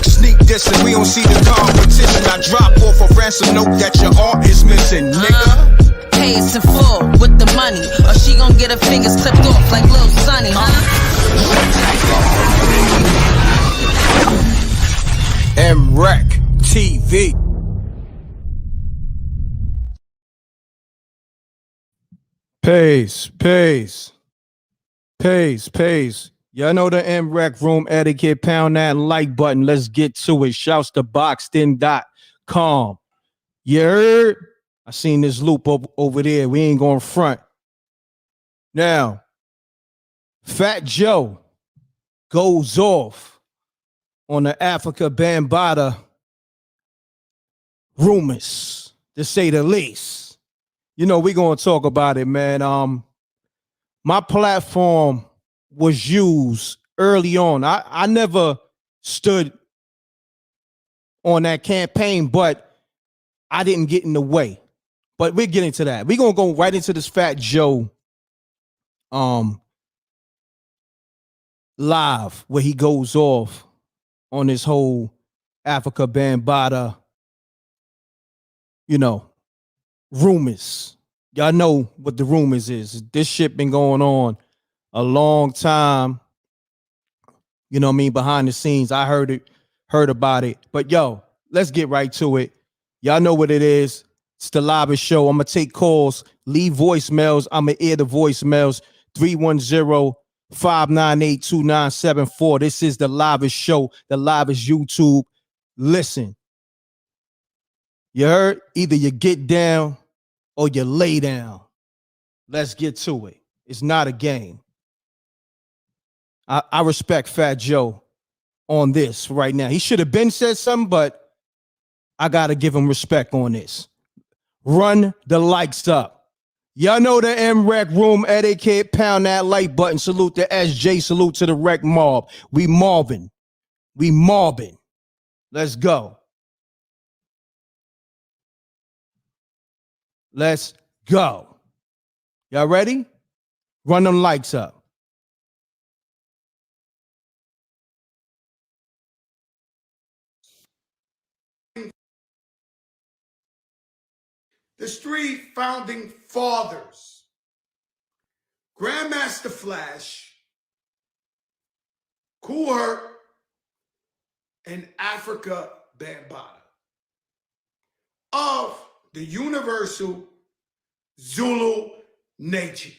Sneak dissing, we don't see the competition. I drop off a ransom note that your art is missing, nigga. Pays in full with the money, or she gon' get her fingers clipped off like Lil Sonny, M.Reck TV. Peace. Y'all know the M.Reck room etiquette. Pound that like button. Let's get to it. Shouts to boxedin.com. You heard? I seen this loop over there. We ain't going front. Now, Fat Joe goes off on the Afrika Bambaataa rumors, to say the least. You know, we're going to talk about it, man. My platform was used early on. I never stood on that campaign, but I didn't get in the way. But we're getting to that. We're going to go right into this Fat Joe live where he goes off on this whole Afrika Bambaataa, you know, rumors. Y'all know what the rumors is. This shit been going on a long time. You know what I mean? Behind the scenes. I heard about it. But yo, let's get right to it. Y'all know what it is. It's the Lava Show. I'm going to take calls, leave voicemails. I'm going to air the voicemails. 310-598-2974. This is the Lava Show. The Lava is YouTube. Listen. You heard? Either you get down or you lay down. Let's get to it. It's not a game. I respect Fat Joe on this right now. He should have been said something, but I got to give him respect on this. Run the likes up. Y'all know the M.Reck room etiquette. Pound that like button. Salute to SJ. Salute to the Wreck mob. We mobbing. Let's go. Let's go. Y'all ready? Run them likes up. The three founding fathers, Grandmaster Flash, Kool Herc, and Afrika Bambaataa of the Universal Zulu Nation.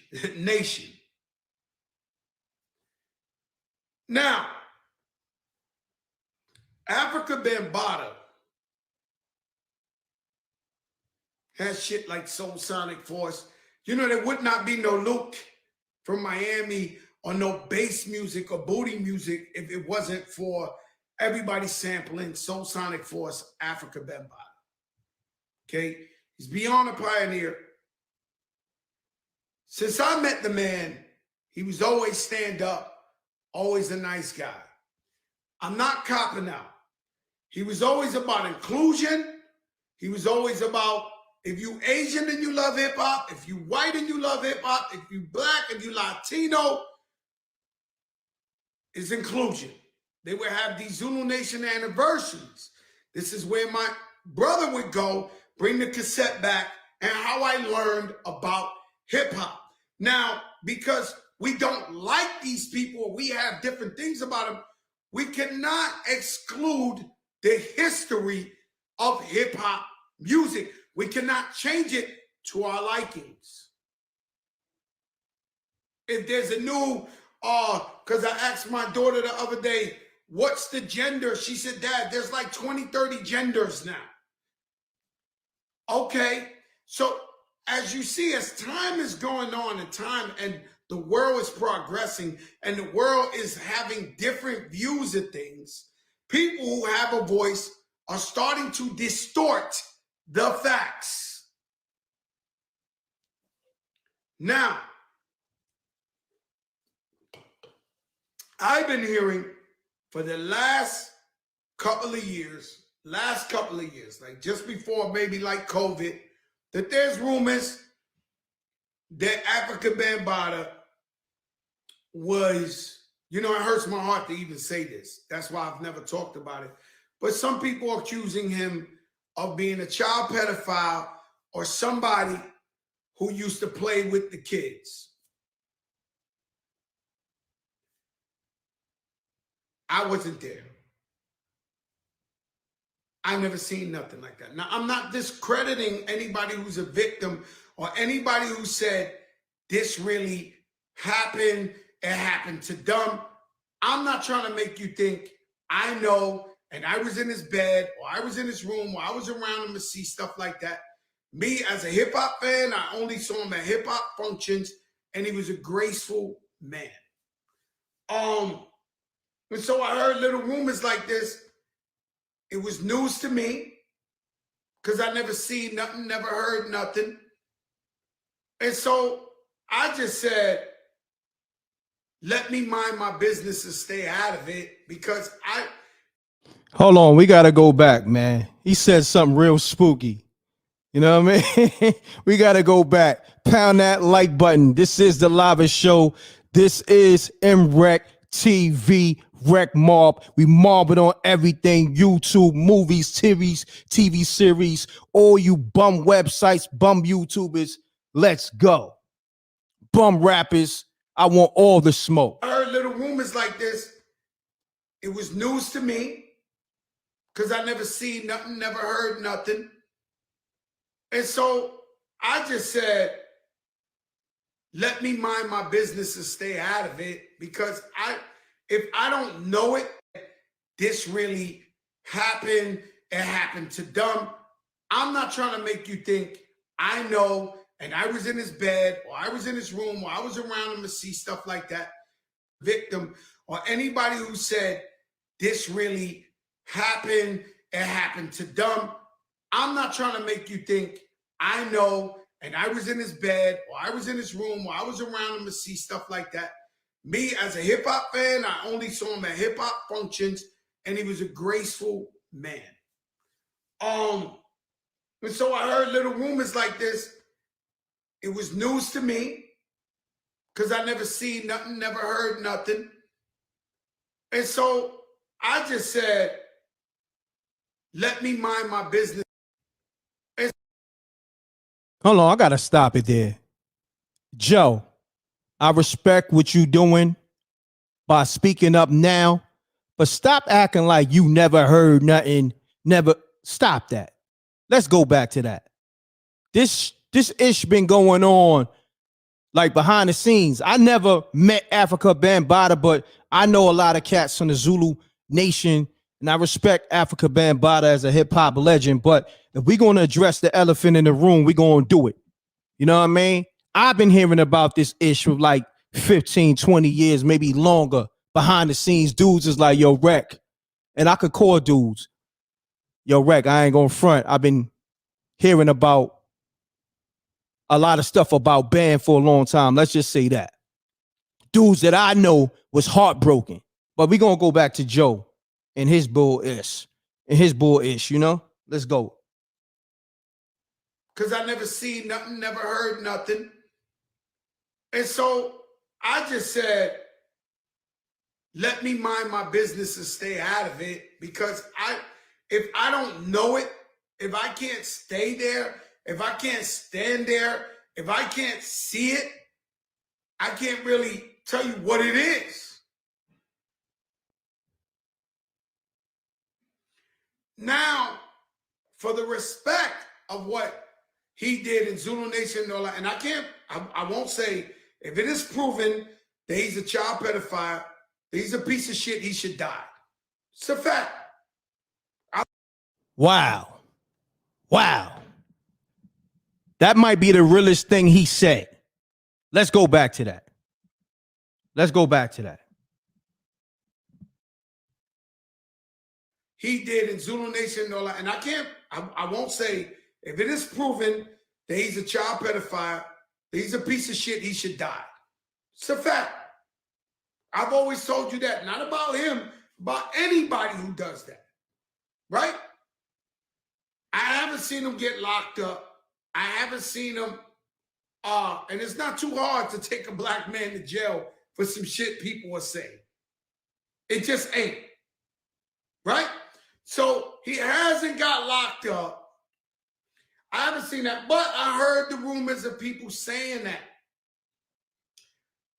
Now, Afrika Bambaataa has shit like Soul Sonic Force. You know, there would not be no Luke from Miami or no bass music or booty music if it wasn't for everybody sampling Soul Sonic Force, Afrika Bambaataa. Okay? He's beyond a pioneer. Since I met the man, he was always stand up, always a nice guy. I'm not copping out. He was always about inclusion. He was always about, if you Asian and you love hip hop, if you white and you love hip hop, if you black and you Latino, it's inclusion. They would have these Zulu Nation anniversaries. This is where my brother would go, bring the cassette back, and how I learned about hip hop. Now, because we don't like these people, we have different things about them, we cannot exclude the history of hip hop music. We cannot change it to our likings. If there's a new, because I asked my daughter the other day, what's the gender? She said, Dad, there's like 20, 30 genders now. Okay, so as you see, as time is going on and the world is progressing and the world is having different views of things, people who have a voice are starting to distort the facts. Now, I've been hearing for the last couple of years, like just before maybe like COVID, that there's rumors that Afrika Bambaataa was, it hurts my heart to even say this. That's why I've never talked about it. But some people are accusing him of being a child pedophile or somebody who used to play with the kids. I wasn't there. I never seen nothing like that. Now, I'm not discrediting anybody who's a victim or anybody who said this really happened, it happened to them. I'm not trying to make you think I know and I was in his bed or I was in his room or I was around him to see stuff like that. Me, as a hip-hop fan, I only saw him at hip-hop functions, and he was a graceful man. And so I heard little rumors like this. It was news to me because I never seen nothing, never heard nothing. And so I just said, let me mind my business and stay out of it because Hold on, we got to go back, man. He said something real spooky. You know what I mean? We got to go back. Pound that like button. This is the live show. This is Mrecktv, Rec Mob. We mob it on everything. YouTube, movies, TV series, all you bum websites, bum YouTubers. Let's go. Bum rappers. I want all the smoke. I heard little rumors like this. It was news to me because I never seen nothing, never heard nothing. And so I just said, let me mind my business and stay out of it because if I don't know it, this really happened, it happened to them. I'm not trying to make you think I know and I was in his bed or I was in his room or I was around him to see stuff like that. Victim or anybody who said this really happened, it happened to them. I'm not trying to make you think I know and I was in his bed or I was in his room or I was around him to see stuff like that. Me, as a hip-hop fan, I only saw him at hip-hop functions, and he was a graceful man. And so I heard little rumors like this. It was news to me because I never seen nothing, never heard nothing. And so I just said, let me mind my business. Hold on, I got to stop it there. Joe, I respect what you doing by speaking up now, but stop acting like you never heard nothing, never. Stop that. Let's go back to that. This ish been going on like behind the scenes. I never met Afrika Bambaataa, but I know a lot of cats from the Zulu nation, and I respect Afrika Bambaataa as a hip-hop legend, but if we're going to address the elephant in the room, we're going to do it. You know what I mean? I've been hearing about this issue for like 15, 20 years, maybe longer. Behind the scenes, dudes is like, yo, Rec. And I could call dudes, yo, Rec, I ain't going to front. I've been hearing about a lot of stuff about band for a long time. Let's just say that. Dudes that I know was heartbroken. But we're going to go back to Joe and his bull-ish. You know? Let's go. Because I never seen nothing, never heard nothing. And so I just said, let me mind my business and stay out of it because if I don't know it, if I can't stay there, if I can't stand there, if I can't see it, I can't really tell you what it is. Now, for the respect of what he did in Zulu Nation and all that, and I won't say, if it is proven that he's a child pedophile, that he's a piece of shit, he should die. It's a fact. Wow. That might be the realest thing he said. Let's go back to that. He did in Zulu Nation and all that, and I won't say, if it is proven that he's a child pedophile, that he's a piece of shit, he should die. It's a fact. I've always told you that, not about him, about anybody who does that, right? I haven't seen him get locked up. I haven't seen him And it's not too hard to take a black man to jail for some shit people are saying. It just ain't. Right? So he hasn't got locked up. I haven't seen that, but I heard the rumors of people saying that.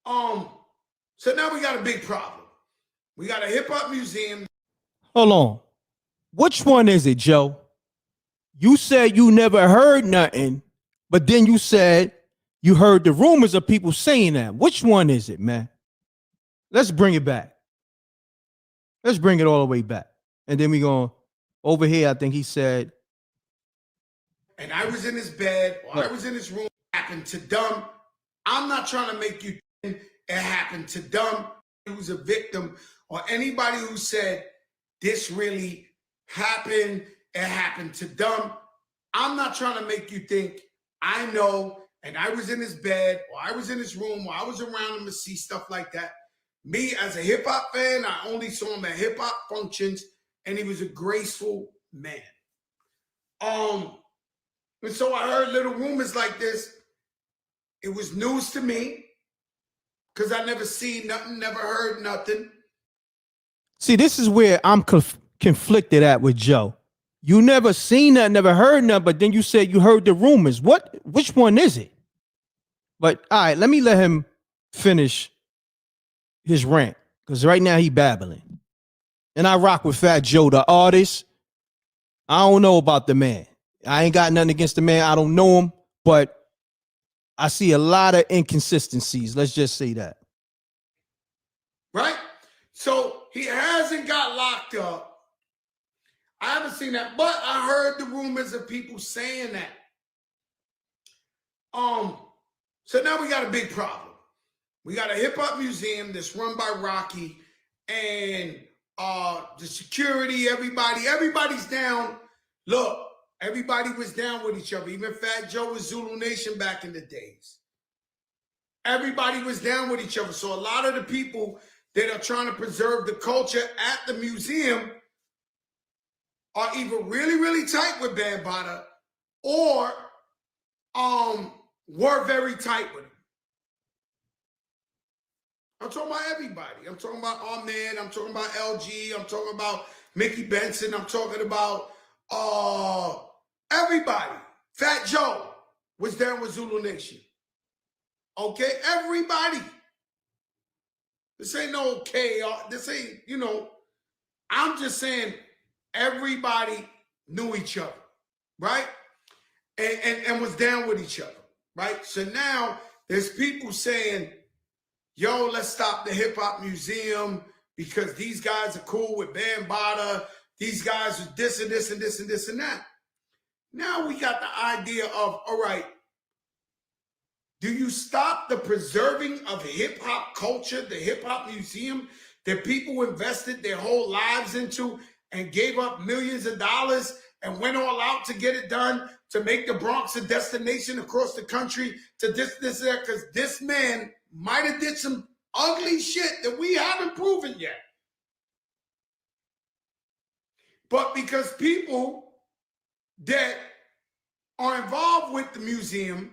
So now we got a big problem. We got a hip hop museum. Hold on. Which one is it, Joe? You said you never heard nothing, but then you said you heard the rumors of people saying that. Which one is it, man? Let's bring it back. Let's bring it all the way back. And then we go over here. I think he said, and I was in his bed, or I was in his room. It happened to Dumb. I'm not trying to make you think it happened to Dumb, who's a victim, or anybody who said this really happened, it happened to Dumb. I'm not trying to make you think I know, and I was in his bed, or I was in his room, or I was around him to see stuff like that. Me, as a hip hop fan, I only saw him at hip hop functions, and he was a graceful man. And so I heard little rumors like this. It was news to me because I never seen nothing, never heard nothing. see, this is where I'm conflicted at with Joe. You never seen that, never heard nothing, but then you said you heard the rumors. Which one is it? But all right, let me let him finish his rant, because right now he babbling. And I rock with Fat Joe, the artist. I don't know about the man. I ain't got nothing against the man. I don't know him, but I see a lot of inconsistencies. Let's just say that. Right? So he hasn't got locked up. I haven't seen that, but I heard the rumors of people saying that. So now we got a big problem. We got a hip hop museum that's run by Rocky, and the security, everybody's down. Look, everybody was down with each other. Even Fat Joe was Zulu Nation back in the days. Everybody was down with each other. So a lot of the people that are trying to preserve the culture at the museum are either really, really tight with Bambaataa or were very tight with him. I'm talking about everybody. I'm talking about Ahmed. I'm talking about LG. I'm talking about Mickey Benson. I'm talking about everybody. Fat Joe was down with Zulu Nation. Okay, everybody. This ain't no okay. This ain't, I'm just saying everybody knew each other, right? And was down with each other, right? So now there's people saying, yo, let's stop the hip hop museum because these guys are cool with Bambaataa. These guys are this and this and this and this and that. Now we got the idea of, all right, do you stop the preserving of hip hop culture, the hip hop museum that people invested their whole lives into and gave up millions of dollars and went all out to get it done, to make the Bronx a destination across the country, to this, that, because this man might have did some ugly shit that we haven't proven yet. But because people that are involved with the museum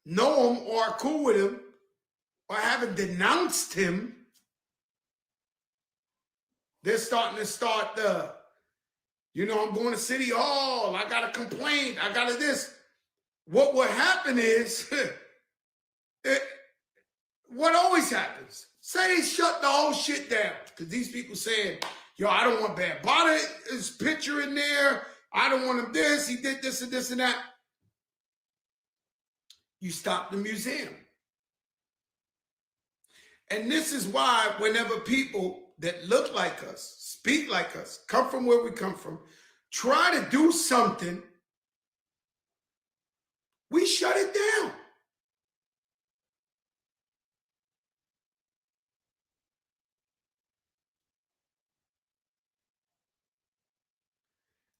know him or are cool with him or haven't denounced him, they're starting to start the, I'm going to City Hall, I got a complaint, I got a this. What would happen is, what always happens, say they shut the whole shit down, because these people saying, yo, I don't want Bambaataa's picture in there, I don't want him this, he did this and this and that. You stop the museum. And this is why whenever people that look like us, speak like us, come from where we come from, try to do something, we shut it down.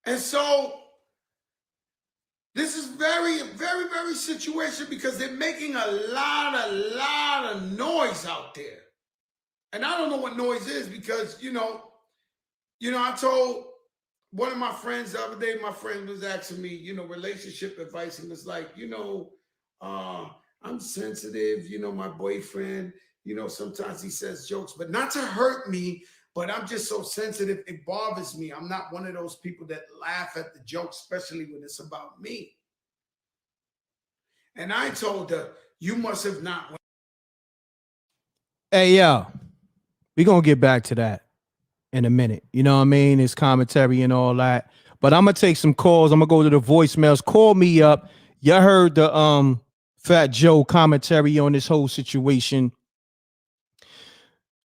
And so this is very, very, very situation because they're making a lot of noise out there. And I don't know what noise is because, I told one of my friends the other day, my friend was asking me, relationship advice. And it's like, I'm sensitive. You know, my boyfriend, you know, sometimes he says jokes, but not to hurt me, but I'm just so sensitive. It bothers me. I'm not one of those people that laugh at the joke, especially when it's about me. And I told her, you must have not. Hey, yo, we're going to get back to that in a minute. You know what I mean? It's commentary and all that. But I'm going to take some calls. I'm going to go to the voicemails. Call me up. You heard the Fat Joe commentary on this whole situation.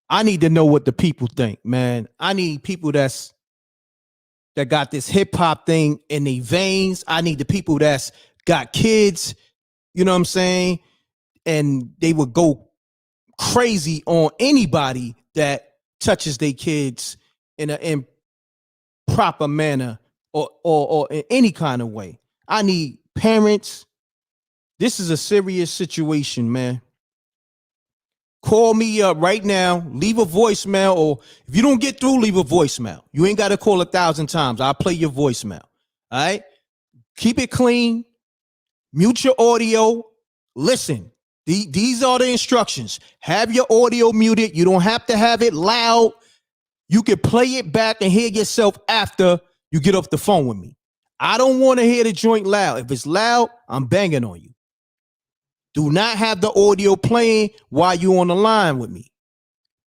I need to know what the people think, man. I need people that got this hip hop thing in their veins. I need the people that's got kids, you know what I'm saying? And they would go crazy on anybody that touches their kids in an improper manner or in any kind of way. I need parents. This is a serious situation, man. Call me up right now. Leave a voicemail, or if you don't get through, leave a voicemail. You ain't got to call 1,000 times. I'll play your voicemail. All right? Keep it clean. Mute your audio. Listen. These are the instructions. Have your audio muted. You don't have to have it loud. You can play it back and hear yourself after you get off the phone with me. I don't want to hear the joint loud. If it's loud, I'm banging on you. Do not have the audio playing while you're on the line with me.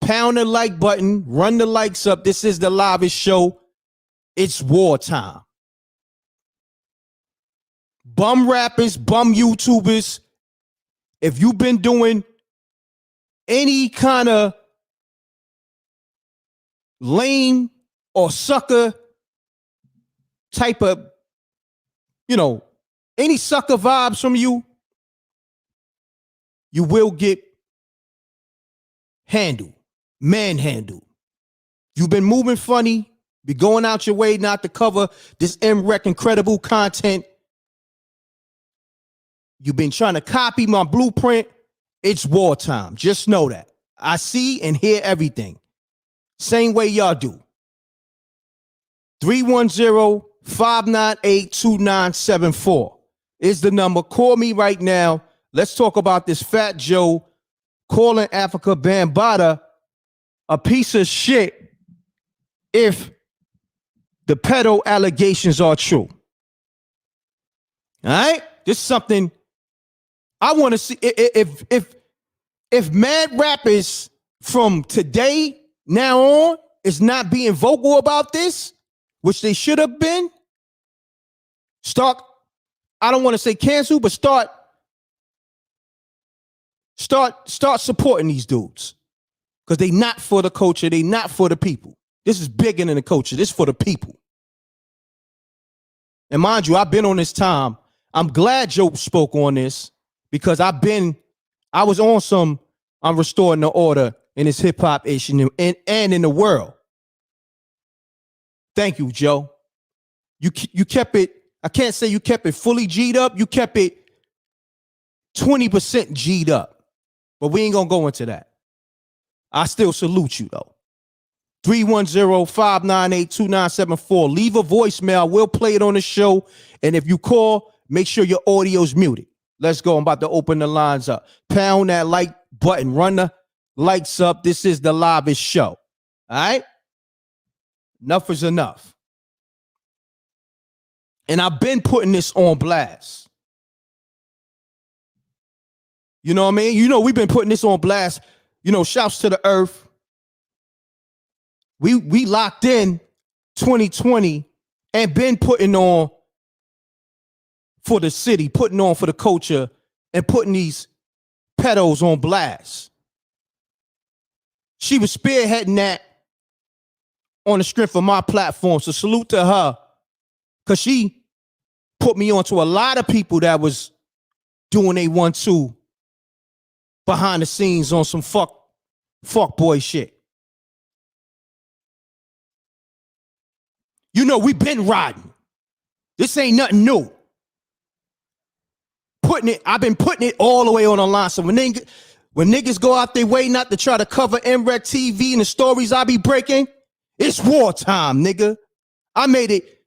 Pound the like button. Run the likes up. This is the livest show. It's wartime. Bum rappers, bum YouTubers. If you've been doing any kind of lame or sucker type of, any sucker vibes from you, you will get manhandled. You've been moving funny, be going out your way not to cover this M.Reck incredible content. You've been trying to copy my blueprint. It's wartime. Just know that. I see and hear everything. Same way y'all do. 310-598-2974 is the number. Call me right now. Let's talk about this Fat Joe calling Afrika Bambaataa a piece of shit if the pedo allegations are true. All right? This is something I want to see. If mad rappers from today now on is not being vocal about this, which they should have been, I don't want to say cancel, but start supporting these dudes, because they not for the culture. They not for the people. This is bigger than the culture. This is for the people. And mind you, I've been on this time. I'm glad Joe spoke on this, because I was on some, I'm restoring the order in this hip hop issue and in the world. Thank you, Joe. You kept it, I can't say you kept it fully G'd up. You kept it 20% G'd up. But we ain't going to go into that. I still salute you, though. 310-598-2974. Leave a voicemail. We'll play it on the show. And if you call, make sure your audio's muted. Let's go. I'm about to open the lines up. Pound that like button. Run the likes up. This is the livest show. All right? Enough is enough. And I've been putting this on blast. You know what I mean? We've been putting this on blast. Shouts to the earth. We locked in 2020 and been putting on for the city, putting on for the culture, and putting these pedos on blast. She was spearheading that on the strength of my platform. So salute to her, because she put me onto a lot of people that was doing a 1-2 behind the scenes on some fuck boy shit. We've been riding. This ain't nothing new. I've been putting it all the way on the line. So when niggas go out their way not to try to cover Mrecktv and the stories I be breaking, it's wartime, nigga. I made it.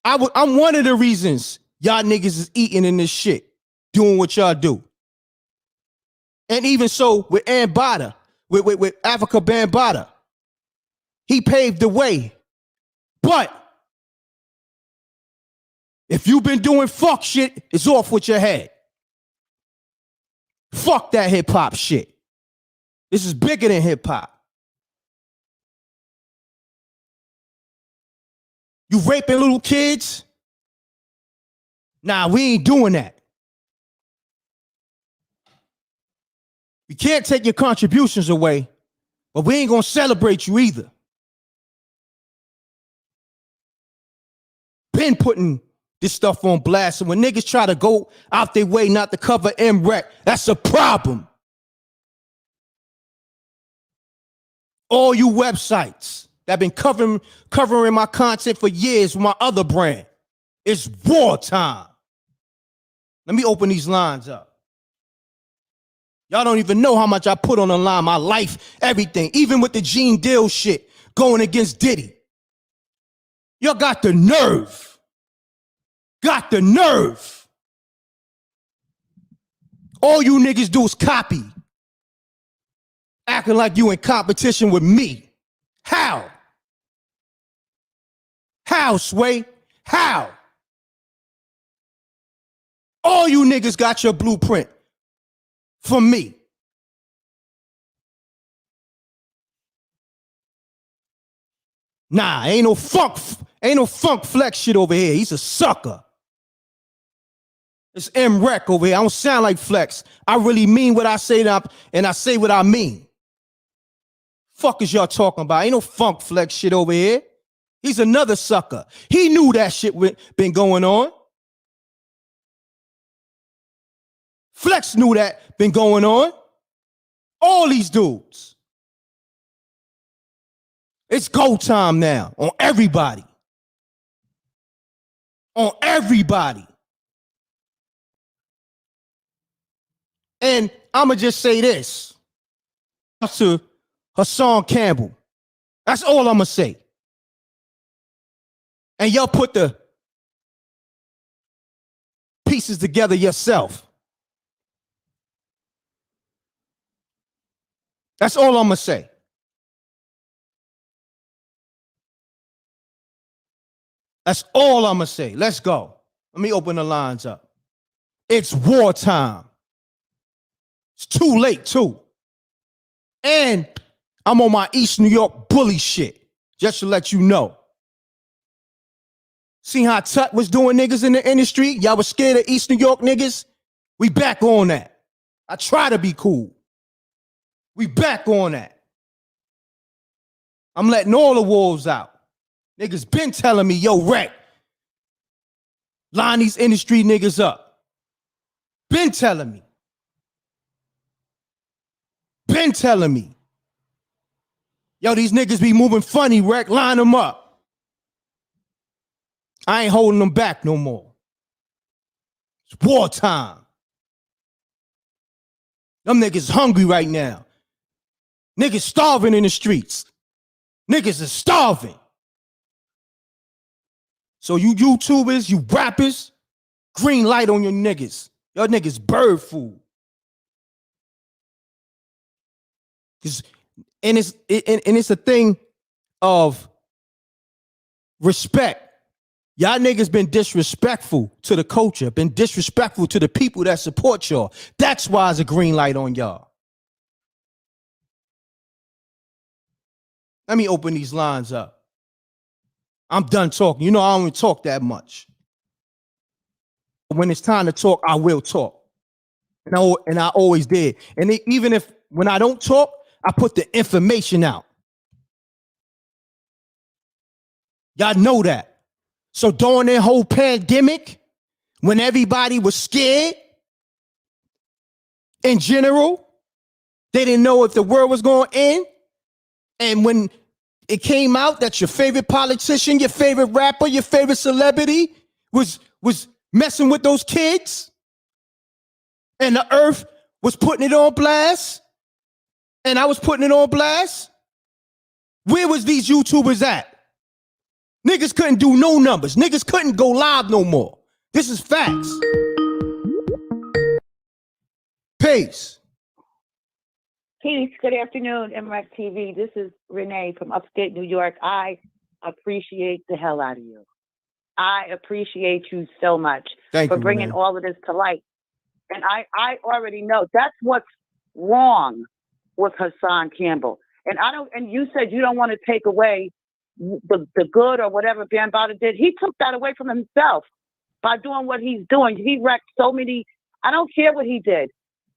I'm one of the reasons y'all niggas is eating in this shit. doing what y'all do. And even so with Bambaataa, with Afrika Bambaataa, he paved the way. But if you've been doing fuck shit, it's off with your head. Fuck that hip hop shit. This is bigger than hip hop. You raping little kids? Nah, we ain't doing that. We can't take your contributions away, but we ain't gonna celebrate you either. Been putting this stuff on blast, and when niggas try to go out their way not to cover M.Reck, that's a problem. All you websites that been covering my content for years with my other brand, it's wartime. Let me open these lines up. Y'all don't even know how much I put on the line, my life, everything, even with the Gene Deal shit going against Diddy. Y'all got the nerve. Got the nerve. All you niggas do is copy. Acting like you in competition with me. How? How, Sway? How? All you niggas got your blueprint from me. Nah, ain't no funk flex shit over here. He's a sucker. It's M.Reck over here. I don't sound like flex. I really mean what I say, and I say what I mean. Fuck is y'all talking about? Ain't no funk flex shit over here. He's another sucker. He knew that shit been going on. Flex knew that been going on. All these dudes. It's go time now on everybody. On everybody. And I'ma just say this to Hassan Campbell. That's all I'ma say. And y'all put the pieces together yourself. That's all I'ma say. That's all I'ma say. Let's go. Let me open the lines up. It's wartime. It's too late, too. And I'm on my East New York bully shit, just to let you know. See how Tut was doing niggas in the industry? Y'all was scared of East New York niggas? We back on that. I try to be cool. We back on that. I'm letting all the wolves out. Niggas been telling me, yo, Rec, line these industry niggas up. Been telling me. Been telling me. Yo, these niggas be moving funny, Rec, line them up. I ain't holding them back no more. It's wartime. Them niggas hungry right now. Niggas starving in the streets. Niggas are starving. So you YouTubers, you rappers, green light on your niggas. Y'all niggas bird food. And it's a thing of respect. Y'all niggas been disrespectful to the culture, been disrespectful to the people that support y'all. That's why it's a green light on y'all. Let me open these lines up. I'm done talking. You know, I don't even talk that much. When it's time to talk, I will talk. And I always did. And even if when I don't talk, I put the information out. Y'all know that. So during that whole pandemic, when everybody was scared, in general, they didn't know if the world was going to end. And when it came out that your favorite politician, your favorite rapper, your favorite celebrity was messing with those kids, and the earth was putting it on blast, and I was putting it on blast, where was these YouTubers at? Niggas couldn't do no numbers. Niggas couldn't go live no more. This is facts. Peace. Peace. Good afternoon, Mrecktv. This is Renee from upstate New York. I appreciate the hell out of you. I appreciate you so much for bringing all of this to light. And I already know that's what's wrong with Hassan Campbell. And you said you don't want to take away the good or whatever Bambaataa did. He took that away from himself by doing what he's doing. He wrecked so many. I don't care what he did.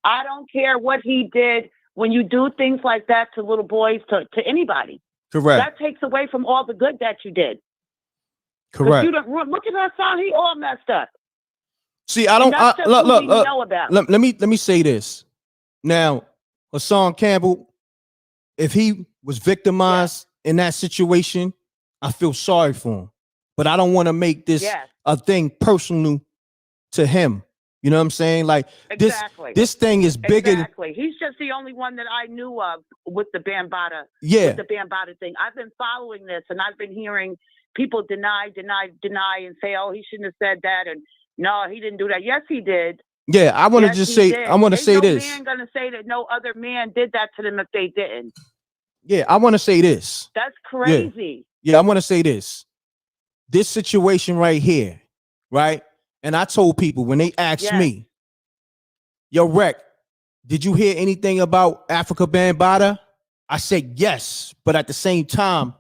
I don't care what he did when you do things like that to little boys, to anybody. Correct. That takes away from all the good that you did. Correct. You don't, look at Hassan. He all messed up. See, I don't look. Know about. Let me say this. Now, Hassan Campbell, if he was victimized in that situation, I feel sorry for him. But I don't want to make this a thing personal to him. You know what I'm saying? Like this thing is bigger. Exactly. He's just the only one that I knew of with the Bambaataa. Yeah. With the Bambaataa thing. I've been following this, and I've been hearing people deny, and say, "Oh, he shouldn't have said that," and no, he didn't do that. Yes, he did. Yeah, I want to just say, I want to say this. No man gonna say that no other man did that to them if they didn't. Yeah, I want to say this. That's crazy. Yeah, I want to say this. This situation right here, right? And I told people when they asked me, "Yo, Mrecktv, did you hear anything about Afrika Bambaataa?" I said yes, but at the same time,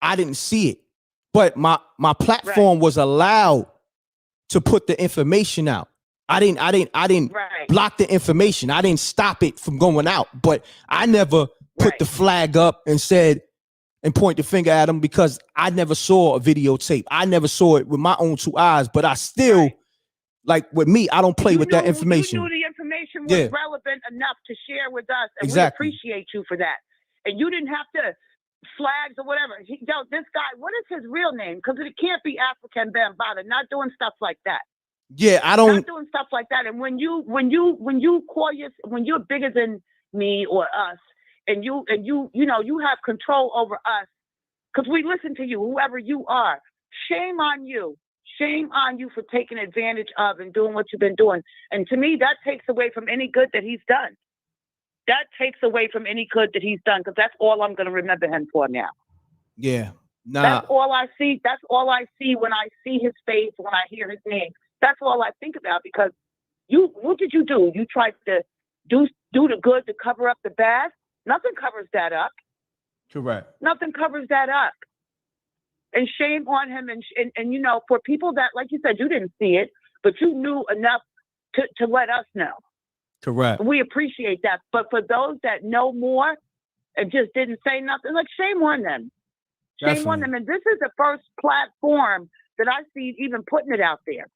I didn't see it. But my platform was allowed to put the information out. I didn't block the information. I didn't stop it from going out. But I never put the flag up and said and point the finger at him because I never saw a videotape. I never saw it with my own two eyes. But I still, like with me, I don't play with that information. You knew the information was relevant enough to share with us, and we appreciate you for that. And you didn't have to flags or whatever. This guy, what is his real name? Because it can't be Afrika Bambaataa. Not doing stuff like that. Yeah, I don't. Not doing stuff like that. And when you're bigger than me or us, and you have control over us, because we listen to you, whoever you are. Shame on you. Shame on you for taking advantage of and doing what you've been doing. And to me, that takes away from any good that he's done. That takes away from any good that he's done, because that's all I'm going to remember him for now. Yeah. Nah. That's all I see. That's all I see when I see his face, when I hear his name. That's all I think about, because what did you do? You tried to do the good to cover up the bad. Nothing covers that up. Correct. Nothing covers that up. And shame on him. And for people that, like you said, you didn't see it, but you knew enough to let us know. Correct. We appreciate that. But for those that know more and just didn't say nothing, like, shame on them. Shame on them. And this is the first platform that I see even putting it out there.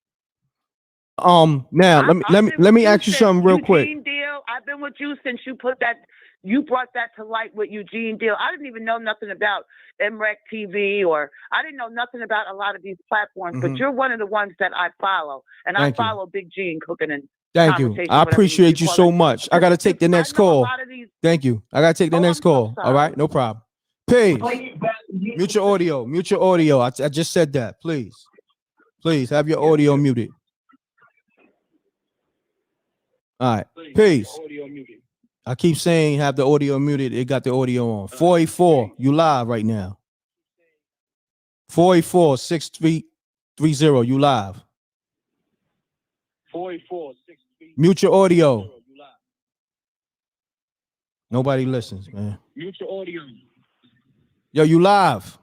Now let me ask you something real quick. Deal, I've been with you since you brought that to light with Eugene Deal. I didn't even know nothing about Mrecktv, or I didn't know nothing about a lot of these platforms, but you're one of the ones that I follow. And I follow Big G and Cooking and Thank you. I appreciate you so much. I got to take the next call. Thank you. I got to take the next call. All right. No problem. Peace. Mute your audio. Mute your audio. I just said that. Please. Please have your audio muted. All right. Peace. I keep saying have the audio muted. It got the audio on. 484. You live right now. 484-6330. You live. 484-6330. Mute your audio. Nobody listens, man. Mute your audio. Yo, you live.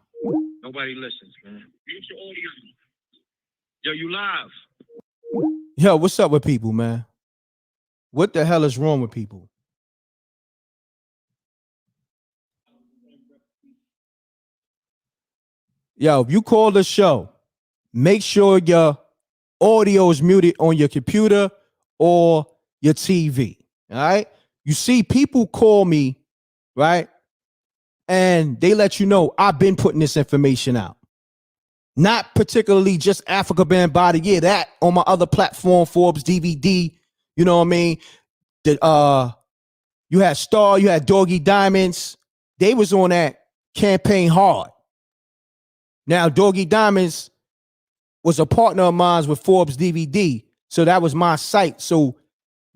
Nobody listens, man. Mute your audio. Yo, you live. Yo, what's up with people, man? What the hell is wrong with people? Yo, if you call the show, make sure your audio is muted on your computer or your TV. All right. You see, people call me, right? And they let you know I've been putting this information out. Not particularly just Afrika Bambaataa. Yeah, that on my other platform, Forbes DVD. You know what I mean? You had Star, you had Doggy Diamonds. They was on that campaign hard. Now, Doggy Diamonds was a partner of mine with Forbes DVD. So that was my site. So,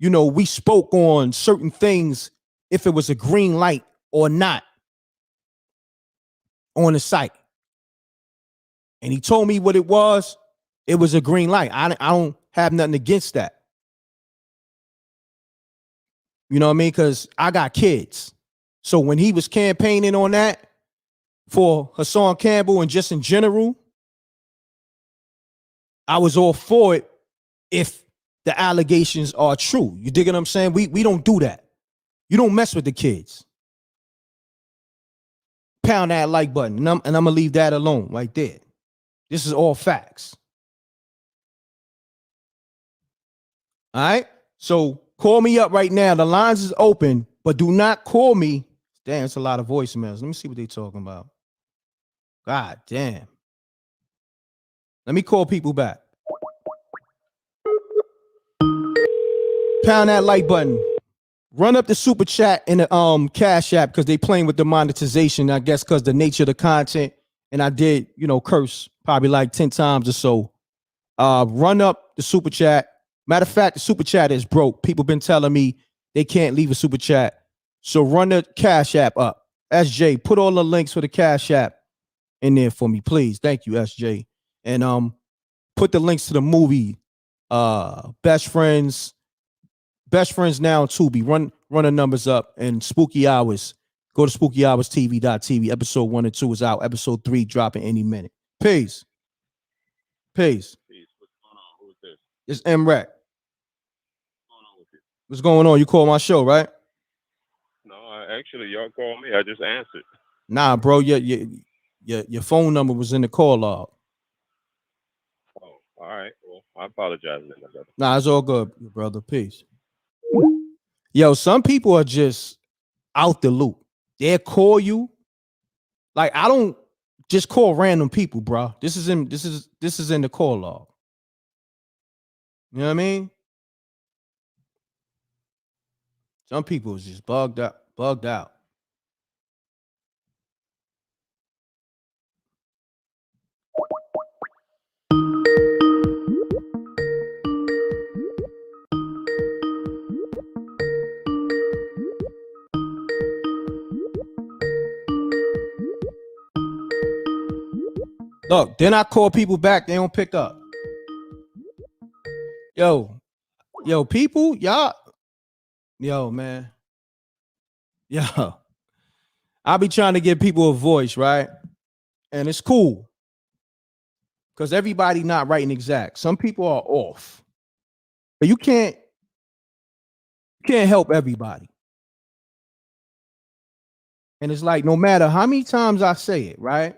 you know, we spoke on certain things, if it was a green light or not on the site. And he told me what it was. It was a green light. I don't have nothing against that. You know what I mean? Because I got kids. So when he was campaigning on that for Hassan Campbell and just in general, I was all for it if the allegations are true. You dig what I'm saying? We don't do that. You don't mess with the kids. Pound that like button. And I'm going to leave that alone right there. This is all facts. All right? So call me up right now. The lines is open, but do not call me. Damn, it's a lot of voicemails. Let me see what they're talking about. God damn. Let me call people back. Pound that like button. Run up the super chat in the Cash App because they playing with the monetization, I guess, because the nature of the content. And I did, you know, curse probably like 10 times or so. Run up the super chat. Matter of fact, the super chat is broke. People been telling me they can't leave a super chat. So run the Cash App up. SJ, put all the links for the Cash App in there for me, please. Thank you, SJ. And put the links to the movie Best Friends Now on Tubi. Run the numbers up. And Spooky Hours. Go to SpookyHoursTV.tv. Episode 1 and 2 is out. Episode 3 dropping any minute. Peace. Peace. What's going on? Who's this? It's M.Reck. What's going on with you? What's going on? You called my show, right? No, actually, y'all called me. I just answered. Nah, bro. Your phone number was in the call log. Oh, all right. Well, I apologize. Nah, it's all good, brother. Peace. Yo, some people are just out the loop. They'll call you. Like, I don't just call random people, bro. This is in the call log. You know what I mean? Some people is just bugged out. Look, then I call people back. They don't pick up. Yo, people, y'all. Yo, man. Yo. I be trying to give people a voice, right? And it's cool. Because everybody not right and exact. Some people are off. But you can't help everybody. And it's like, no matter how many times I say it, right?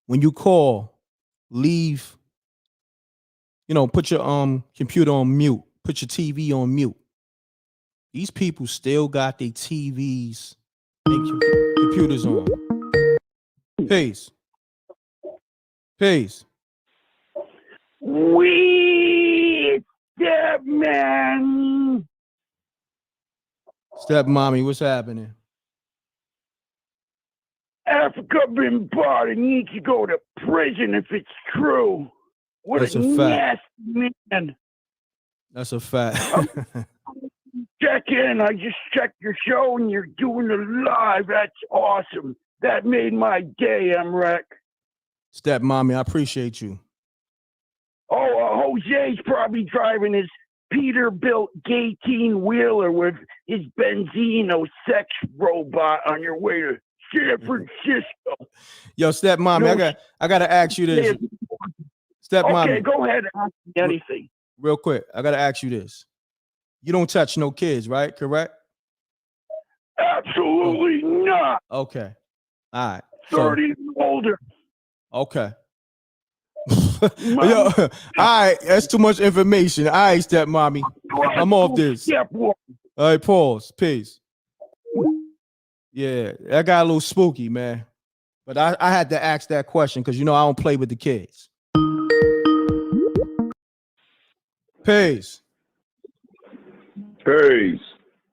When you call, leave, put your computer on mute, put your TV on mute. These people still got their TVs and computers on. Peace. We step man. Step mommy, what's happening? Afrika Bambaataa needs to go to prison if it's true. What That's a a fact. nasty man. That's a fact. Check in. I just checked your show and you're doing it live. That's awesome. That made my day, M.Reck. Step mommy, I appreciate you. Oh, Jose's probably driving his Peterbilt 18-wheeler with his Benzino sex robot on your way to San Francisco. Yo, step mommy, I gotta ask you this. Step mommy. Okay, go ahead and ask me anything. Real quick, I gotta ask you this. You don't touch no kids, right? Correct? Absolutely not. Okay. All right. 30 and older. Okay. Yo, all right, that's too much information. All right, step mommy. I'm off this. Step one. All right, pause. Peace. Yeah, that got a little spooky, man. But I had to ask that question because I don't play with the kids. Peace.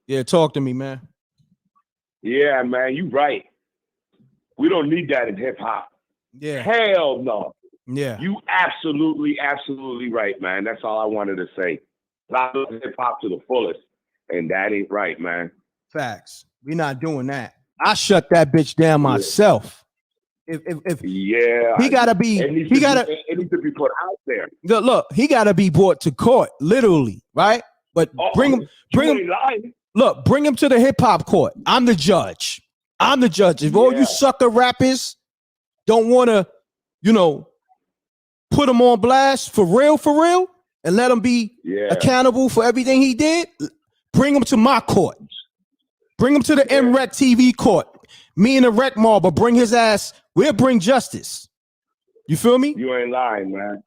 Yeah, talk to me, man. Yeah, man, you right. We don't need that in hip hop. Yeah. Hell no. Yeah. You absolutely right, man. That's all I wanted to say. Live hip hop to the fullest, and that ain't right, man. Facts. We're not doing that. I shut that bitch down myself. If he gotta be, it needs to be put out there. Look, he gotta be brought to court, literally, right? But bring him. Look, bring him to the hip hop court. I'm the judge. If all you sucker rappers don't want to, put him on blast for real, and let him be accountable for everything he did, bring him to my court. Bring him to the Mrecktv court. Me and the Wreck Mob, but bring his ass. We'll bring justice. You feel me? You ain't lying, man.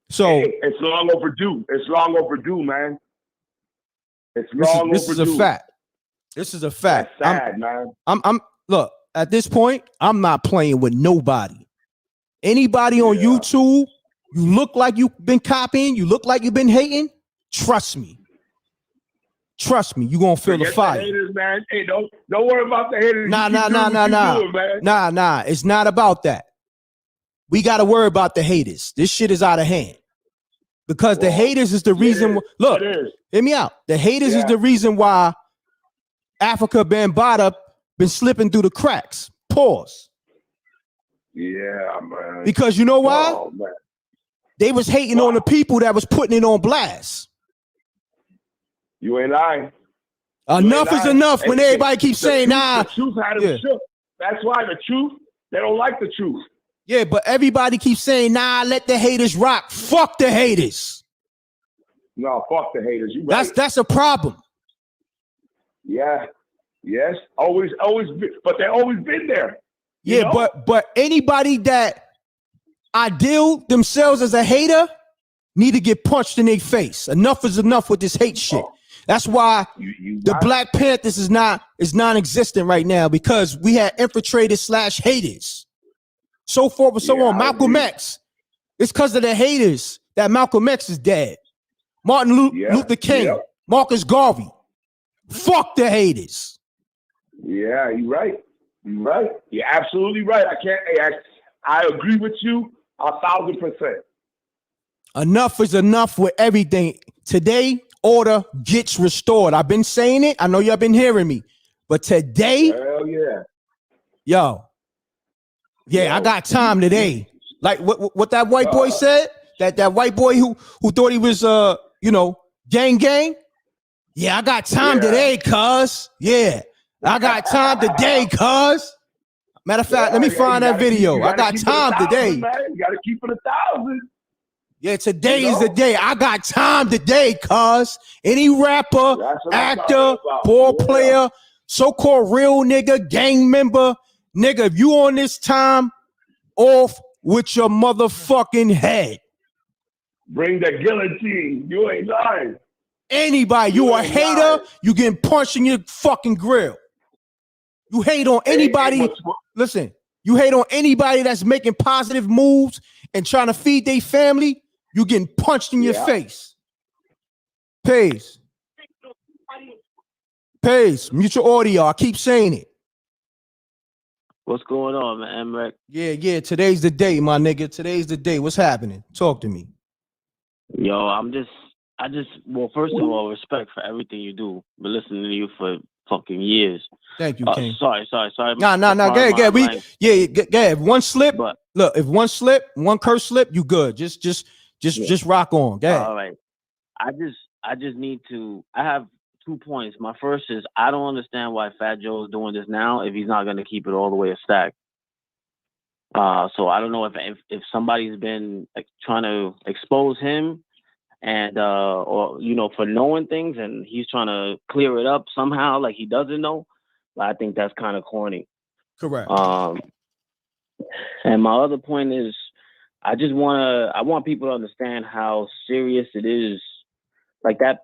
So it's long overdue. It's long overdue, man. It's long overdue. This is a fact. This is a fact. That's sad, man. I'm look, at this point, I'm not playing with nobody. Anybody on YouTube, you look like you've been copying, you look like you've been hating, trust me. Trust me, you're gonna feel the fire. The haters, man. Hey, don't worry about the haters. Nah. It's not about that. We gotta worry about the haters. This shit is out of hand. Because the haters is the reason. Look, hear me out. The haters is the reason why Afrika Bambaataa been slipping through the cracks. Pause. Yeah, man. Because you know why? Oh, man. They was hating on the people that was putting it on blast. You ain't lying. Enough is enough when everybody keeps saying, nah. The truth had them shook. That's why the truth, they don't like the truth. Yeah, but everybody keeps saying, nah, let the haters rock. Fuck the haters. No, fuck the haters. You right. That's a problem. Yeah. Yes. Always but they always been there. Yeah, but anybody that ideal themselves as a hater need to get punched in their face. Enough is enough with this hate shit. That's why the Black Panthers is non-existent right now, because we had infiltrators / haters. So forth and so on. Malcolm X. It's because of the haters that Malcolm X is dead. Martin Luther King. Marcus Garvey. Fuck the haters. Yeah, you're right. You're right. You're absolutely right. I agree with you 1,000%. Enough is enough with everything. Today, order gets restored. I've been saying it. I know y'all been hearing me. But today, I got time today. Like what that white boy said, that white boy who thought he was gang. Yeah, I got time today, cuz. Yeah, I got time today, cuz. Matter of fact, let me find that video. I got time today. You gotta keep it 1,000. Yeah, today is the day. I got time today, cuz. Any rapper, actor, ball player, so-called real nigga, gang member, nigga, if you on this time, off with your motherfucking head. Bring the guillotine. You ain't lying. Anybody, you a hater, you getting punched in your fucking grill. You hate on anybody. Listen, you hate on anybody that's making positive moves and trying to feed their family, you getting punched in your face. Pays. Mute your audio. I keep saying it. What's going on, man? M.Reck? Yeah. Today's the day, my nigga. Today's the day. What's happening? Talk to me. Yo, well, first of all, respect for everything you do. Been listening to you for fucking years. Thank you, King. Sorry. Nah. Go ahead. One slip. Look, if one curse slip, you good. Just rock on. Go ahead. All right. I just need to. I have 2 points. My first is I don't understand why Fat Joe is doing this now if he's not going to keep it all the way a stack. So I don't know if somebody's been trying to expose him and or for knowing things, and he's trying to clear it up somehow like he doesn't know. But I think that's kind of corny. Correct. And my other point is I want people to understand how serious it is. Like that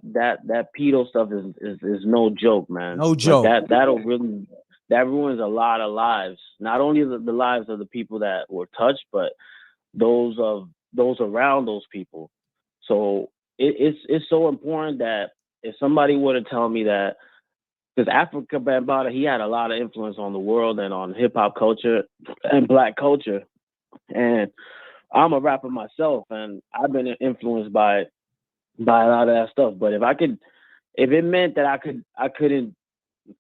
pedo stuff is no joke, man. No joke. Like that ruins a lot of lives. Not only the lives of the people that were touched, but those around those people. So it's so important that if somebody were to tell me that, because Afrika Bambaataa, he had a lot of influence on the world and on hip hop culture and Black culture. And I'm a rapper myself, and I've been influenced by buy a lot of that stuff. But if it meant that I couldn't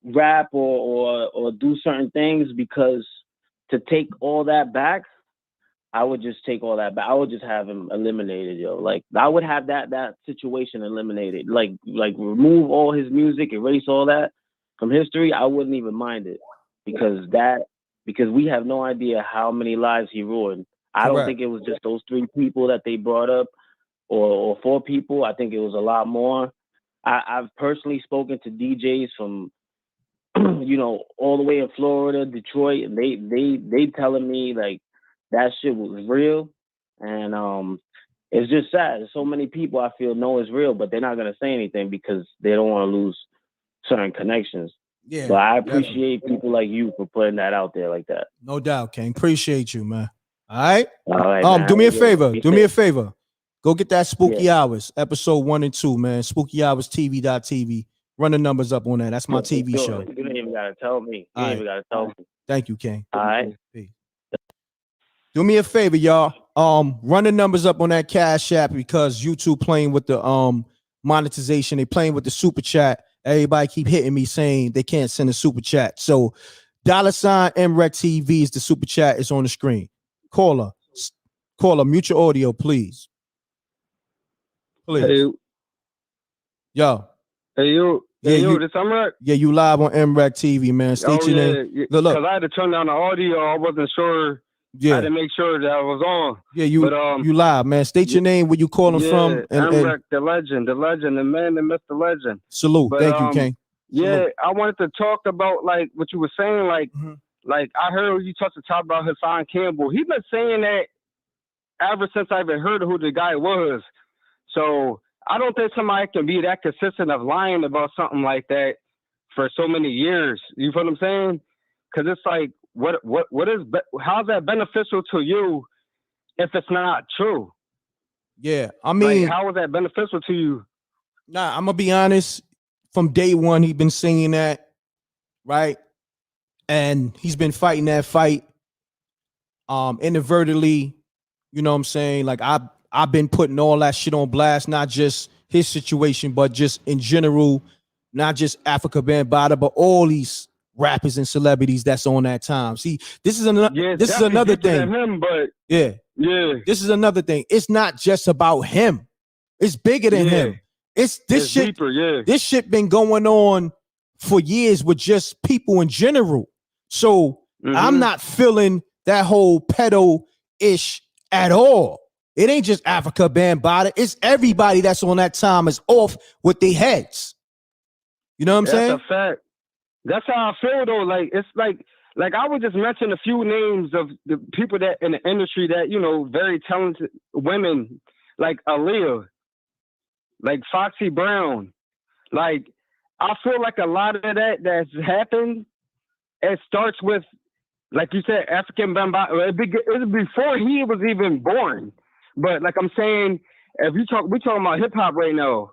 rap or do certain things because to take all that back, I would just take all that back. I would just have him eliminated, yo. Like I would have that situation eliminated. Like remove all his music, erase all that from history. I wouldn't even mind it because we have no idea how many lives he ruined. I don't think it was just those 3 people that they brought up or 4 people. I think it was a lot more. I've personally spoken to DJs from all the way in Florida, Detroit, and they telling me like that shit was real. And it's just sad. There's so many people I feel know it's real, but they're not gonna say anything because they don't want to lose certain connections. Yeah. But I appreciate people like you for putting that out there like that. No doubt, King. Appreciate you, man. All right. Man. Do me a favor. Do me a favor. Go get that Spooky Hours, episode 1 and 2, man. SpookyHoursTV.tv. Run the numbers up on that. That's my TV show. You didn't even gotta tell me. You didn't even gotta tell me. Thank you, King. All right. Do me a favor, y'all. Run the numbers up on that Cash App because YouTube playing with the monetization. They playing with the super chat. Everybody keep hitting me saying they can't send a super chat. So $ Mrecktv is the super chat. It's on the screen. Caller, mute your audio, please. Please. Hey, yo. Hey, you. Yeah, you. This M.Reck? Yeah, you live on Mrecktv, man. State your name. Because I had to turn down the audio. I wasn't sure. Yeah. I had to make sure that I was on. Yeah, you live, man. State your name, where you calling from. And M.Reck, the legend, the man, the myth, the legend. Salute. Thank you, King. Yeah, Salute. I wanted to talk about like what you were saying, like I heard you touched the top about Hassan Campbell. He's been saying that ever since I even heard of who the guy was. So I don't think somebody can be that consistent of lying about something like that for so many years. You feel what I'm saying? Because it's like, how's that beneficial to you if it's not true? Yeah, I mean, like, how is that beneficial to you? Nah, I'm gonna be honest. From day one, he's been singing that, right? And he's been fighting that fight, inadvertently. You know what I'm saying? Like I've been putting all that shit on blast, not just his situation, but just in general, not just Afrika Bambaataa, but all these rappers and celebrities that's on that time. See, this is another thing. Him, but yeah. This is another thing. It's not just about him. It's bigger than him. It's shit. Deeper, This shit been going on for years with just people in general. So I'm not feeling that whole pedo-ish at all. It ain't just Afrika Bambaataa. It's everybody that's on that time is off with their heads. You know what I'm saying? That's a fact. That's how I feel though. Like it's like I would just mention a few names of the people that in the industry that, you know, very talented women, like Aaliyah, like Foxy Brown. Like I feel like a lot of that's happened, it starts with, like you said, Afrika Bambaataa. It was before he was even born. But like I'm saying, if we talking about hip hop right now,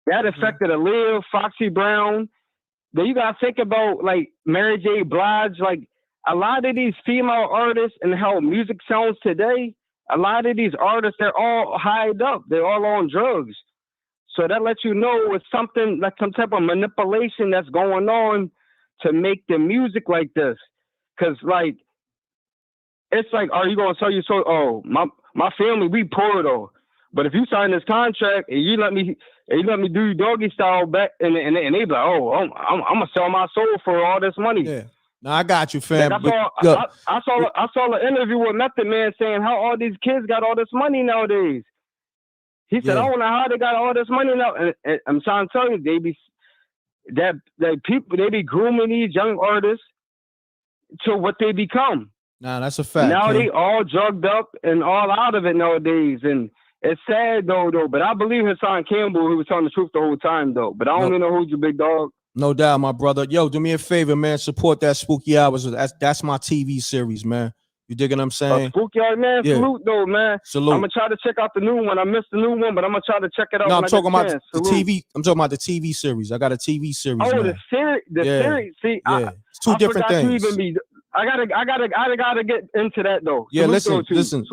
that affected Aaliyah, Foxy Brown. Then you gotta think about like Mary J. Blige. Like a lot of these female artists and how music sounds today, a lot of these artists, they're all hied up. They're all on drugs. So that lets you know it's something like some type of manipulation that's going on to make the music like this. Cause like, it's like, are you gonna sell your soul? Oh, my family, we poor though. But if you sign this contract and you let me do your doggy style back, and they be like, oh, I'm gonna sell my soul for all this money. Yeah, no, I got you, fam. Like I saw an interview with Method Man saying how all these kids got all this money nowadays. He said, I don't know how they got all this money now. And I'm trying to tell you, they be grooming these young artists to what they become. Nah, that's a fact. Now they all drugged up and all out of it nowadays, and it's sad though. But I believe Hassan Campbell, who was telling the truth the whole time though. But I don't even know who's your big dog. No doubt, my brother. Yo, do me a favor, man. Support that Spooky Hours. That's my TV series, man. You dig what I'm saying? Spooky Hours, man. Yeah. Salute though, man. Salute. I'm gonna try to check out the new one. I missed the new one, but I'm gonna try to check it out. No, I'm talking about the TV. I'm talking about the TV series. I got a TV series. Oh, man. the series. See, it's two different things. I gotta get into that though. Yeah, Salute listen.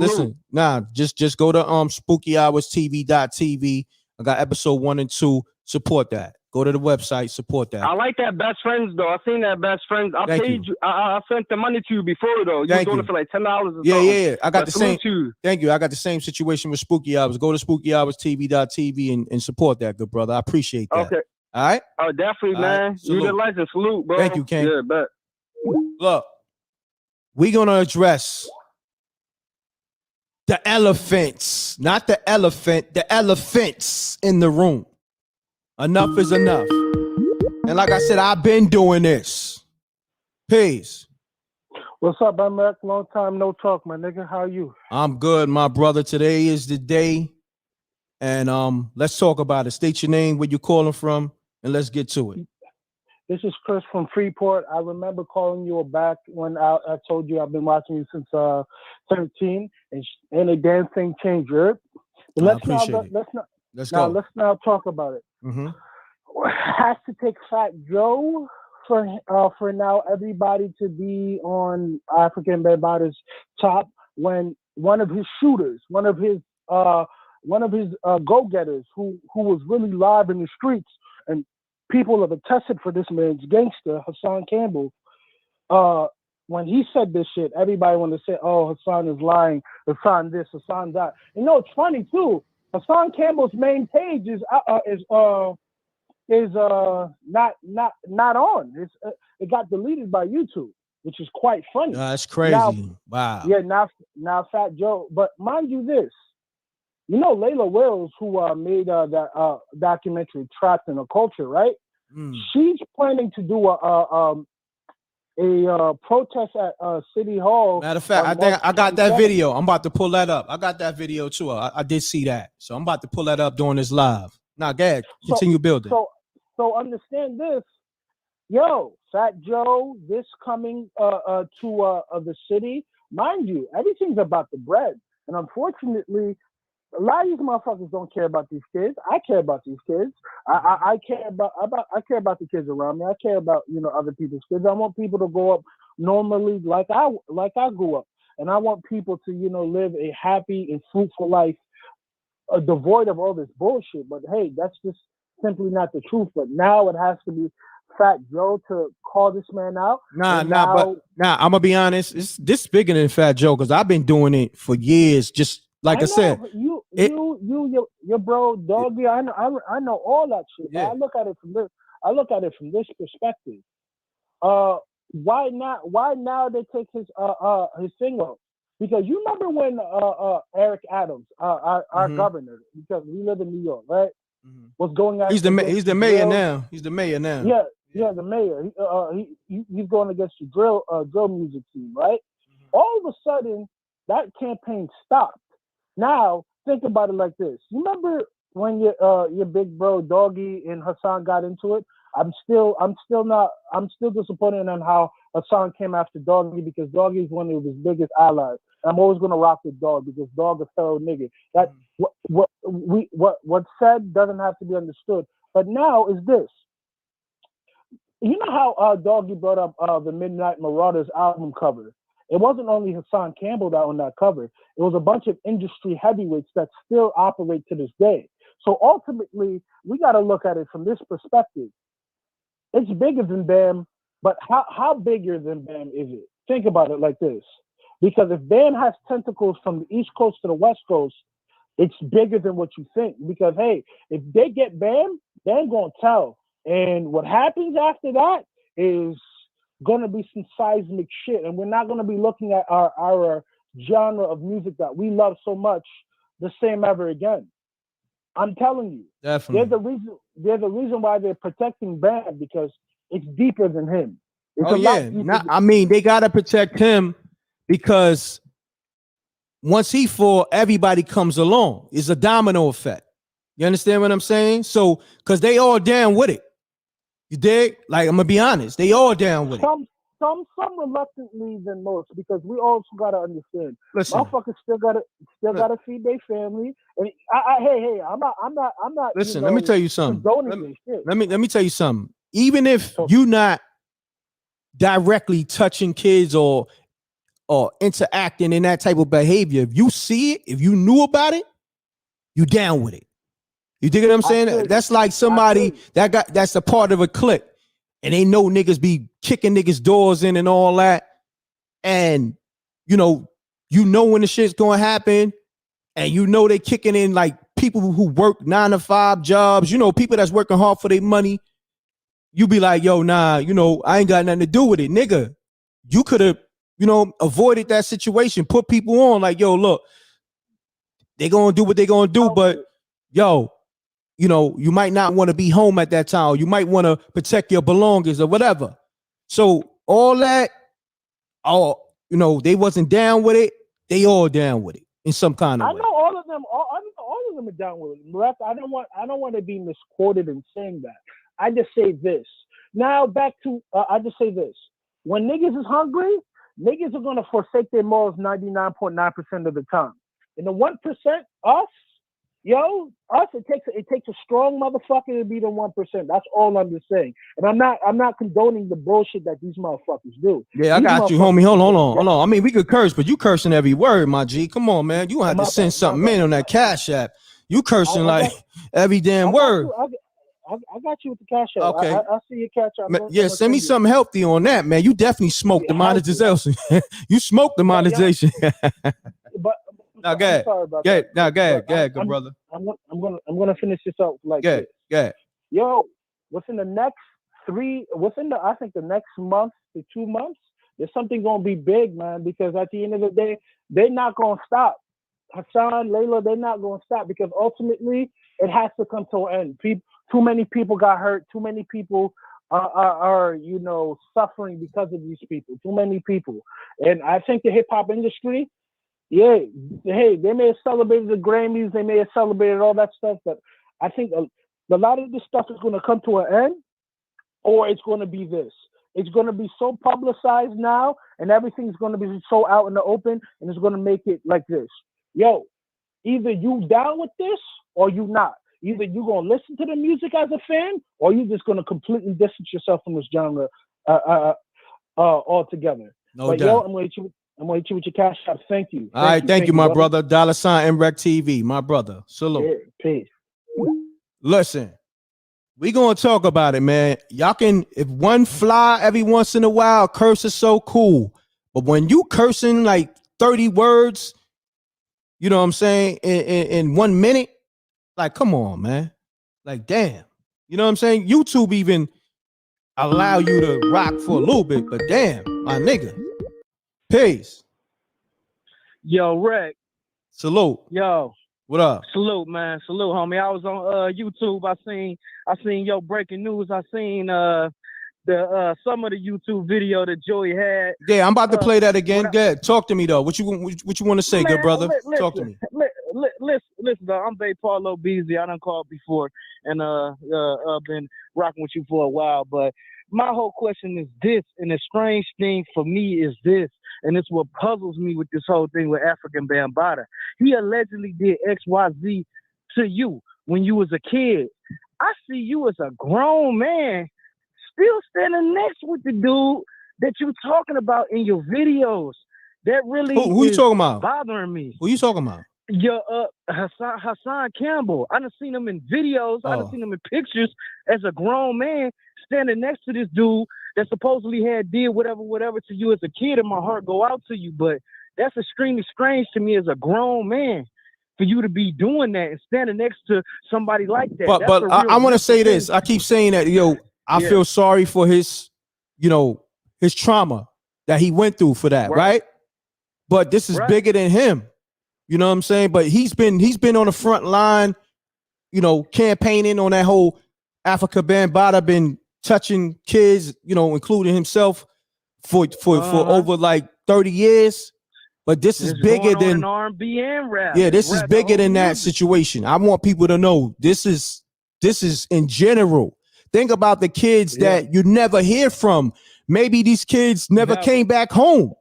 Nah, just go to spookyhours.tv.tv. I got episode 1 and 2. Support that. Go to the website. Support that. I like that Best Friends though. I seen that Best Friends. I paid you. I sent the money to you before though. You were doing it for like $10 or something. Yeah. I got the same. Thank you. I got the same situation with Spooky Hours. Go to spookyhours.tv.tv and support that, good brother. I appreciate that. Okay. All right. Oh, definitely, All man. right. You the legend. Salute, bro. Thank you, King. Yeah, bet. Look, we're gonna address the elephants, not the elephant, the elephants in the room. Enough is enough. And like I said, I've been doing this. Peace. What's up, M.Reck? Long time no talk, my nigga. How are you? I'm good, my brother. Today is the day. And let's talk about it. State your name, where you calling from, and let's get to it. This is Chris from Freeport. I remember calling you back when I told you I've been watching you since 13, and the damn thing changed, right? But let's now talk about it. Mm-hmm. Has to take Fat Joe for now everybody to be on Afrika Bambaataa's top when one of his shooters, one of his go-getters who was really live in the streets, and people have attested for this man's gangster, Hassan Campbell. When he said this shit, everybody wanted to say, oh, Hassan is lying, Hassan this, Hassan that. You know, it's funny too. Hassan Campbell's main page is not on. It got deleted by YouTube, which is quite funny. That's crazy. Wow. Yeah, now Fat Joe. But mind you this, you know Layla Wills, who made that documentary Trapped in a Culture, right? She's planning to do a protest at City Hall. Matter of fact, I think I got that video. I'm about to pull that up. I got that video too. I did see that. So I'm about to pull that up during this live. Now, go ahead. Continue building. So understand this. Yo, Fat Joe, this coming to the city. Mind you, everything's about the bread. And unfortunately, a lot of these motherfuckers don't care about these kids. I care about these kids. I care about the kids around me. I care about, other people's kids. I want people to grow up normally like I grew up. And I want people to, live a happy and fruitful life, devoid of all this bullshit. But hey, that's just simply not the truth. But now it has to be Fat Joe to call this man out. But I'm gonna be honest. This bigger than Fat Joe because I've been doing it for years. Just like I said, your bro Doggy. I know all that shit. Yeah. I look at it from this perspective. Why now they take his thing off? Because you remember when Eric Adams, our governor, because we live in New York, right? Was going out. He's the mayor now. He's the mayor now. Yeah, the mayor. He's going against the drill music team, right? All of a sudden, that campaign stopped. Now think about it like this. You remember when your big bro Doggy and Hassan got into it? I'm still disappointed on how Hassan came after Doggy because Doggy is one of his biggest allies. And I'm always gonna rock with Dog because Dog a thorough nigga. That what's said doesn't have to be understood. But now is this. You know how Doggy brought up the Midnight Marauders album cover? It wasn't only Hassan Campbell that on that cover. It was a bunch of industry heavyweights that still operate to this day. So ultimately, we got to look at it from this perspective. It's bigger than Bam, but how bigger than Bam is it? Think about it like this. Because if Bam has tentacles from the East Coast to the West Coast, it's bigger than what you think. Because, hey, if they get Bam, Bam going to tell. And what happens after that is going to be some seismic shit. And we're not going to be looking at our genre of music that we love so much the same ever again. I'm telling you. Definitely. They're the reason why they're protecting Bam because it's deeper than him. They got to protect him because once he fall, everybody comes along. It's a domino effect. You understand what I'm saying? So, because they all down with it. You dig? Like, I'm gonna be honest, they all down with it. Some reluctantly than most, because we also gotta understand. Listen, motherfuckers still gotta feed their family. And I'm not. Listen, let me tell you something. Let me tell you something. Even if you not directly touching kids or interacting in that type of behavior, if you see it, if you knew about it, you down with it. You dig what I'm saying? That's like somebody that's a part of a clique, and they know niggas be kicking niggas doors in and all that, and you know when the shit's gonna happen, and you know they kicking in like people who work 9-to-5 jobs, people that's working hard for their money. You be like, yo, nah, I ain't got nothing to do with it, nigga. You could have, avoided that situation, put people on like, yo, look, they gonna do what they gonna do, but yo, you might not want to be home at that time. You might want to protect your belongings or whatever. So all that, they wasn't down with it. They all down with it in some kind of way. I know all of them. I know all of them are down with it. Mrecktv, I don't want to be misquoted in saying that. I just say this. Now back to I just say this. When niggas is hungry, niggas are gonna forsake their morals 99.9% of the time. And the 1%, us, it takes a strong motherfucker to be the 1%. That's all I'm just saying. And I'm not condoning the bullshit that these motherfuckers do. Yeah, I got you, homie. Hold on. I mean, we could curse, but you cursing every word, my G. Come on, man. You gonna have to send something in on that Cash App. You cursing like every damn word. I got you with the Cash App. Okay. I see your Cash App. Send me something healthy on that, man. You definitely smoked the monetization. You smoked the monetization. But now, go ahead. Sorry about that. Now, go ahead, good brother. I'm gonna finish this up like this. Go ahead. Yo, within the next next month to 2 months, there's something gonna be big, man. Because at the end of the day, they're not gonna stop. Hassan, Layla, they're not gonna stop because ultimately it has to come to an end. Too many people got hurt. Too many people are suffering because of these people. Too many people, and I think the hip hop industry. Yeah, hey, they may have celebrated the Grammys, they may have celebrated all that stuff, but I think a lot of this stuff is going to come to an end, or it's going to be this. It's going to be so publicized now, and everything's going to be so out in the open, and it's going to make it like this. Yo, either you down with this, or you not. Either you going to listen to the music as a fan, or you just going to completely distance yourself from this genre altogether. No but doubt. Yo, I'm going to hit you with your Cash App. Thank you. All right, thank you, my brother. $ M.Reck.TV, my brother. Salute. Yeah, peace. Listen, we gonna talk about it, man. Y'all can, if one fly every once in a while, curse is so cool. But when you cursing like 30 words, you know what I'm saying, in 1 minute, like, come on, man. Like, damn. You know what I'm saying? YouTube even allow you to rock for a little bit, but damn, my nigga. Peace. Yo, Reck. Salute. Yo. What up? Salute, man. Salute, homie. I was on YouTube. I seen your breaking news. I seen some of the YouTube video that Joey had. Yeah, I'm about to play that again. Go ahead. Talk to me though. What you want to say, man, good brother? Listen, talk to me. Listen, though. I'm Bay Paulo Beasley. I done called before and been rocking with you for a while, but my whole question is this, and the strange thing for me is this, and it's what puzzles me with this whole thing with Afrika Bambaataa. He allegedly did XYZ to you when you was a kid. I see you as a grown man still standing next with the dude that you talking about in your videos. That really who you talking about? Bothering me. Who you talking about? Your Hassan Campbell. I done seen him in videos. I done seen him in pictures as a grown man standing next to this dude that supposedly did whatever to you as a kid, and my heart go out to you. But that's extremely strange to me as a grown man for you to be doing that and standing next to somebody like that. But I want to say this. I keep saying that, I feel sorry for his, his trauma that he went through for that, right? But this is bigger than him. You know what I'm saying? But he's been on the front line, campaigning on that whole Afrika Bambaataa, been touching kids, including himself for over like 30 years. But this is bigger than R&B and rap. Yeah, this is bigger than that situation. I want people to know this is in general. Think about the kids that you never hear from. Maybe these kids never came back home.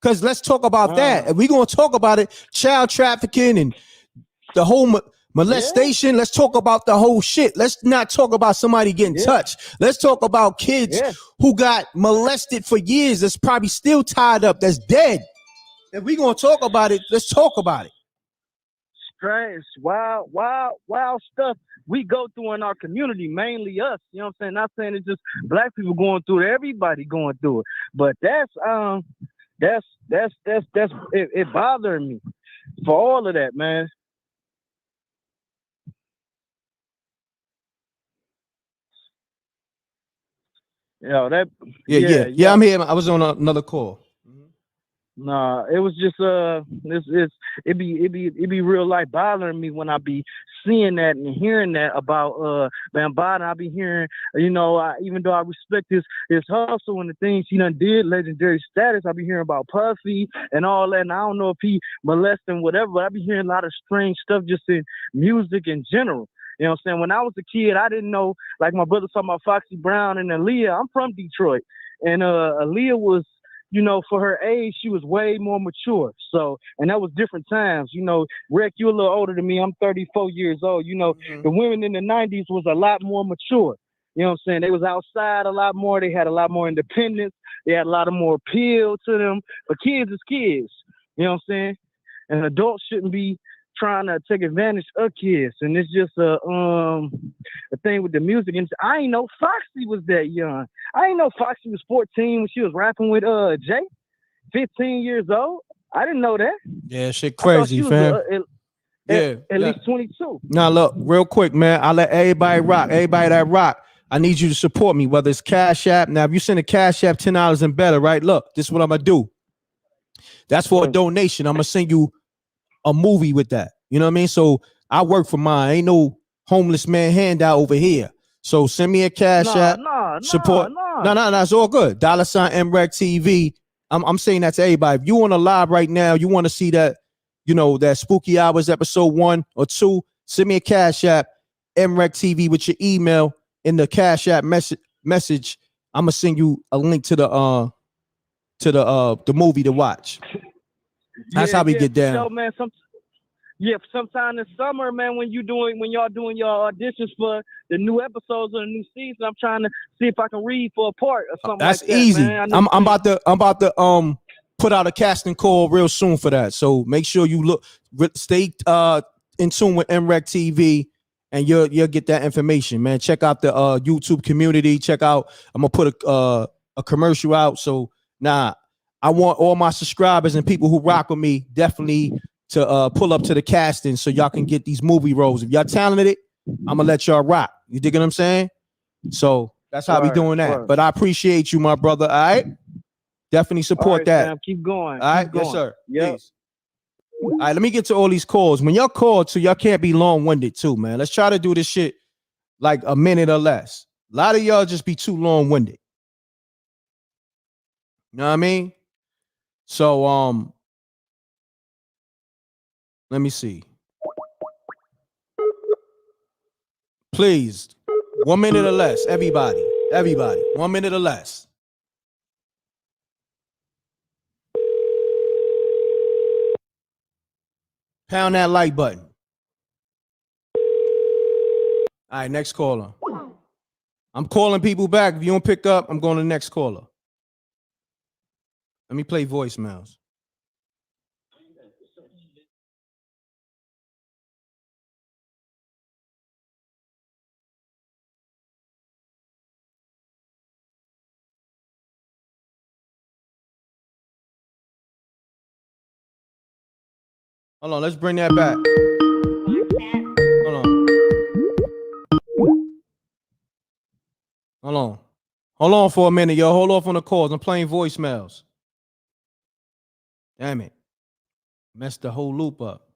Because let's talk about that. If we're going to talk about it, child trafficking and the whole molestation. Let's talk about the whole shit. Let's not talk about somebody getting touched. Let's talk about kids who got molested for years. That's probably still tied up. That's dead. If we gonna talk about it, let's talk about it. Strange, wild stuff we go through in our community, mainly us. You know what I'm saying? Not saying it's just black people going through it, everybody going through it. But that's it bothering me for all of that, man. You know, that yeah, I'm here. I was on another call. Nah, it was just it be real life bothering me when I be seeing that and hearing that about Bambaataa. I be hearing, you know, even though I respect his hustle and the things he done did, legendary status, I be hearing about Puffy and all that. And I don't know if he molesting whatever, but I be hearing a lot of strange stuff just in music in general. You know what I'm saying? When I was a kid, I didn't know, like my brother talking about Foxy Brown and Aaliyah. I'm from Detroit, and Aaliyah was, you know, for her age, she was way more mature. So, and that was different times. You know, Mrecktv, you a little older than me. I'm 34 years old. You know, the women in the 90s was a lot more mature. You know what I'm saying? They was outside a lot more. They had a lot more independence. They had a lot of more appeal to them. But kids is kids. You know what I'm saying? And adults shouldn't be trying to take advantage of kids. And it's just a thing with the music. And I ain't know Foxy was that young. I ain't know Foxy was 14 when she was rapping with Jay, 15 years old. I didn't know that. Yeah, shit crazy, fam. At least 22. Now look, real quick, man. I let everybody rock. Everybody that rock, I need you to support me, whether it's Cash App. Now, if you send a Cash App $10 and better, right? Look, this is what I'm gonna do. That's for a donation. I'm gonna send you a movie with that. You know what I mean? So I work for mine. Ain't no homeless man handout over here. So send me a Cash App. Support. No, it's all good. $ Mrecktv. I'm saying that to everybody. If you on a live right now, you want to see that, you know, that Spooky Hours episode 1 or 2, send me a Cash App, Mrecktv, with your email in the Cash App message. I'm gonna send you a link to the movie to watch. That's how we get down. So, man, sometime this summer, man, when y'all doing your auditions for the new episodes of the new season, I'm trying to see if I can read for a part or something. That's like that, easy. Man. I'm about to put out a casting call real soon for that. So make sure you stay in tune with Mrecktv, and you'll get that information, man. Check out the YouTube community. Check out. I'm gonna put a commercial out. So I want all my subscribers and people who rock with me definitely to pull up to the casting so y'all can get these movie roles. If y'all talented, I'm gonna let y'all rock. You dig what I'm saying? So that's how we doing that. But I appreciate you, my brother. All right, definitely support that. Sam, keep going. All right, yes, sir. Yep. All right, let me get to all these calls. When y'all call, too, y'all can't be long-winded too, man. Let's try to do this shit like a minute or less. A lot of y'all just be too long-winded. You know what I mean? So let me see. Please, 1 minute or less. Everybody, 1 minute or less. Pound that like button. All right, next caller. I'm calling people back. If you don't pick up, I'm going to the next caller. Let me play voicemails. Hold on, let's bring that back. Hold on for a minute, yo. Hold off on the calls. I'm playing voicemails. Damn it. Messed the whole loop up.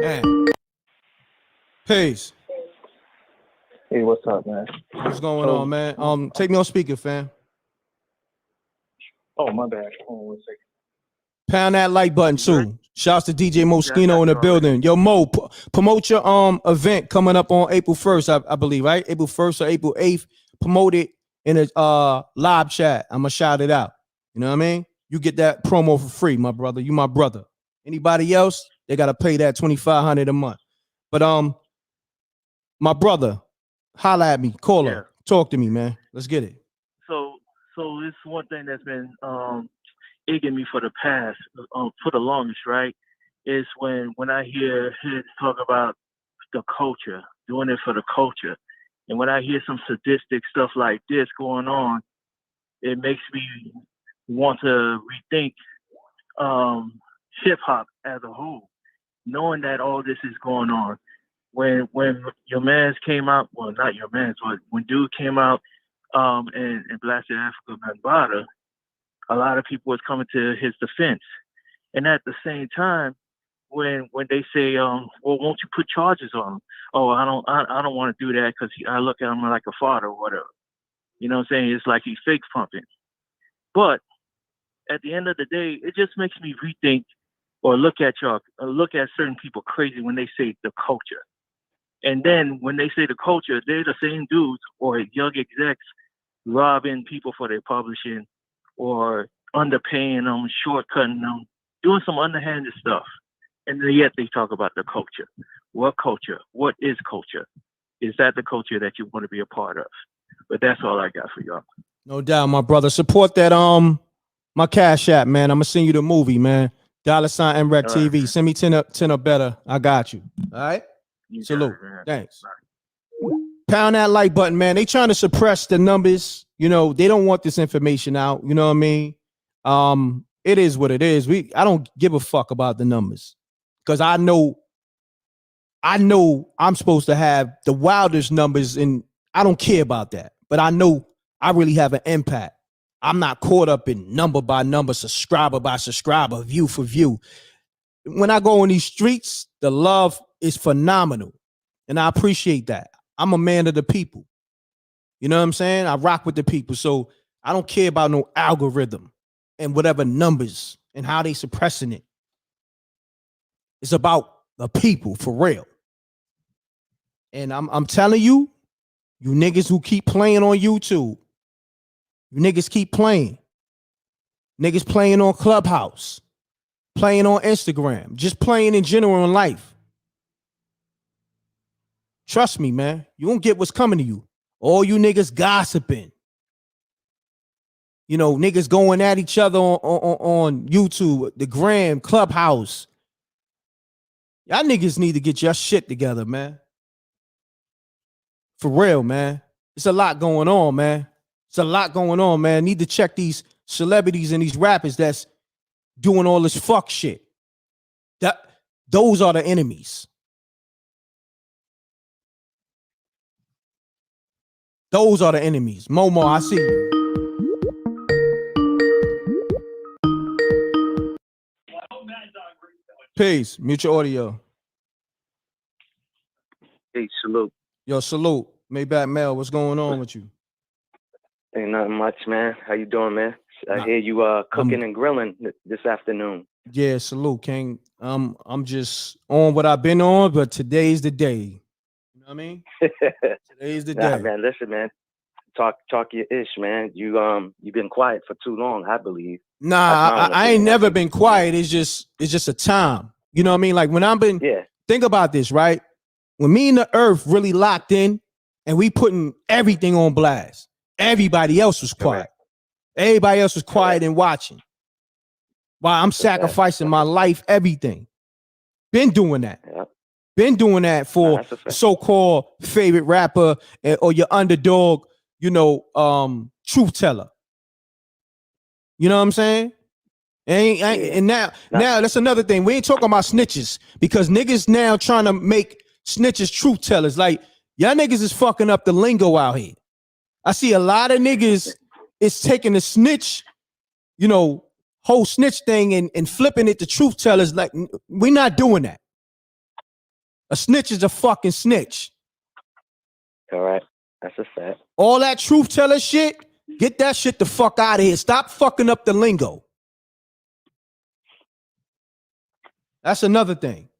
Damn. Peace. Hey, what's up, man? What's going on, man? Take me on speaker, fam. Oh, my bad. Hold on 1 second. Pound that like button too. Shouts to DJ Moschino in the building. Yo, Mo, promote your event coming up on April 1st, I believe, right? April 1st or April 8th. Promote it in a live chat. I'm gonna shout it out. You know what I mean? You get that promo for free, my brother. You my brother. Anybody else? They got to pay that $2,500 a month. But my brother, holla at me, caller, talk to me, man. Let's get it. So it's one thing that's been egging me for the past, for the longest, right? Is when I hear heads talk about the culture, doing it for the culture, and when I hear some sadistic stuff like this going on, it makes me want to rethink hip hop as a whole, knowing that all this is going on. When your mans came out, well, not your mans, but when dude came out and blasted Afrika Bambaataa, a lot of people was coming to his defense. And at the same time, when they say, well, won't you put charges on him? Oh, I don't want to do that because I look at him like a father or whatever. You know what I'm saying? It's like he's fake pumping. But at the end of the day, it just makes me rethink or look at certain people crazy when they say the culture. And then when they say the culture, they're the same dudes or young execs robbing people for their publishing or underpaying them, shortcutting them, doing some underhanded stuff. And yet they talk about the culture. What culture? What is culture? Is that the culture that you want to be a part of? But that's all I got for y'all. No doubt, my brother. Support that my Cash App, man. I'm gonna send you the movie, man. $ Mrecktv. Right. Send me 10 or better. I got you. All right. Salute. Thanks. Pound that like button, man. They trying to suppress the numbers. You know, they don't want this information out. You know what I mean? It is what it is. I don't give a fuck about the numbers because I know I'm supposed to have the wildest numbers, and I don't care about that. But I know I really have an impact. I'm not caught up in number by number, subscriber by subscriber, view for view. When I go on these streets, the love is phenomenal. And I appreciate that. I'm a man of the people. You know what I'm saying? I rock with the people. So I don't care about no algorithm and whatever numbers and how they suppressing it. It's about the people for real. And I'm telling you, you niggas who keep playing on YouTube, you niggas keep playing. Niggas playing on Clubhouse, playing on Instagram, just playing in general in life. Trust me, man. You won't get what's coming to you. All you niggas gossiping. You know, niggas going at each other on YouTube, the Gram, Clubhouse. Y'all niggas need to get your shit together, man. For real, man. It's a lot going on, man. It's a lot going on, man. Need to check these celebrities and these rappers that's doing all this fuck shit. Those are the enemies. Those are the enemies. Momo, I see you. Peace. Mute your audio. Hey, salute. Yo, salute. Maybach Mel, what's going on with you? Ain't nothing much, man. How you doing, man? I hear you cooking and grilling this afternoon. Yeah, salute, King. I'm just on what I've been on, but today's the day. You know what I mean? Today's the day. Man, listen, man. Talk your ish, man. You've been quiet for too long, I believe. Nah, I ain't never been quiet. It's just a time. You know what I mean? Like when I've been think about this, right? When me and the earth really locked in and we putting everything on blast, everybody else was quiet. Correct. Everybody else was quiet and watching. While I'm sacrificing my life, everything. Been doing that. Yep. Been doing that for so-called favorite rapper or your underdog, you know, truth teller. You know what I'm saying? And now that's another thing. We ain't talking about snitches because niggas now trying to make snitches truth tellers. Like, y'all niggas is fucking up the lingo out here. I see a lot of niggas is taking the snitch, you know, whole snitch thing and flipping it to truth tellers. Like, we're not doing that. A snitch is a fucking snitch. All right. That's a fact. All that truth teller shit, get that shit the fuck out of here. Stop fucking up the lingo. That's another thing.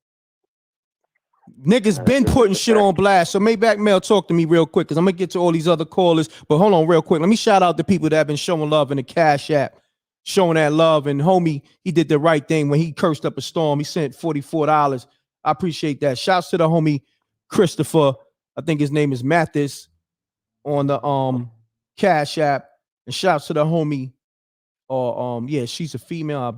Niggas been putting shit on blast. So Maybach Mel, talk to me real quick because I'm going to get to all these other callers. But hold on real quick. Let me shout out the people that have been showing love in the Cash App. showing that love. And homie, he did the right thing when he cursed up a storm. He sent $44. I appreciate that. Shouts to the homie Christopher. I think his name is Mathis on the Cash App. And shouts to the homie, or yeah, she's a female, I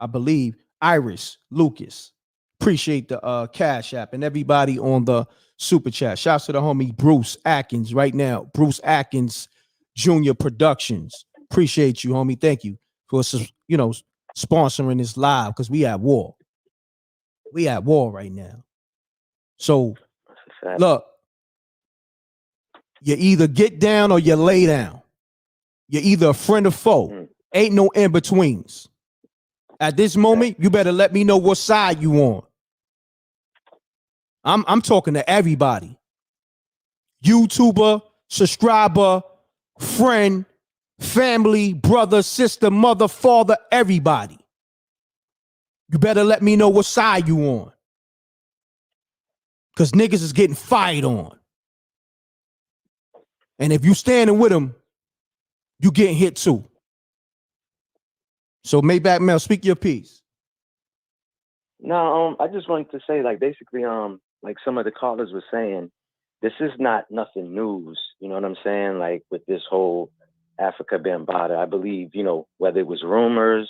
believe, Iris Lucas. Appreciate the Cash App and everybody on the super chat. Shouts to the homie Bruce Atkins right now. Bruce Atkins Junior Productions. Appreciate you, homie. Thank you for sponsoring this live, because we at war. We at war right now. So look, you either get down or you lay down. You're either a friend or foe. Ain't no in-betweens. At this moment, you better let me know what side you on. I'm talking to everybody. YouTuber, subscriber, friend, family, brother, sister, mother, father, everybody. You better let me know what side you on. Because niggas is getting fired on. And if you standing with them, you getting hit too. So Maybach Mel, speak your piece. No, I just wanted to say, like, basically, like some of the callers were saying, this is not nothing news. You know what I'm saying? Like with this whole Afrika Bambaataa, I believe, whether it was rumors,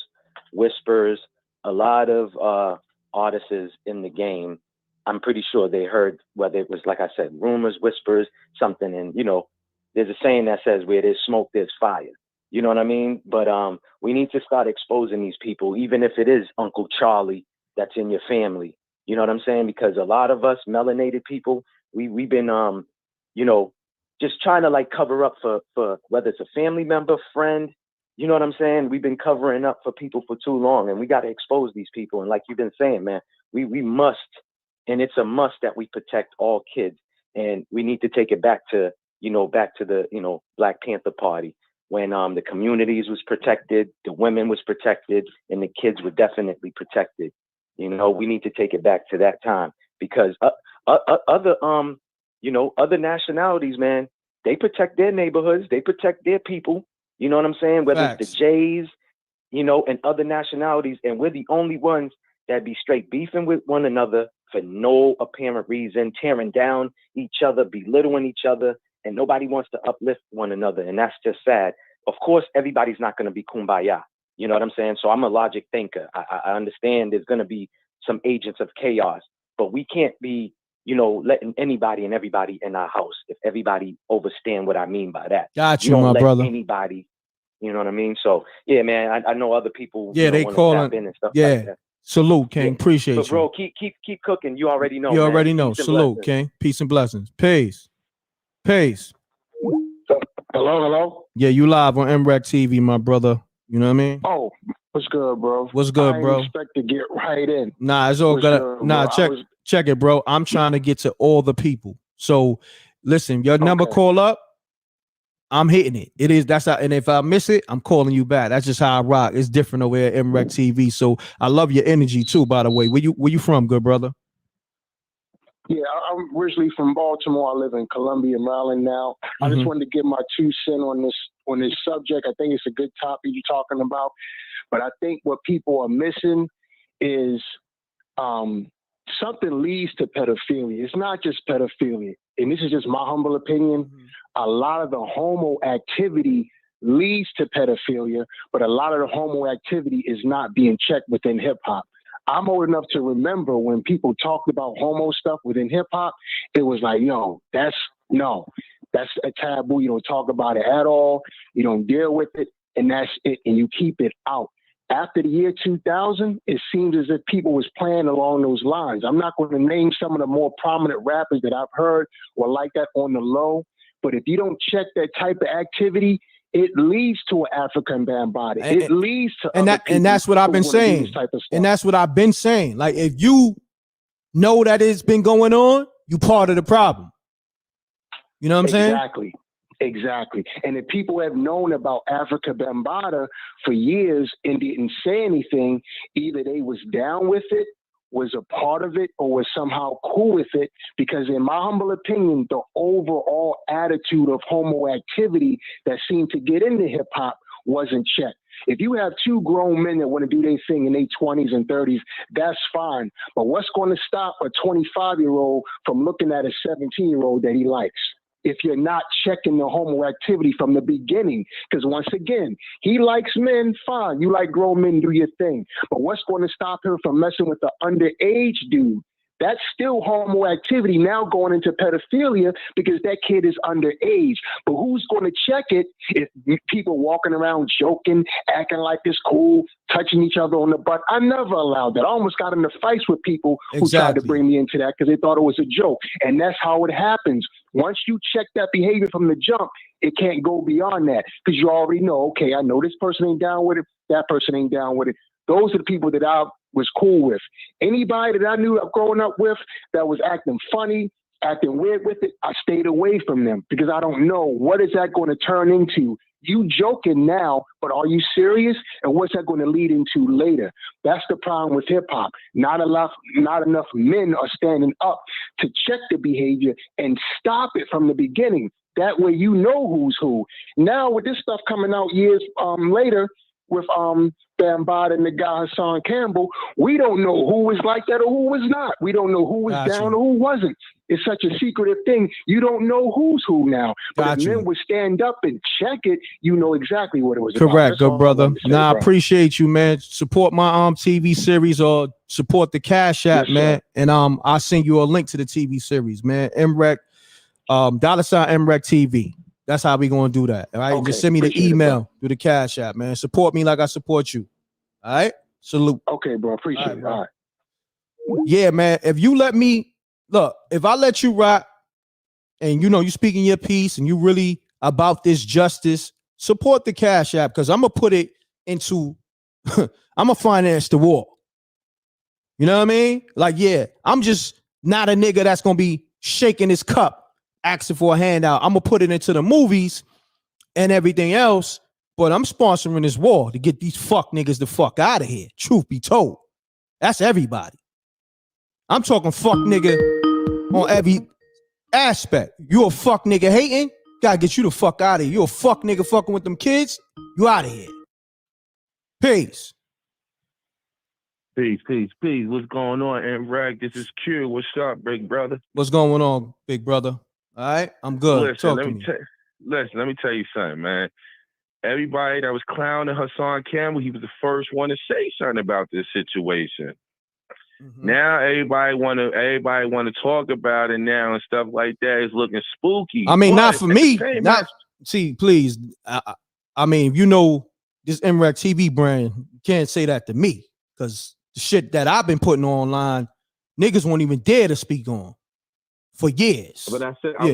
whispers, a lot of artists in the game, I'm pretty sure they heard, whether it was, like I said, rumors, whispers, something. And, there's a saying that says where there's smoke, there's fire. You know what I mean? But we need to start exposing these people, even if it is Uncle Charlie that's in your family. You know what I'm saying? Because a lot of us melanated people, we've been, just trying to like cover up for whether it's a family member, friend. You know what I'm saying? We've been covering up for people for too long, and we got to expose these people. And like you've been saying, man, we must, and it's a must that we protect all kids. And we need to take it back to the, Black Panther Party, when the communities was protected, the women was protected, and the kids were definitely protected. We need to take it back to that time, because other nationalities, man, they protect their neighborhoods, they protect their people. You know what I'm saying? Whether Facts. it's the Jays, and other nationalities, and we're the only ones that be straight beefing with one another for no apparent reason, tearing down each other, belittling each other, and nobody wants to uplift one another. And that's just sad. Of course, everybody's not going to be kumbaya. You know what I'm saying? So I'm a logic thinker. I understand there's going to be some agents of chaos, but we can't be, letting anybody and everybody in our house, if everybody understand what I mean by that. Got you, don't my let brother. Anybody, you know what I mean? So yeah, man, I know other people, Yeah, they want to calling. tap in and stuff Yeah. like that. Salute, King. Yeah. Appreciate But bro, you. keep cooking. You already know. You man. already know. Peace and Salute, blessings. King. Peace and blessings. Peace. Peace. Hello. Yeah, you live on Mrecktv, my brother. You know what I mean? Oh, what's good, bro? What's good, I bro? didn't expect to get right in. Nah, it's all What's good. good, Nah, bro? check it, bro. I'm trying to get to all the people. So listen, your number call up, I'm hitting it. It is, that's how, and if I miss it, I'm calling you back. That's just how I rock. It's different over here at Mrecktv. So I love your energy too, by the way. Where you from, good brother? Yeah, I'm originally from Baltimore. I live in Columbia, Maryland now. I just wanted to give my 2 cents on this subject. I think it's a good topic you're talking about. But I think what people are missing is something leads to pedophilia. It's not just pedophilia. And this is just my humble opinion. A lot of the homo activity leads to pedophilia, but a lot of the homo activity is not being checked within hip hop. I'm old enough to remember when people talked about homo stuff within hip hop, it was like, that's a taboo. You don't talk about it at all. You don't deal with it, and that's it. And you keep it out. After the year 2000, it seems as if people was playing along those lines. I'm not going to name some of the more prominent rappers that I've heard or like that on the low, but if you don't check that type of activity, it leads to an African Bambaataa. It leads to and that's what I've been saying. And that's what I've been saying. Like, if you know that it's been going on, you part of the problem. You know what I'm saying? Exactly. And if people have known about Afrika Bambaataa for years and didn't say anything, either they was down with it, was a part of it, or was somehow cool with it, because in my humble opinion, the overall attitude of homo activity that seemed to get into hip hop wasn't checked. If you have two grown men that want to do their thing in their 20s and 30s, that's fine. But what's going to stop a 25-year-old from looking at a 17-year-old that he likes? If you're not checking the homo activity from the beginning. Because once again, he likes men, fine. You like grown men, do your thing. But what's going to stop him from messing with the underage dude? That's still homo activity now going into pedophilia because that kid is underage. But who's going to check it if people walking around joking, acting like it's cool, touching each other on the butt? I never allowed that. I almost got into fights with people who tried to bring me into that because they thought it was a joke. And that's how it happens. Once you check that behavior from the jump, it can't go beyond that because you already know, okay, I know this person ain't down with it, that person ain't down with it. Those are the people that I was cool with. Anybody that I knew growing up with that was acting funny, acting weird with it, I stayed away from them because I don't know what is that going to turn into. You joking now, but are you serious? And what's that going to lead into later? That's the problem with hip hop. Not enough men are standing up to check the behavior and stop it from the beginning. That way you know who's who. Now with this stuff coming out years later, with Bambaataa and the guy Hassan Campbell, we don't know who was like that or who was not. We don't know who was down or who wasn't. It's such a secretive thing. You don't know who's who now. But if men would stand up and check it, you know exactly what it was about. Correct, good brother. Say, I bro. appreciate you, man. Support my TV series or support the Cash App, Yes, man. sir. And I'll send you a link to the TV series, man. M.Reck, $M.Reck.TV. That's how we gonna do that. All right. Okay, Just send me the appreciate it, email through the Cash App, man. Support me like I support you. All right. Salute. Okay, bro. Appreciate it. bro. All right. Yeah, man. If you let me look, if I let you rock and you know you speaking your piece and you really about this justice, support the Cash App because I'm gonna put it into I'm gonna finance the war. You know what I mean? Like, yeah, I'm just not a nigga that's gonna be shaking his cup, asking for a handout. I'm gonna put it into the movies and everything else, but I'm sponsoring this war to get these fuck niggas the fuck out of here. Truth be told, that's everybody. I'm talking fuck nigga on every aspect. You a fuck nigga hating? Gotta get you the fuck out of here. You a fuck nigga fucking with them kids? You out of here. Peace. Peace. What's going on, M.Reck? This is Q. What's up, big brother? What's going on, big brother? All right, I'm good. Listen, Talk to me. Let me tell you something, man. Everybody that was clowning Hassan Campbell, he was the first one to say something about this situation. Now everybody want to talk about it now and stuff like that. It's looking spooky. I mean, But not for at the me. same Not time- see, please. I mean, you know this Mrecktv brand, you can't say that to me because the shit that I've been putting online, niggas won't even dare to speak on for years. But I said Yeah. I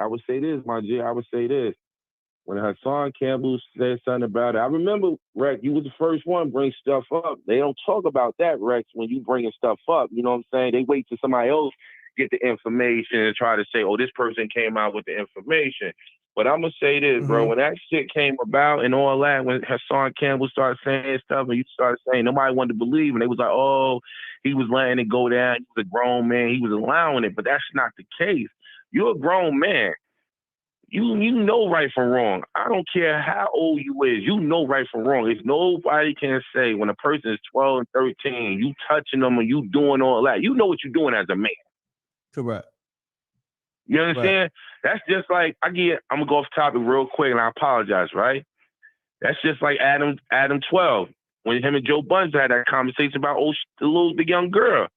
would say this, my G. I would say this. When Hassan Campbell said something about it, I remember, Rex, you was the first one to bring stuff up. They don't talk about that, Rex, when you bringing stuff up. You know what I'm saying? They wait till somebody else get the information and try to say, oh, this person came out with the information. But I'm going to say this, bro. When that shit came about and all that, when Hassan Campbell started saying stuff and you started saying nobody wanted to believe, and they was like, oh, he was letting it go down. He was a grown man. He was allowing it. But that's not the case. You're a grown man. You know right from wrong. I don't care how old you is. You know right from wrong. If nobody can say when a person is 12 and 13, you touching them or you doing all that, you know what you're doing as a man. Correct. You understand? That's just like, I'm going to go off topic real quick and I apologize, right? That's just like Adam 12. When him and Joe Buns had that conversation about the young girl.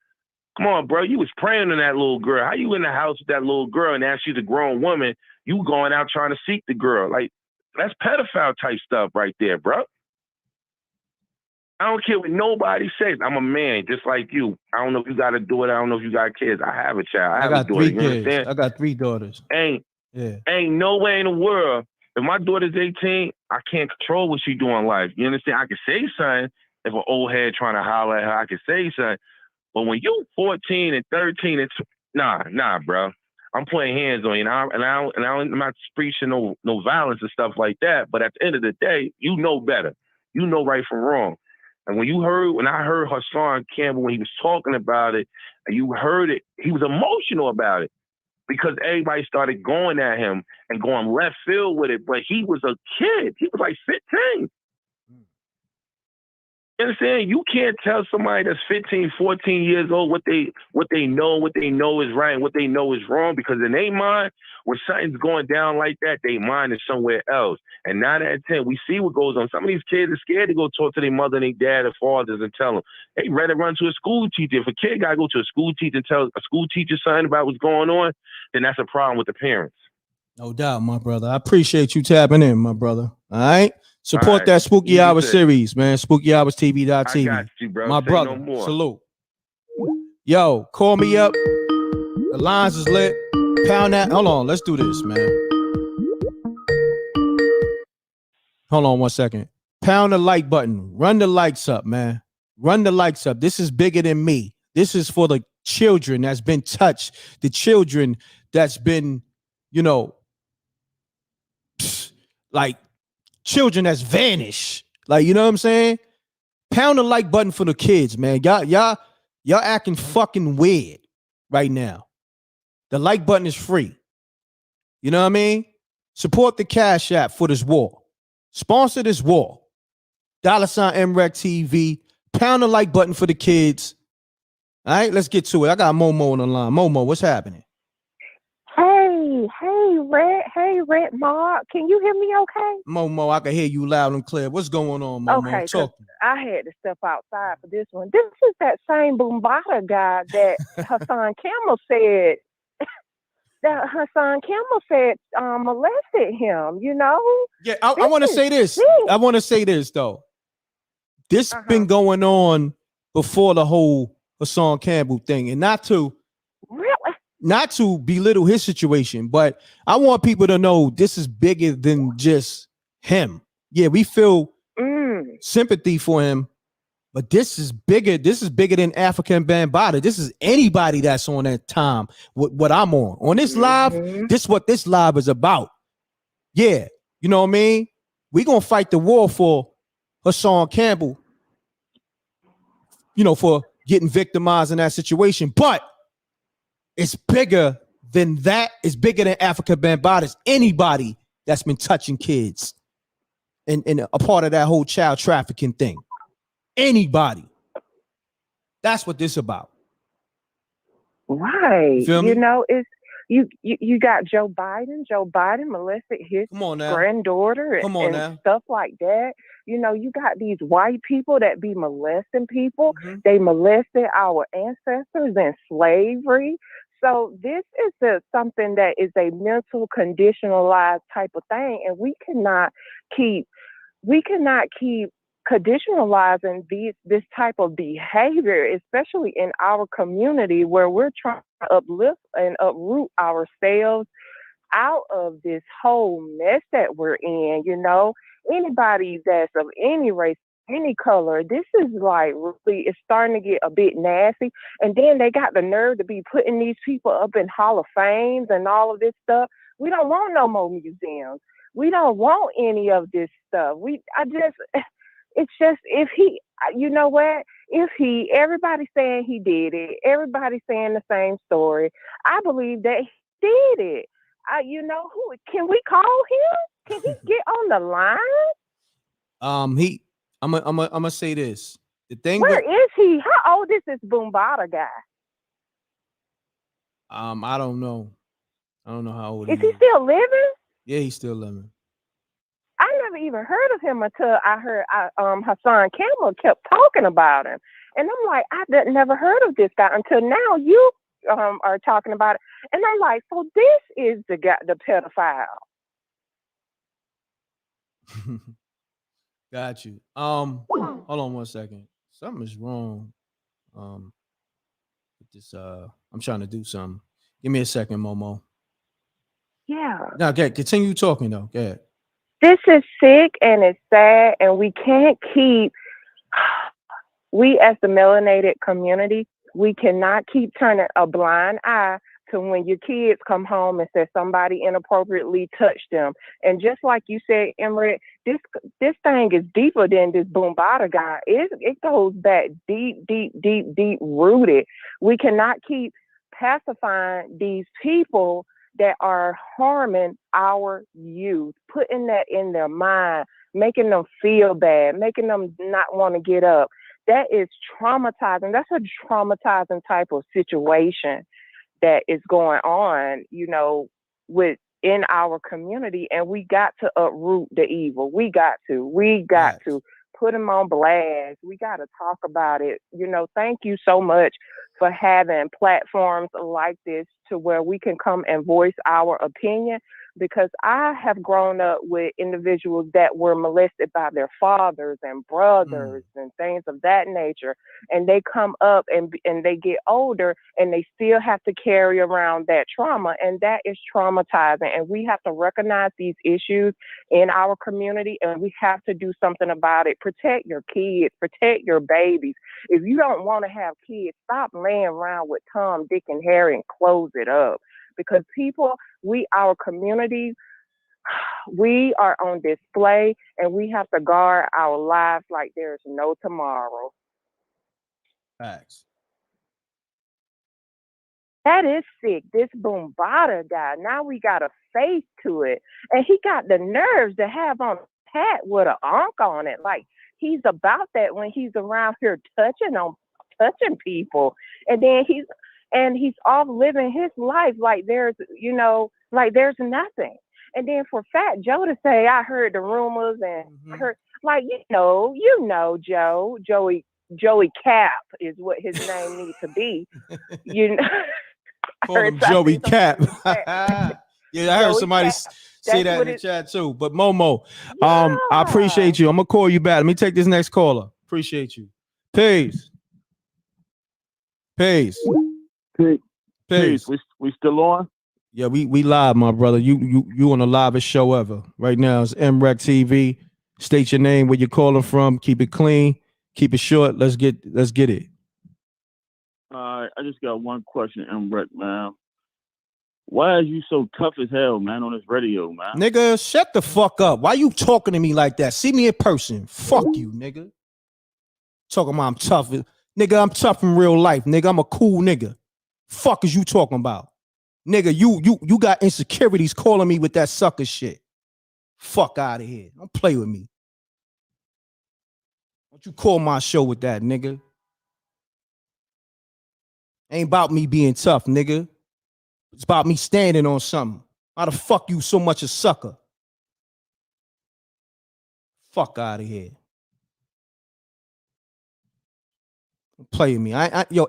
Come on, bro. You was praying on that little girl. How you in the house with that little girl and now she's a grown woman? You going out trying to seek the girl. Like, that's pedophile type stuff right there, bro. I don't care what nobody says. I'm a man just like you. I don't know if you got a daughter. I don't know if you got kids. I have a child. I have got a daughter. 3 You kids. understand? I got 3 daughters. Ain't no way in the world. If my daughter's 18, I can't control what she do in life. You understand? I can say something if an old head trying to holler at her. I can say something. But when you 14 and 13, it's nah, bro. I'm putting hands on you, I'm not preaching no violence and stuff like that. But at the end of the day, you know better. You know right from wrong. And when I heard Hassan Campbell when he was talking about it, and you heard it, he was emotional about it because everybody started going at him and going left field with it. But he was a kid. He was like 15. You understand? You can't tell somebody that's 15, 14 years old what they know is right and what they know is wrong, because in their mind, when something's going down like that, their mind is somewhere else. And 9 out of 10, we see what goes on. Some of these kids are scared to go talk to their mother and their dad or fathers and tell them. They rather run to a school teacher. If a kid got to go to a school teacher and tell a school teacher something about what's going on, then that's a problem with the parents. No doubt, my brother. I appreciate you tapping in, my brother. All right. Support All right. that Spooky You Hour said- series, man. SpookyHoursTV.tv. I got you, bro. My Say brother. no more. Salute. Yo, call me up. The lines is lit. Pound that. Hold on. Let's do this, man. Hold on 1 second. Pound the like button. Run the likes up, man. Run the likes up. This is bigger than me. This is for the children that's been touched. The children that's been, like children that's vanished. Like, you know what I'm saying? Pound the like button for the kids, man. Y'all acting fucking weird right now. The like button is free. You know what I mean? Support the Cash App for this war. Sponsor this war. $ Mrecktv. Pound the like button for the kids. All right, let's get to it. I got Momo on the line. Momo, what's happening? Hey, Red Mark. Can you hear me okay? Momo, I can hear you loud and clear. What's going on, Momo? Okay, Talk. I had to step outside for this one. This is that same Bambaataa guy that Hassan Campbell said molested him, you know? Yeah, I want to say this. I want to say this, though. This been going on before the whole Hassan Campbell thing, and not to belittle his situation, but I want people to know this is bigger than just him. Yeah, we feel sympathy for him, but this is bigger. This is bigger than Afrika Bambaataa. This is anybody that's on that time. What I'm on this live. This what this live is about. Yeah, you know what I mean. We gonna fight the war for Hassan Campbell. For getting victimized in that situation, but it's bigger than that. It's bigger than Afrika Bambaataa. It's anybody that's been touching kids and a part of that whole child trafficking thing. Anybody. That's what this about. Right. You feel me? It's you got Joe Biden. Joe Biden molested his granddaughter and stuff like that. You got these white people that be molesting people. They molested our ancestors in slavery. So this is something that is a mental conditionalized type of thing, and we cannot keep conditionalizing this type of behavior, especially in our community where we're trying to uplift and uproot ourselves out of this whole mess that we're in. Anybody that's of any race, any color, this is like really, it's starting to get a bit nasty. And then they got the nerve to be putting these people up in Hall of Fames and all of this stuff. We don't want no more museums. We don't want any of this stuff. It's just, if he, everybody's saying he did it. Everybody's saying the same story. I believe that he did it. Who can we call him? Can he get on the line? I'm gonna say this. The thing. Where is he? How old is this Bambaataa guy? I don't know. I don't know how old is he still living? Yeah, he's still living. I never even heard of him until I heard Hassan Campbell kept talking about him, and I'm like, I never heard of this guy until now. You are talking about it, and I'm like, so this is the guy, the pedophile. Got you. Hold on 1 second. Something is wrong. With this. I'm trying to do something. Give me a second, Momo. Yeah. No, okay. Continue talking though. Go ahead. This is sick and it's sad, and we can't keep. We as the melanated community, we cannot keep turning a blind eye to when your kids come home and say somebody inappropriately touched them. And just like you said, M.Reck, this thing is deeper than this Bambaataa guy. It goes back deep rooted. We cannot keep pacifying these people that are harming our youth, putting that in their mind, making them feel bad, making them not want to get up. That is traumatizing. That's a traumatizing type of situation that is going on, within our community, and we got to uproot the evil. We got to put them on blast. We got to talk about it. Thank you so much for having platforms like this to where we can come and voice our opinion, because I have grown up with individuals that were molested by their fathers and brothers and things of that nature. And they come up and they get older and they still have to carry around that trauma. And that is traumatizing. And we have to recognize these issues in our community, and we have to do something about it. Protect your kids, protect your babies. If you don't want to have kids, stop laying around with Tom, Dick, and Harry and close it up. Because our community, we are on display, and we have to guard our lives like there's no tomorrow. Facts. That is sick. This Bambaataa guy, now we got a face to it. And he got the nerves to have on a hat with an ankh on it. Like, he's about that when he's around here touching people. And then he's off living his life like there's nothing. And then for Fat Joe to say, I heard the rumors and heard, Joey Cap is what his name needs to be. Call him Joey Cap. Yeah, I heard somebody say that in the chat too. But Momo, I appreciate you. I'm gonna call you back. Let me take this next caller. Appreciate you. Peace. Peace. Peace. We still on? Yeah, we live, my brother. You on the livest show ever. Right now it's Mrecktv. State your name, where you're calling from. Keep it clean. Keep it short. Let's get it. I just got one question, M.Reck, man. Why are you so tough as hell, man, on this radio, man? Nigga, shut the fuck up. Why you talking to me like that? See me in person. Fuck you, nigga. Talking about I'm tough. Nigga, I'm tough in real life. Nigga, I'm a cool nigga. Fuck is you talking about? Nigga, you got insecurities calling me with that sucker shit. Fuck out of here. Don't play with me. Don't you call my show with that, nigga. Ain't about me being tough, nigga. It's about me standing on something. How the fuck you so much a sucker? Fuck out of here. Don't play with me.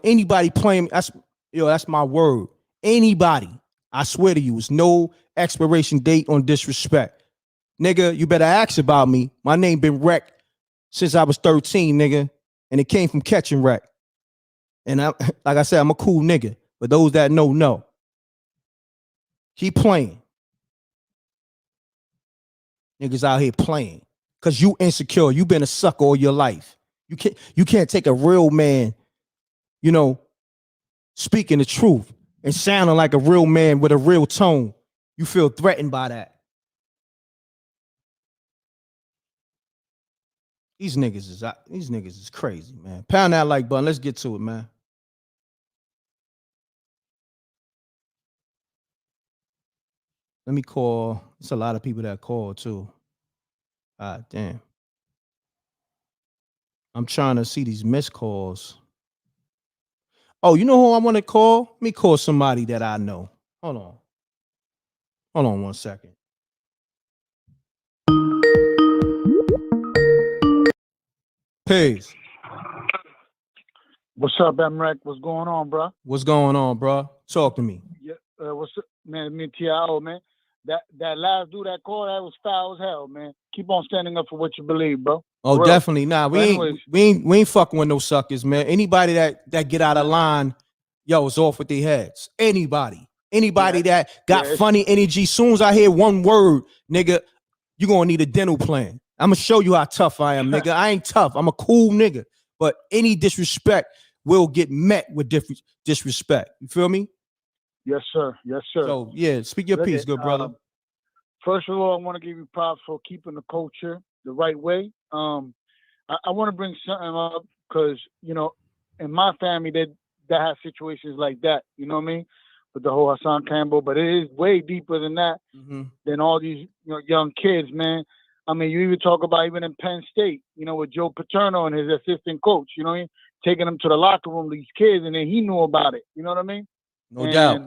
Anybody playing me, that's my word. Anybody. I swear to you, it's no expiration date on disrespect. Nigga, you better ask about me. My name been Mreckt since I was 13, nigga. And it came from catching Mreckt. And like I said, I'm a cool nigga. But those that know. Keep playing. Niggas out here playing. Cause you insecure. You been a sucker all your life. You can't take a real man, speaking the truth and sounding like a real man with a real tone. You feel threatened by that. These niggas is crazy, man. Pound that like button. Let's get to it, man. Let me call. It's a lot of people that call too. God damn. I'm trying to see these missed calls. Oh, you know who I want to call? Let me call somebody that I know. Hold on 1 second. Peace. What's up, M.Reck? What's going on, bro? What's going on, bro? Talk to me. Yeah, what's up, man? Me and T.I.O., man. That last dude that called, that was foul as hell, man. Keep on standing up for what you believe, bro. Oh, definitely. Nah, we ain't fucking with no suckers, man. Anybody that get out of line, it's off with their heads. Anybody that got funny energy. Soon as I hear one word, nigga, you gonna need a dental plan. I'm gonna show you how tough I am, nigga. I ain't tough. I'm a cool nigga. But any disrespect will get met with disrespect. You feel me? Yes, sir. Yes, sir. So yeah, speak your piece, good brother. First of all, I want to give you props for keeping the culture the right way. I want to bring something up because, in my family, that have situations like that. You know what I mean? with the whole Hassan Campbell, but it is way deeper than that, than all these young kids, man. I mean, you even talk about even in Penn State, with Joe Paterno and his assistant coach, taking them to the locker room, these kids, and then he knew about it. You know what I mean? No doubt.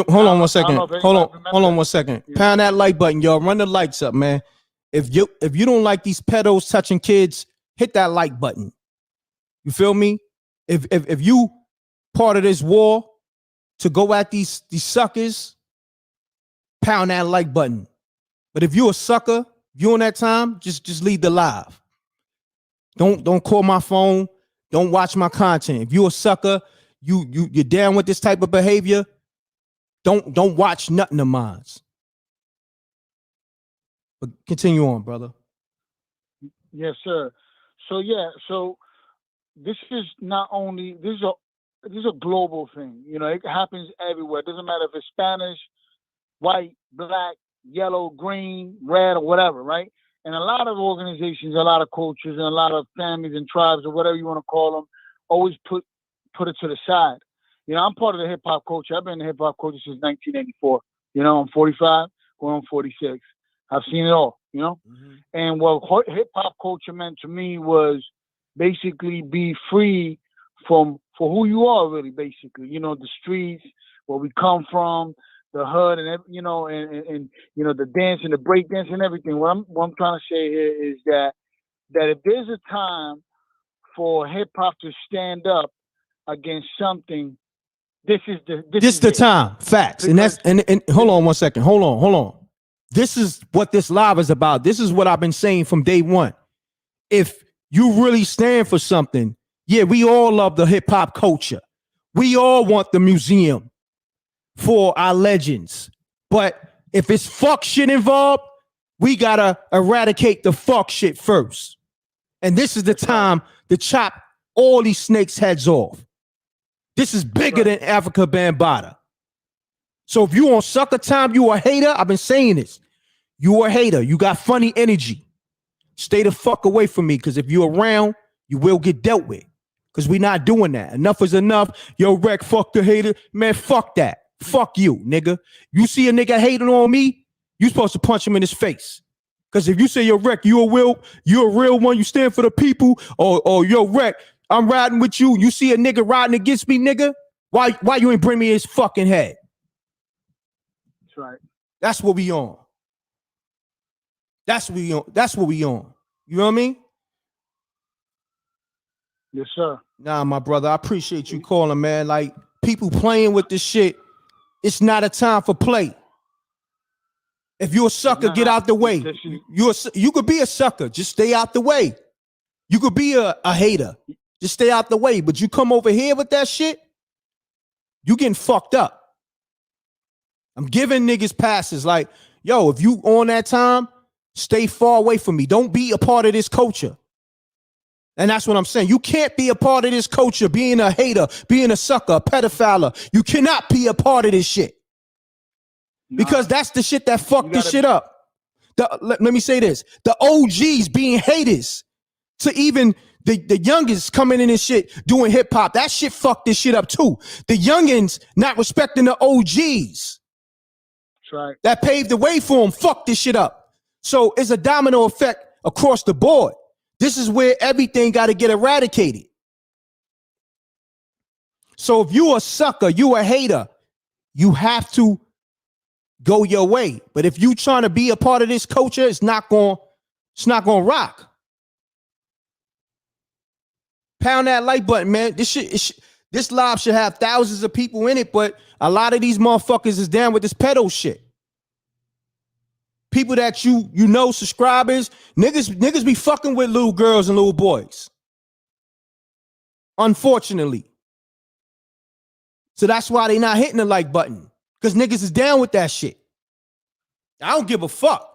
Hold on one second. Hold on 1 second. Yeah. Pound that like button, y'all. Run the lights up, man. If you don't like these pedos touching kids, hit that like button. You feel me? If you part of this war to go at these suckers, pound that like button. But if you a sucker, you on that time, just leave the live. Don't call my phone. Don't watch my content. If you a sucker, you're down with this type of behavior, don't watch nothing of mine. But continue on, brother. Yes, sir. So this is not only this is a global thing. It happens everywhere. It doesn't matter if it's Spanish, white, black, yellow, green, red, or whatever, right? And a lot of organizations, a lot of cultures, and a lot of families and tribes, or whatever you want to call them, always put it to the side. I'm part of the hip hop culture. I've been in hip hop culture since 1984. I'm 45, going on 46. I've seen it all. And what hip hop culture meant to me was basically be free for who you are, really. Basically, the streets, where we come from, the hood, and the dance and the break dance and everything. What I'm trying to say here is that if there's a time for hip hop to stand up against something, this is the time. Facts. Because, and hold on 1 second. Hold on. This is what this live is about. This is what I've been saying from day one. If you really stand for something, yeah, we all love the hip hop culture. We all want the museum for our legends. But if it's fuck shit involved, we gotta eradicate the fuck shit first. And this is the time to chop all these snakes' heads off. This is bigger than Afrika Bambaataa. So if you on sucker time, you a hater. I've been saying this. You a hater. You got funny energy. Stay the fuck away from me, because if you're around, you will get dealt with. Because we're not doing that. Enough is enough. Yo, Wreck, fuck the hater. Man, fuck that. Fuck you, nigga. You see a nigga hating on me, you supposed to punch him in his face. Because if you say, yo, Wreck, you're a real one, you stand for the people, or yo, Wreck, I'm riding with you. You see a nigga riding against me, nigga? Why you ain't bring me his fucking head? That's right. That's what we on. That's what we on. You know what I mean? Yes, sir. Nah, my brother, I appreciate you calling, man. Like, people playing with this shit, it's not a time for play. If you're a sucker, get out the way. You could be a sucker, just stay out the way. You could be a hater, just stay out the way. But you come over here with that shit, you getting fucked up. I'm giving niggas passes like, yo, if you on that time, stay far away from me. Don't be a part of this culture. And that's what I'm saying. You can't be a part of this culture, being a hater, being a sucker, a pedophile. You cannot be a part of this shit. Because that's the shit that fucked this shit up. Let me say this. The OGs being haters to even the youngins coming in and shit doing hip hop. That shit fucked this shit up too. The youngins not respecting the OGs. That's right. That paved the way for them. Fuck this shit up. So it's a domino effect across the board. This is where everything got to get eradicated. So if you a sucker, you a hater, you have to go your way. But if you trying to be a part of this culture, it's not going to rock. Pound that like button, man. This live should have thousands of people in it, but a lot of these motherfuckers is down with this pedo shit. People that you know, subscribers, niggas be fucking with little girls and little boys. Unfortunately. So that's why they not hitting the like button. Because niggas is down with that shit. I don't give a fuck.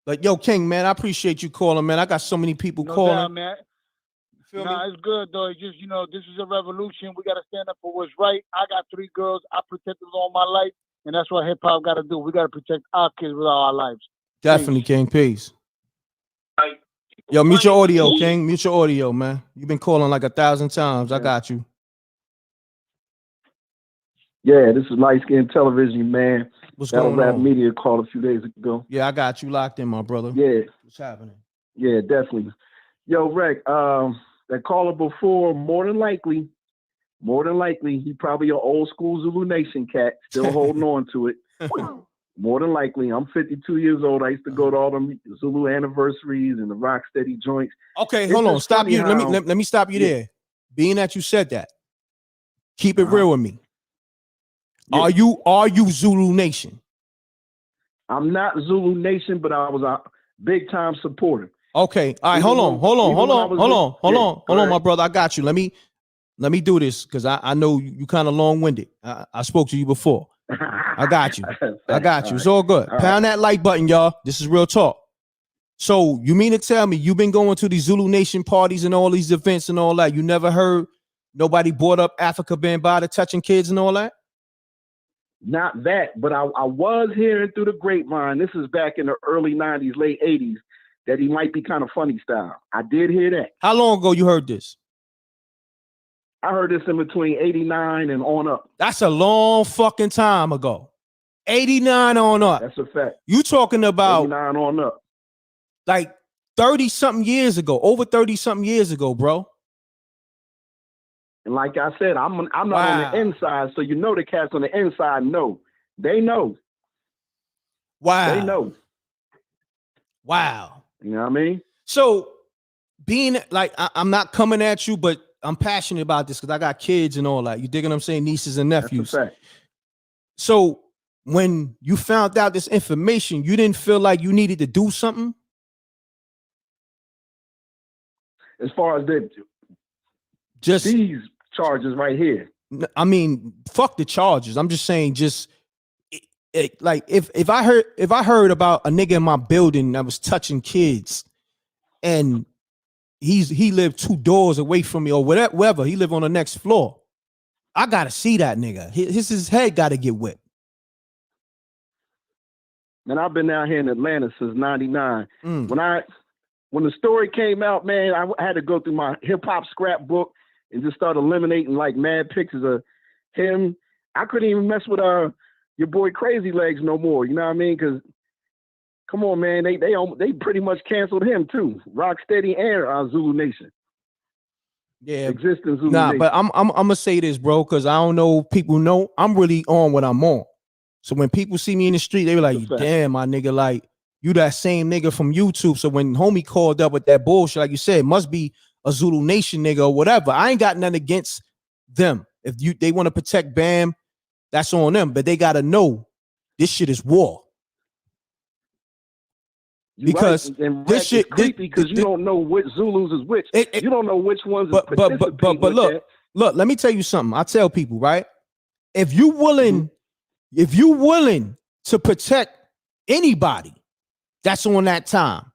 But yo, King, man, I appreciate you calling, man. I got so many people calling. Doubt, man. It's good though. It's just, this is a revolution. We gotta stand up for what's right. I got 3 girls. I protected them all my life. And that's what hip hop got to do. We got to protect our kids with all our lives. Definitely, peace. King. Peace. Yo, mute your audio, King. Mute your audio, man. You've been calling like 1,000 times. I got you. Yeah, this is Light Skin Television, man. What's That going Rap on? Media called a few days ago. Yeah, I got you locked in, my brother. Yeah. What's happening? Yeah, definitely. Yo, Rec, that caller before, more than likely, he probably an old school Zulu Nation cat, still holding on to it. More than likely. I'm 52 years old. I used to go to all them Zulu anniversaries and the Rocksteady joints. Okay, It's hold on. just Stop funny you. how- Let me stop you Yeah. there. Being that you said that, keep it Uh-huh. real with me. Yeah. Are you Zulu Nation? I'm not Zulu Nation, but I was a big time supporter. Okay. All right. Even Hold on, when- hold on, even hold when I on, was hold in- on, hold Yeah, on, go hold on, my ahead. brother. I got you. Let me do this because I know you kind of long-winded. I spoke to you before. I got you. I got you. It's all good. All Pound that like button, y'all. This is real talk. So you mean to tell me you've been going to these Zulu Nation parties and all these events and all that? You never heard nobody brought up Afrika Bambaataa touching kids and all that? Not that, but I was hearing through the grapevine. This is back in the early 90s, late 80s, that he might be kind of funny style. I did hear that. How long ago you heard this? I heard this in between 89 and on up. That's a long fucking time ago. 89 on up. That's a fact. You talking about 89 on up. like 30 something years ago, over 30 something years ago, bro. And like I said, I'm not on the inside, so you know the cats on the inside know. They know. Wow. They know. Wow. You know what I mean? So being like, I'm not coming at you, but I'm passionate about this because I got kids and all that. You dig what I'm saying? Nieces and nephews. That's a fact. So when you found out this information, you didn't feel like you needed to do something? As far as just these charges right here. I mean, fuck the charges. I'm just saying, just like if I heard about a nigga in my building that was touching kids, and he lived 2 doors away from me or whatever, he lived on the next floor. I gotta see that nigga. His head gotta get whipped. Man, I've been down here in Atlanta since '99. Mm. When the story came out, man, I had to go through my hip hop scrapbook and just start eliminating like mad pictures of him. I couldn't even mess with your boy Crazy Legs no more. You know what I mean? Because come on, man, they pretty much canceled him too. Rocksteady and Zulu Nation. Yeah, existing Zulu nah, Nation. but I'm gonna say this, bro, because I don't know if people know I'm really on what I'm on. So when people see me in the street, they be like, "Damn, my nigga, like you that same nigga from YouTube." So when homie called up with that bullshit, like you said, it must be a Zulu Nation nigga or whatever. I ain't got nothing against them. If they want to protect Bam, that's on them. But they gotta know this shit is war. Because right. And this shit creepy because you don't know which Zulus is which. You don't know which ones. But look, let me tell you something. I tell people, right? If you willing to protect anybody that's on that time,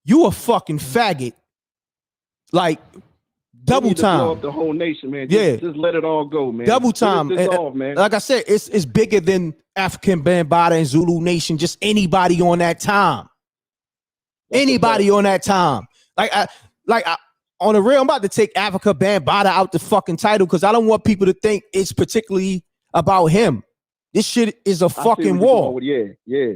you a fucking faggot. Like double time. Blow up the whole nation, man. Yeah, just let it all go, man. Double time. Get this off, man. Like I said, it's bigger than Afrika Bambaataa and Zulu Nation. Just anybody on that time. Anybody on that time. Like on the real, I'm about to take Afrika Bambaataa out the fucking title because I don't want people to think it's particularly about him. This shit is a fucking war. Yeah.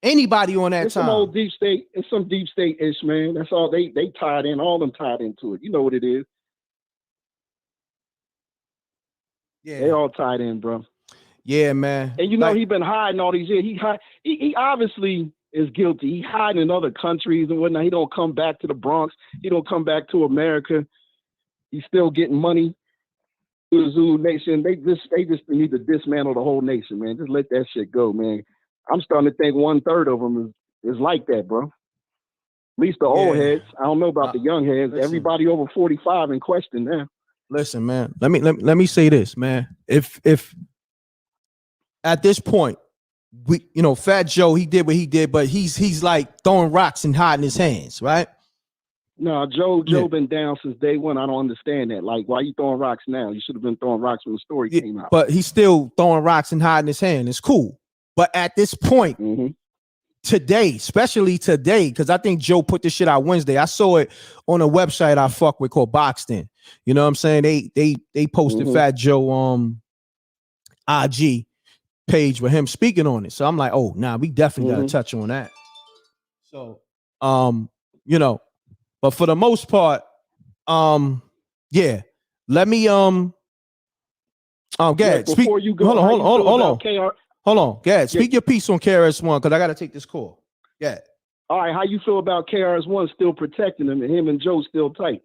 Anybody on that it's time. Some old deep state. It's some deep state ish, man. That's all they tied in. All them tied into it. You know what it is. Yeah. They all tied in, bro. Yeah, man. And you know he been hiding all these years. He obviously is guilty. He hiding in other countries and whatnot. He don't come back to the Bronx. He don't come back to America. He's still getting money to the Zulu Nation. They just need to dismantle the whole nation, man. Just let that shit go, man. I'm starting to think 1/3 of them is like that, bro. At least the old heads. I don't know about the young heads. Listen. Everybody over 45 in question now. Listen, man. Let me say this, man. If at this point, Fat Joe, he did what he did, but he's like throwing rocks and hiding his hands, right? No, Joe been down since day one. I don't understand that. Like, why you throwing rocks now? You should have been throwing rocks when the story came out. But he's still throwing rocks and hiding his hand. It's cool. But at this point, today, especially today, because I think Joe put this shit out Wednesday. I saw it on a website I fuck with called Boxton. You know what I'm saying? They posted Fat Joe IG page with him speaking on it. So I'm like, oh, nah, we definitely gotta touch on that. So you know, but for the most part, yeah. Let me Gad, speak. Before you go, Hold on. Gad, speak your piece on KRS-One because I gotta take this call. Yeah. All right, how you feel about KRS-One still protecting him and him and Joe still tight?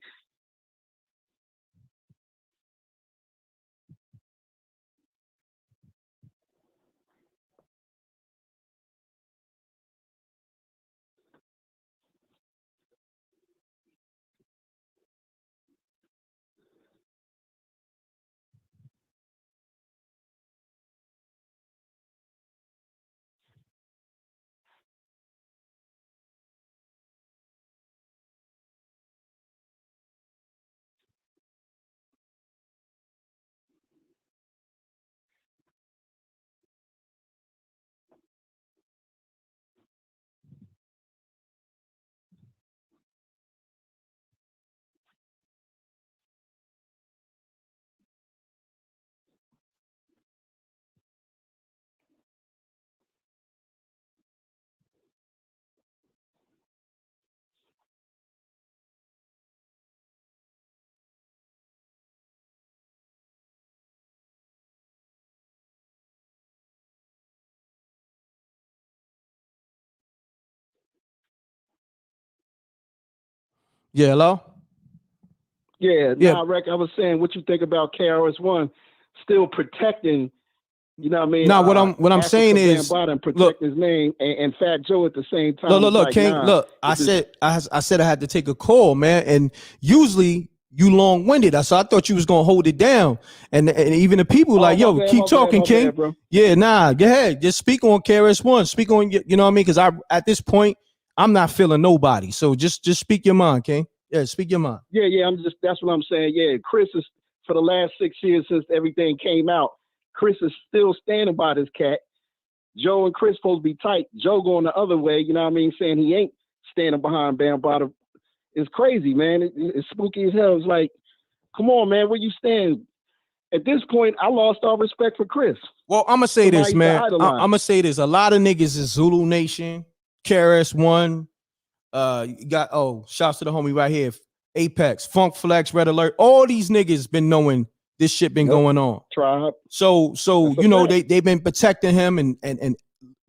Yeah, hello? Yeah, Mrecck, I was saying what you think about KRS-One still protecting, you know what I mean? Now, what I'm saying is, Bambaataa and protect his name and Fat Joe at the same time. Look, like, King. Look, I said I had to take a call, man. And usually you long-winded. So I thought you was gonna hold it down. And even the people like, yo, keep talking, King. Bad, yeah, nah, go ahead. Just speak on KRS-One. Speak on, you know what I mean? Because at this point, I'm not feeling nobody. So just speak your mind, King. Yeah, speak your mind. Yeah, that's what I'm saying. Yeah, Chris is, for the last 6 years since everything came out, Chris is still standing by this cat. Joe and Chris supposed to be tight. Joe going the other way, you know what I mean, saying he ain't standing behind Bambaataa. It's crazy, man. It's spooky as hell. It's like, come on, man, where you stand? At this point, I lost all respect for Chris. Well, I'm gonna say this, man. I'm gonna say this. A lot of niggas is Zulu Nation, KRS-One. You got shouts to the homie right here, Apex, Funk Flex, Red Alert. All these niggas been knowing this shit been going on. Tribe. So you know they've been protecting him and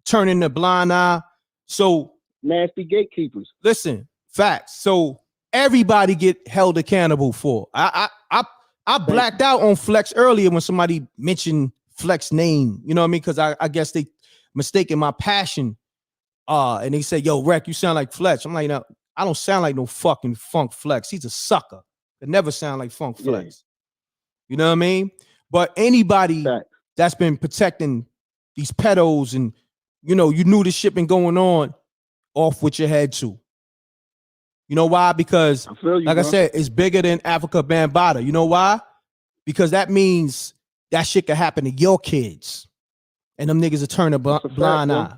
turning the blind eye. So nasty gatekeepers. Listen, facts. So everybody get held accountable for. I blacked out on Flex earlier when somebody mentioned Flex name. You know what I mean? Because I guess they mistaken my passion. And they say, yo, Rec, you sound like Flex. I'm like, no, I don't sound like no fucking Funk Flex. He's a sucker. It never sound like Funk Flex. You know what I mean? But anybody that's been protecting these pedos and, you know, you knew this shit been going on, off with your head too. You know why? Because, I said, it's bigger than Afrika Bambaataa. You know why? Because that means that shit could happen to your kids. And them niggas will turn a blind eye.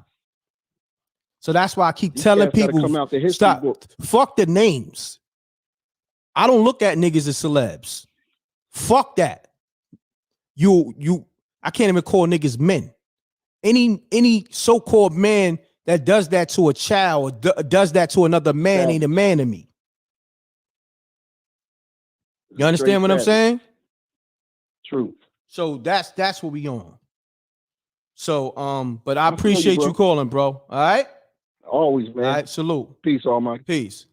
So that's why I keep telling people, stop, fuck the names. I don't look at niggas as celebs. Fuck that. I can't even call niggas men. Any so-called man that does that to a child or does that to another man ain't a man to me. You understand what I'm saying? True. So that's what we on. So but I appreciate you calling, bro. All right? Always, man. All right, salute. Peace, all my. Peace.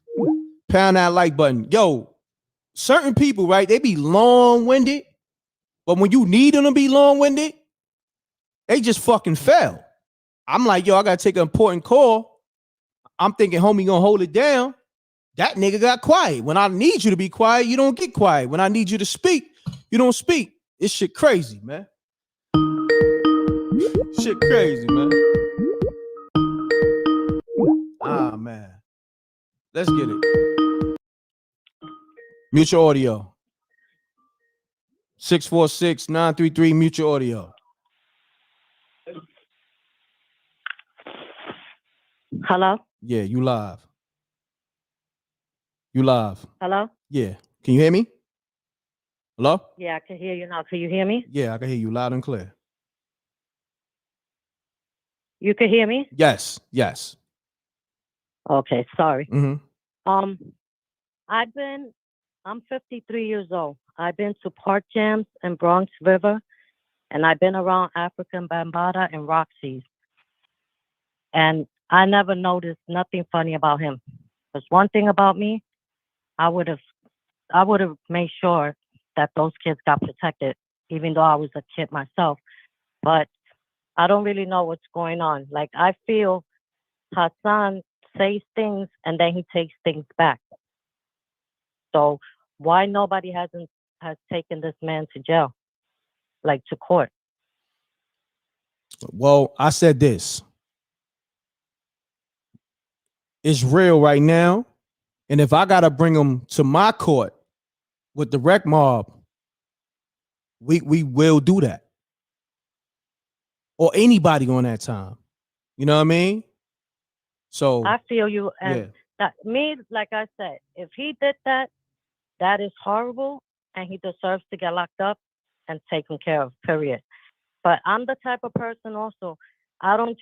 Pound that like button. Yo, certain people, right? They be long-winded, but when you need them to be long-winded, they just fucking fail. I'm like, yo, I gotta take an important call. I'm thinking, homie, gonna hold it down. That nigga got quiet. When I need you to be quiet, you don't get quiet. When I need you to speak, you don't speak. This shit crazy, man. Shit crazy, man. Ah, man. Let's get it. Mutual Audio. 646-933 Mutual Audio. Hello? Yeah, you live. You live. Hello? Yeah. Can you hear me? Hello? Yeah, I can hear you now. Can you hear me? Yeah, I can hear you loud and clear. You can hear me? Yes, yes. Okay, sorry. Mm-hmm. I'm 53 years old. I've been to Park Jams and Bronx River, and I've been around African Bambaataa and Roxy's. And I never noticed nothing funny about him. There's one thing about me, I would have made sure that those kids got protected, even though I was a kid myself. But I don't really know what's going on. Like, I feel Hassan says things and then he takes things back. So why nobody has taken this man to jail, like to court? Well, I said this. It's real right now. And if I gotta bring him to my court with the rec mob, we will do that. Or anybody on that time. You know what I mean? So I feel you. And yeah. that me, like I said, if he did that, that is horrible and he deserves to get locked up and taken care of, period. But I'm the type of person also, I'm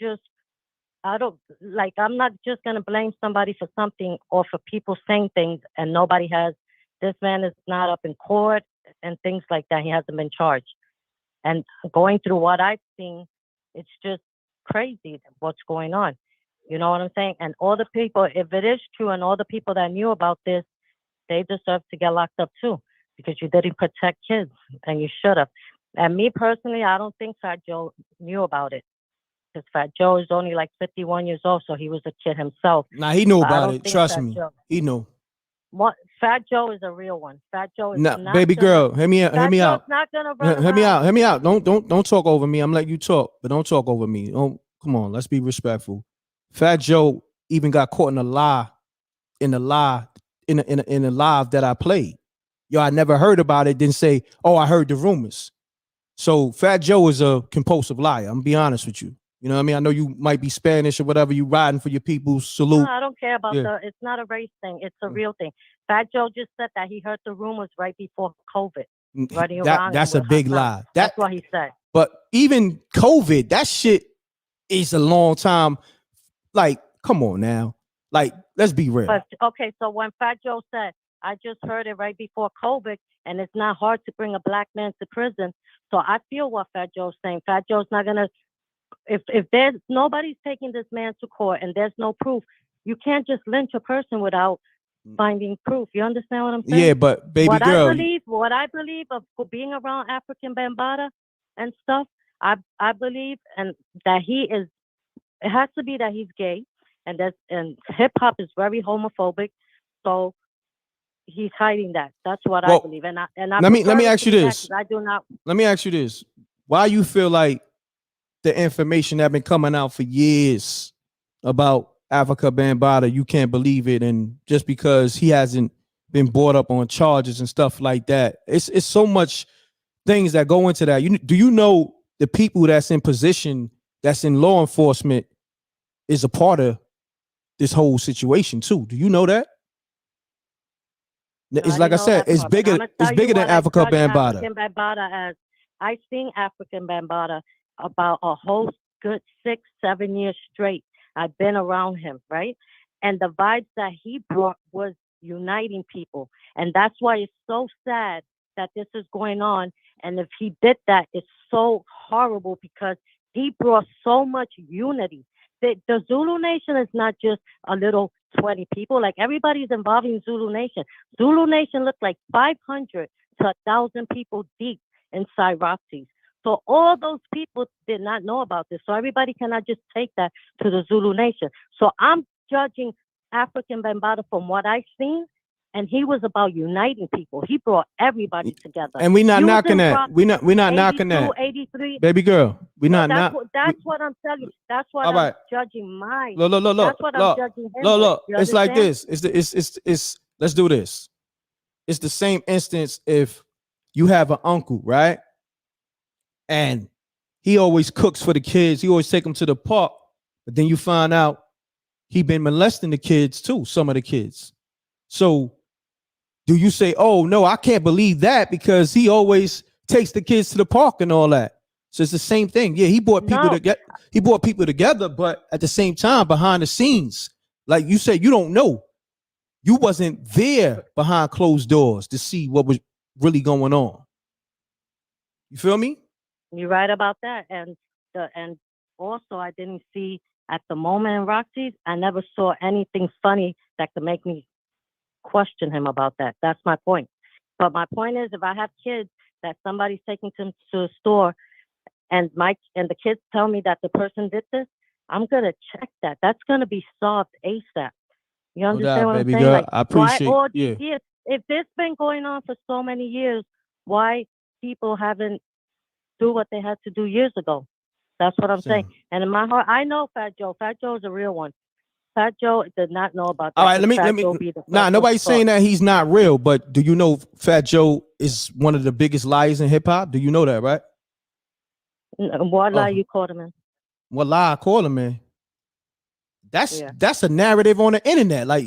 not just going to blame somebody for something or for people saying things and this man is not up in court and things like that. He hasn't been charged. And going through what I've seen, it's just crazy what's going on. You know what I'm saying? And all the people, if it is true and all the people that knew about this, they deserve to get locked up too, because you didn't protect kids and you should have. And me personally, I don't think Fat Joe knew about it, because Fat Joe is only like 51 years old, so he was a kid himself. Nah, he knew But I about don't it. think Trust Fat me. Joe- He knew. What? Fat Joe is a real one. Fat Joe is Nah, not baby gonna, girl, hear me out. Hear Fat me Joe's out. not gonna run Hear me around. out. Hear me out. Don't talk over me. I'm letting you talk, but don't talk over me. Don't come on. Let's be respectful. Fat Joe even got caught in a lie, in a live that I played. Yo, I never heard about it. Didn't say, oh, I heard the rumors. So Fat Joe is a compulsive liar. I'm gonna be honest with you. You know what I mean? I know you might be Spanish or whatever. You riding for your people. Salute. No, I don't care about Yeah. it's not a race thing. It's a real thing. Fat Joe just said that he heard the rumors right before COVID. Running around That's and a with big Hassan. lie. That's what he said. But even COVID, that shit is a long time. Like, come on now. Like, let's be real. But okay, so when Fat Joe said, I just heard it right before COVID, and it's not hard to bring a black man to prison. So I feel what Fat Joe's saying. Fat Joe's not gonna, if there's nobody's taking this man to court and there's no proof, you can't just lynch a person without finding proof. You understand what I'm saying? Yeah, but baby what girl, what I believe of being around African Bambaataa and stuff, I believe and that it has to be that he's gay, and hip hop is very homophobic, so he's hiding that. That's what I believe. And I let me prefer it ask to you be that, this. 'cause I do not. Let me ask you this. Why you feel like the information that been coming out for years about Afrika Bambaataa, you can't believe it, and just because he hasn't been brought up on charges and stuff like that, it's so much things that go into that. Do you know the people that's in position, that's in law enforcement, is a part of this whole situation too? Do you know that? It's like I said, it's bigger. It's bigger than Afrika Bambaataa. African Bambaataa as I seen African Bambaataa about a whole good 6-7 years straight. I've been around him, right? And the vibes that he brought was uniting people. And that's why it's so sad that this is going on. And if he did that, it's so horrible because he brought so much unity. The Zulu Nation is not just a little 20 people. Like, everybody's involved in Zulu Nation. Zulu Nation looked like 500 to 1,000 people deep inside Roxy's. So all those people did not know about this. So everybody cannot just take that to the Zulu Nation. So I'm judging African Bambaataa from what I've seen, and he was about uniting people. He brought everybody together. And we're not knocking that. We're not knocking that. 83. Baby girl, we're not. That's what I'm telling you. That's what I'm judging mine. Look. That's what I'm judging him. Look. You It's like understand? this. It's. Let's do this. It's the same instance if you have an uncle, right? And he always cooks for the kids. He always take them to the park. But then you find out he been molesting the kids too, some of the kids. So do you say, oh no, I can't believe that because he always takes the kids to the park and all that? So it's the same thing. Yeah, he brought people together. He brought people together, but at the same time, behind the scenes, like you said, you don't know. You wasn't there behind closed doors to see what was really going on. You feel me? You're right about that. And also I didn't see at the moment in Roxy's, I never saw anything funny that could make me question him about that. That's my point. But my point is, if I have kids that somebody's taking them to a store and the kids tell me that the person did this, I'm gonna check that. That's gonna be solved ASAP. You understand what I'm baby saying? girl. Like, I appreciate. why all Yeah. these years? If this been going on for so many years, why people haven't do what they had to do years ago? That's what I'm saying. And in my heart, I know Fat Joe. Fat Joe is a real one. Fat Joe did not know about that. All right, let me. Nah, nobody's saying that he's not real, but do you know Fat Joe is one of the biggest liars in hip hop? Do you know that, right? What lie you called him in? What lie I call him in? That's a narrative on the internet. Like,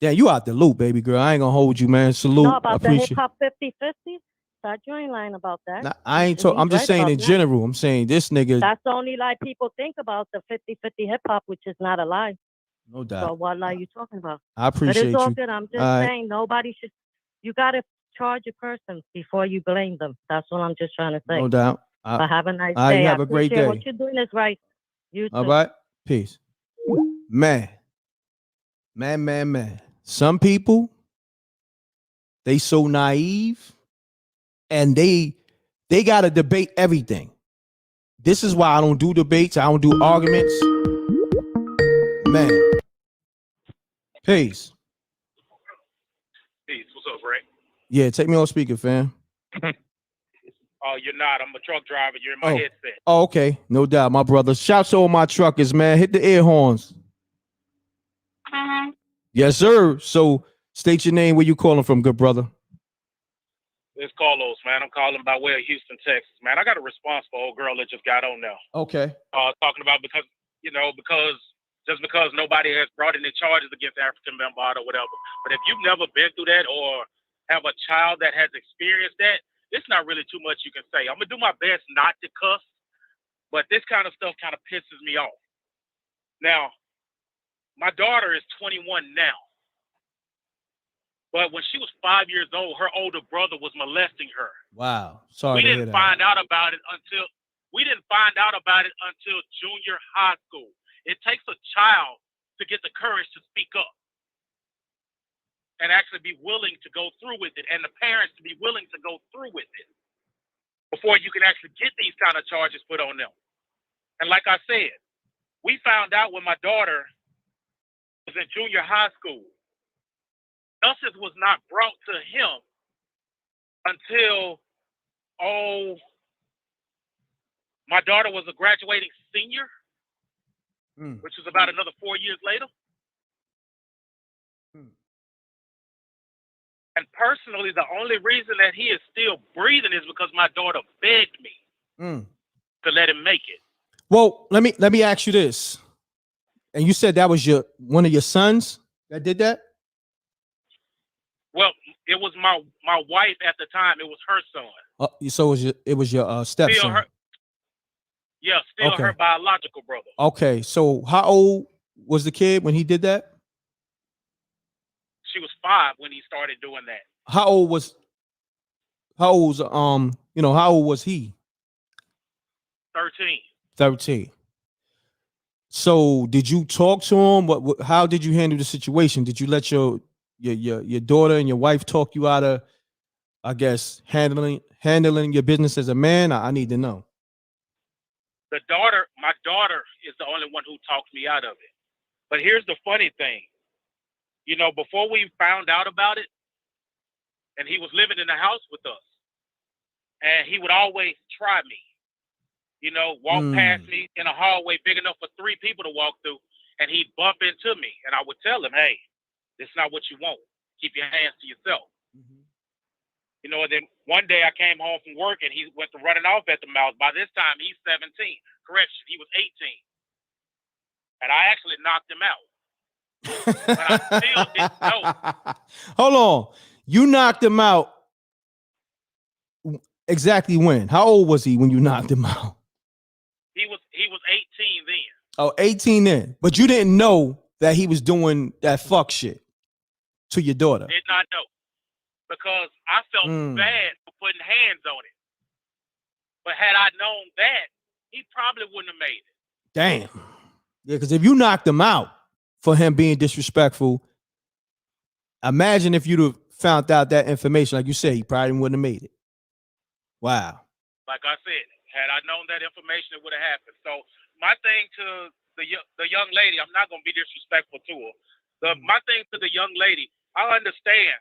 damn, you out the loop, baby girl. I ain't gonna hold you, man. Salute. No, about I the appreciate. hip hop 50-50? Fat Joe ain't lying about that. Nah, I ain't talking. I'm just saying in general. I'm saying this nigga. That's the only lie people think about, the 50-50 hip hop, which is not a lie. No doubt. So what lie you talking about? I appreciate But it's all you. good. I'm just All right. saying nobody should. You gotta charge a person before you blame them. That's what I'm just trying to say. No doubt. But have a nice all right, day. you have I a great appreciate day. what you're doing is right. You too. All right. Peace. Man. Some people, they so naive and they gotta debate everything. This is why I don't do debates. I don't do arguments. Man. Peace. Peace. What's up, Ray? Yeah, take me on speaker, fam. Oh, you're not. I'm a truck driver. You're in my headset. Oh, okay. No doubt, my brother. Shouts to all my truckers, man. Hit the air horns. Yes, sir. So state your name, where you calling from, good brother. It's Carlos, man. I'm calling by way of Houston, Texas. Man, I got a response for old girl that just got on now. Okay. Talking about because nobody has brought any charges against Afrika Bambaataa or whatever. But if you've never been through that or have a child that has experienced that, it's not really too much you can say. I'm gonna do my best not to cuss, but this kind of stuff kind of pisses me off. Now, my daughter is 21 now. But when she was 5 years old, her older brother was molesting her. Wow. Sorry We to hear didn't that. find out about it until junior high school. It takes a child to get the courage to speak up and actually be willing to go through with it, and the parents to be willing to go through with it before you can actually get these kind of charges put on them. And like I said, we found out when my daughter was in junior high school, justice was not brought to him until, my daughter was a graduating senior, which is about another 4 years later. And personally, the only reason that he is still breathing is because my daughter begged me to let him make it. Well, let me ask you this. And you said that was one of your sons that did that? Well, it was my wife at the time. It was her son. So it was your stepson. Still her biological brother. Okay, so how old was the kid when he did that? She was 5 when he started doing that. How old was he? 13. 13. So did you talk to him? How did you handle the situation? Did you let your daughter and your wife talk you out of, I guess, handling your business as a man? I need to know. My daughter is the only one who talked me out of it. But here's the funny thing. Before we found out about it, and he was living in the house with us, and he would always try me, walk past me in a hallway big enough for 3 people to walk through, and he'd bump into me, and I would tell him, hey, this is not what you want. Keep your hands to yourself. And then one day I came home from work, and he went to running off at the mouth. By this time, he's 17. Correction, he was 18. And I actually knocked him out. But I still didn't know. Hold on. You knocked him out exactly when? How old was he when you knocked him out? He was 18 then. Oh, 18 then. But you didn't know that he was doing that fuck shit to your daughter. Did not know. Because I felt bad for putting hands on it. But had I known that, he probably wouldn't have made it. Damn. Yeah, because if you knocked him out for him being disrespectful, imagine if you'd have found out that information. Like you said, he probably wouldn't have made it. Wow. Like I said, had I known that information, it would have happened. So my thing to the young lady, I'm not going to be disrespectful to her. My thing to the young lady, I understand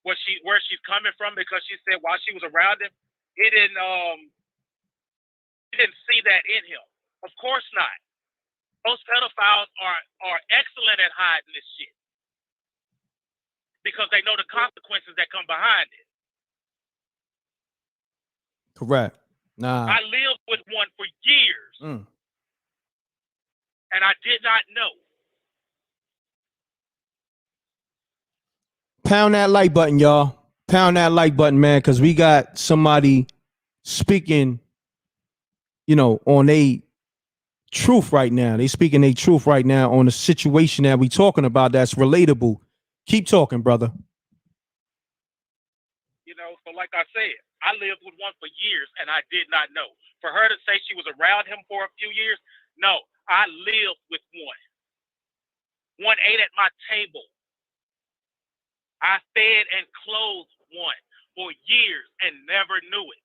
where she's coming from, because she said while she was around him, he didn't see that in him. Of course not. Most pedophiles are excellent at hiding this shit because they know the consequences that come behind it. Correct. Nah. I lived with one for years, and I did not know. Pound that like button, y'all. Pound that like button, man, because we got somebody speaking, on a truth right now. They speaking a truth right now on the situation that we talking about that's relatable. Keep talking, brother. So like I said, I lived with one for years, and I did not know. For her to say she was around him for a few years, no, I lived with one. One ate at my table. I fed and clothed one for years and never knew it.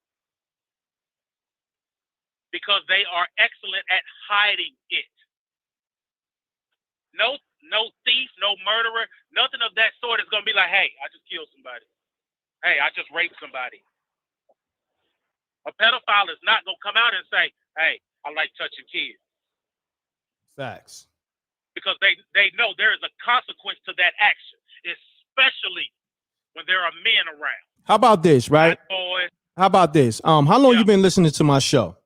Because they are excellent at hiding it. No thief, no murderer, nothing of that sort is going to be like, hey, I just killed somebody. Hey, I just raped somebody. A pedophile is not going to come out and say, hey, I like touching kids. Facts. Because they know there is a consequence to that action, especially when there are men around. How about this, right? Boys. How about this? How long you been listening to my show?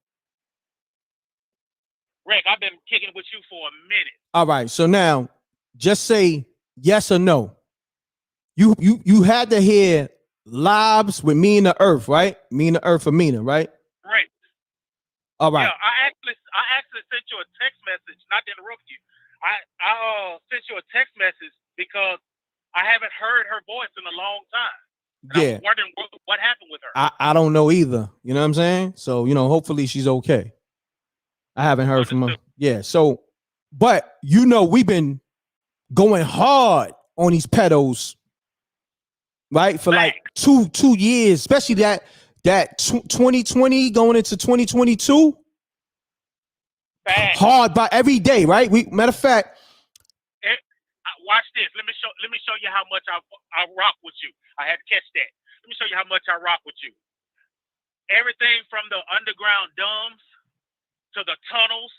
Rick, I've been kicking with you for a minute. All right. So now just say yes or no. You had to hear Lives with Me and the Earth, right? Me and the Earth, Amina, right? Right. All right. Yeah, I actually sent you a text message, not to interrupt you. I sent you a text message because I haven't heard her voice in a long time. And I was wondering what happened with her. I don't know either. You know what I'm saying? So, hopefully she's okay. I haven't heard from her. Yeah. So, but we've been going hard on these pedos, right? For like two years, especially that 2020 going into 2022. Hard by every day, right? Matter of fact. Watch this. Let me show you how much I rock with you. I had to catch that. Let me show you how much I rock with you. Everything from the underground dumbs to the tunnels.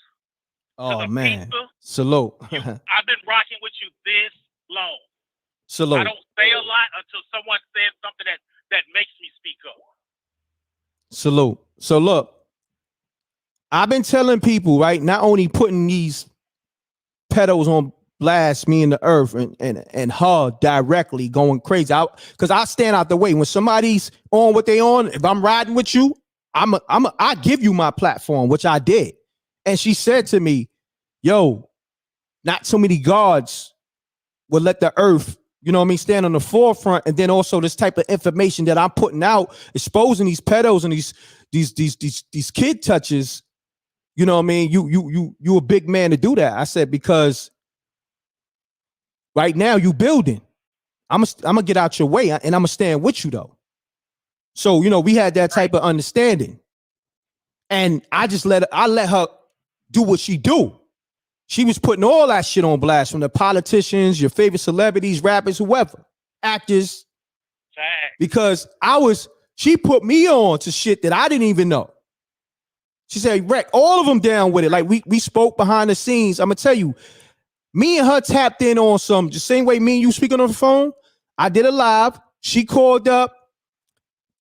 Oh man. Pizza, salute. I've been rocking with you this long. Salute. I don't say a lot until someone says something that makes me speak up. Salute. So look, I've been telling people, right, not only putting these pedos on blast, Me and the Earth, and her directly going crazy out, because I stand out the way when somebody's on what they on. If I'm riding with you, I give you my platform, which I did. And she said to me, yo, not so many guards will let the Earth, stand on the forefront. And then also this type of information that I'm putting out, exposing these pedos and these kid touches. You know what I mean? You a big man to do that. I said, because right now you building. I'm gonna get out your way, and I'm gonna stand with you though. So, we had that type of understanding. And I let her do what she do. She was putting all that shit on blast, from the politicians, your favorite celebrities, rappers, whoever, actors. Because she put me on to shit that I didn't even know. She said, Wreck, all of them down with it. Like we spoke behind the scenes. I'm gonna tell you, me and her tapped in on some, the same way me and you speaking on the phone. I did a live. She called up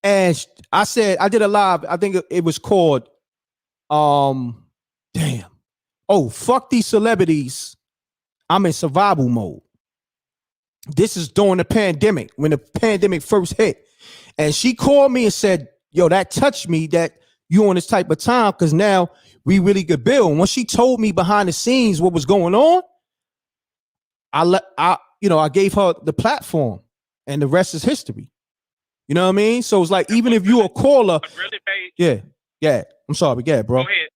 and I said, I did a live. I think it was called, fuck these celebrities. I'm in survival mode. This is during the pandemic, when the pandemic first hit. And she called me and said, yo, that touched me that you on this type of time, because now we really could build. And when she told me behind the scenes what was going on, I gave her the platform, and the rest is history. You know what I mean? So it's like, even if you a caller, yeah. I'm sorry, but bro. Go ahead.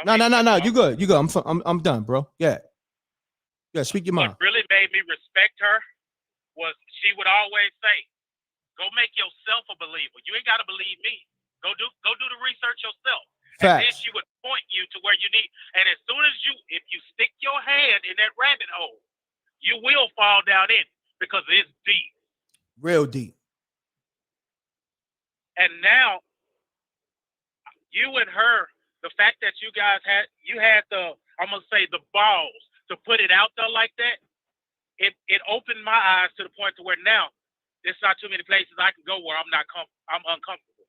No. You good. I'm done, bro. Yeah. Speak your mind. What really made me respect her was she would always say, "Go make yourself a believer. You ain't got to believe me. Go do the research yourself." Facts. And then she would point you to where you need. And as soon as if you stick your hand in that rabbit hole, you will fall down in it, because it's deep. Real deep. And now, you and her, the fact that you guys had the, I'm gonna say, the balls to put it out there like that, it opened my eyes to the point to where now there's not too many places I can go where I'm uncomfortable,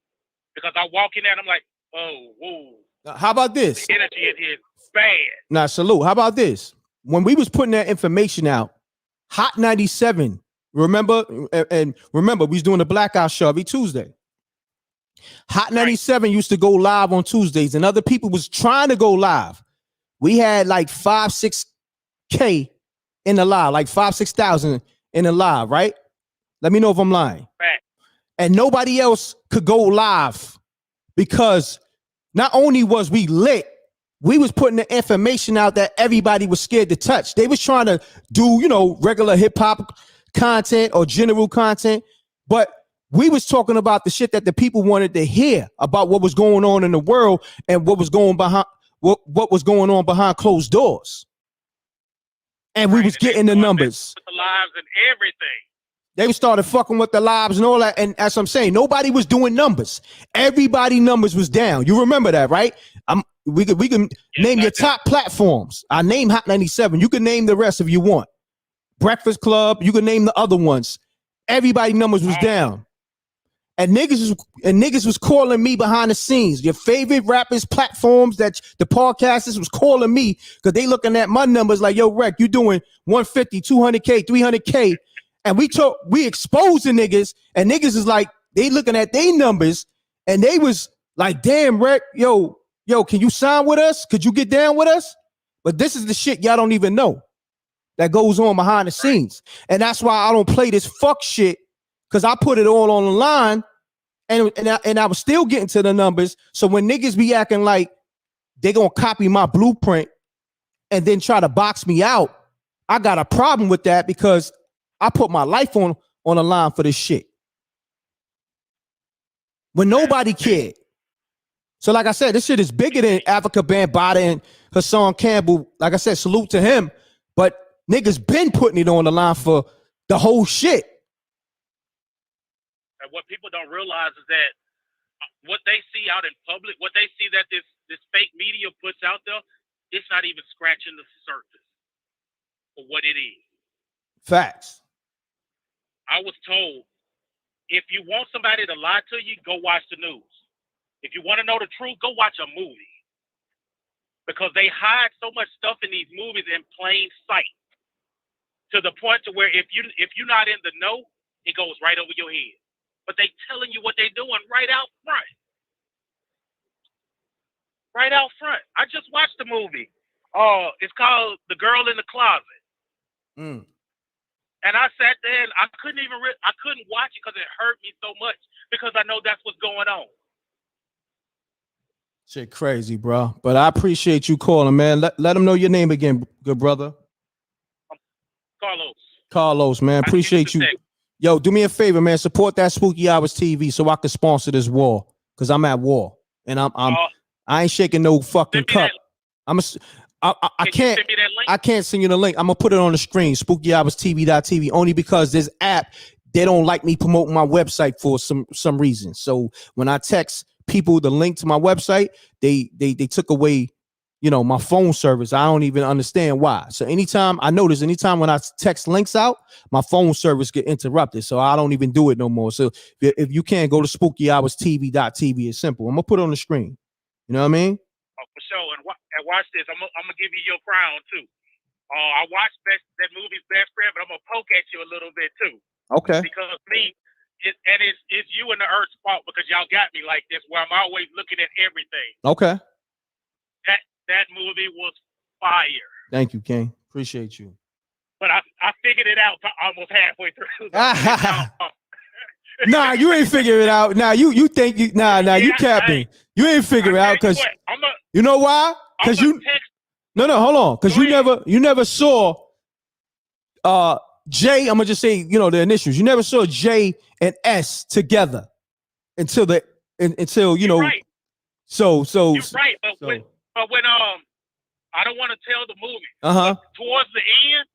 because I walk in there and I'm like, oh, whoa. How about this? The energy in here is bad. Now, salute. How about this? When we was putting that information out, Hot 97, remember? And remember, we was doing the Blackout show every Tuesday. Hot 97 used to go live on Tuesdays, and other people was trying to go live. We had like 5-6K in the live, like 5,000-6,000 in the live, right? Let me know if I'm lying. Right. And nobody else could go live, because not only was we lit, we was putting the information out that everybody was scared to touch. They was trying to do, regular hip hop content or general content, but we was talking about the shit that the people wanted to hear about, what was going on in the world and what was going on behind closed doors. And we was getting the numbers. The lives and everything. They started fucking with the lives and all that. And as I'm saying, nobody was doing numbers. Everybody numbers was down. You remember that, right? We can name your top platforms. I name Hot 97. You can name the rest if you want. Breakfast Club. You can name the other ones. Everybody numbers was down. And niggas was calling me behind the scenes. Your favorite rappers, platforms, that the podcasters was calling me, because they looking at my numbers like, yo, Rec, you doing 150, 200K, 300K. And we exposing niggas, and niggas is like, they looking at their numbers, and they was like, damn, Rec, yo, can you sign with us? Could you get down with us? But this is the shit y'all don't even know that goes on behind the scenes. And that's why I don't play this fuck shit, because I put it all on the line, and I was still getting to the numbers. So when niggas be acting like they gonna copy my blueprint and then try to box me out, I got a problem with that, because I put my life on the line for this shit when nobody cared. So like I said, this shit is bigger than Afrika Bambaataa and Hassan Campbell. Like I said, salute to him, but niggas been putting it on the line for the whole shit. And what people don't realize is that what they see out in public, what they see that this fake media puts out there, it's not even scratching the surface for what it is. Facts. I was told, if you want somebody to lie to you, go watch the news. If you want to know the truth, go watch a movie. Because they hide so much stuff in these movies in plain sight, to the point to where if you're not in the know, it goes right over your head. But they telling you what they doing right out front. Right out front. I just watched the movie. It's called The Girl in the Closet. And I sat there and I couldn't watch it, because it hurt me so much, because I know that's what's going on. Shit crazy, bro. But I appreciate you calling, man. Let them know your name again, good brother. Carlos, man. Appreciate you. Yo, do me a favor, man. Support that Spooky Hours TV so I can sponsor this war, because I'm at war, and I ain't shaking no fucking cup. I can't send you the link. I'm gonna put it on the screen. SpookyHoursTV.tv. Only because this app, they don't like me promoting my website for some reason. So when I text people the link to my website, they took away, my phone service. I don't even understand why. So anytime when I text links out, my phone service get interrupted. So I don't even do it no more. So if you can, go to SpookyHoursTV.tv. It's simple. I'm gonna put it on the screen. You know what I mean? For sure. And watch this. I'm gonna give you your crown too. I watched that movie's Best Friend, but I'm gonna poke at you a little bit too. Okay. Because it's you and the Earth's fault because y'all got me like this, where I'm always looking at everything. Okay. That movie was fire. Thank you, King. Appreciate you. But I figured it out almost halfway through. Nah, you ain't figure it out. Nah, you think you you capping. You ain't figure it out because you know why? Because you no, hold on. Because you never saw J. I'm gonna just say, the initials. You never saw J and S together until you know. Right. So you're right, but when I don't want to tell the movie. But towards the end,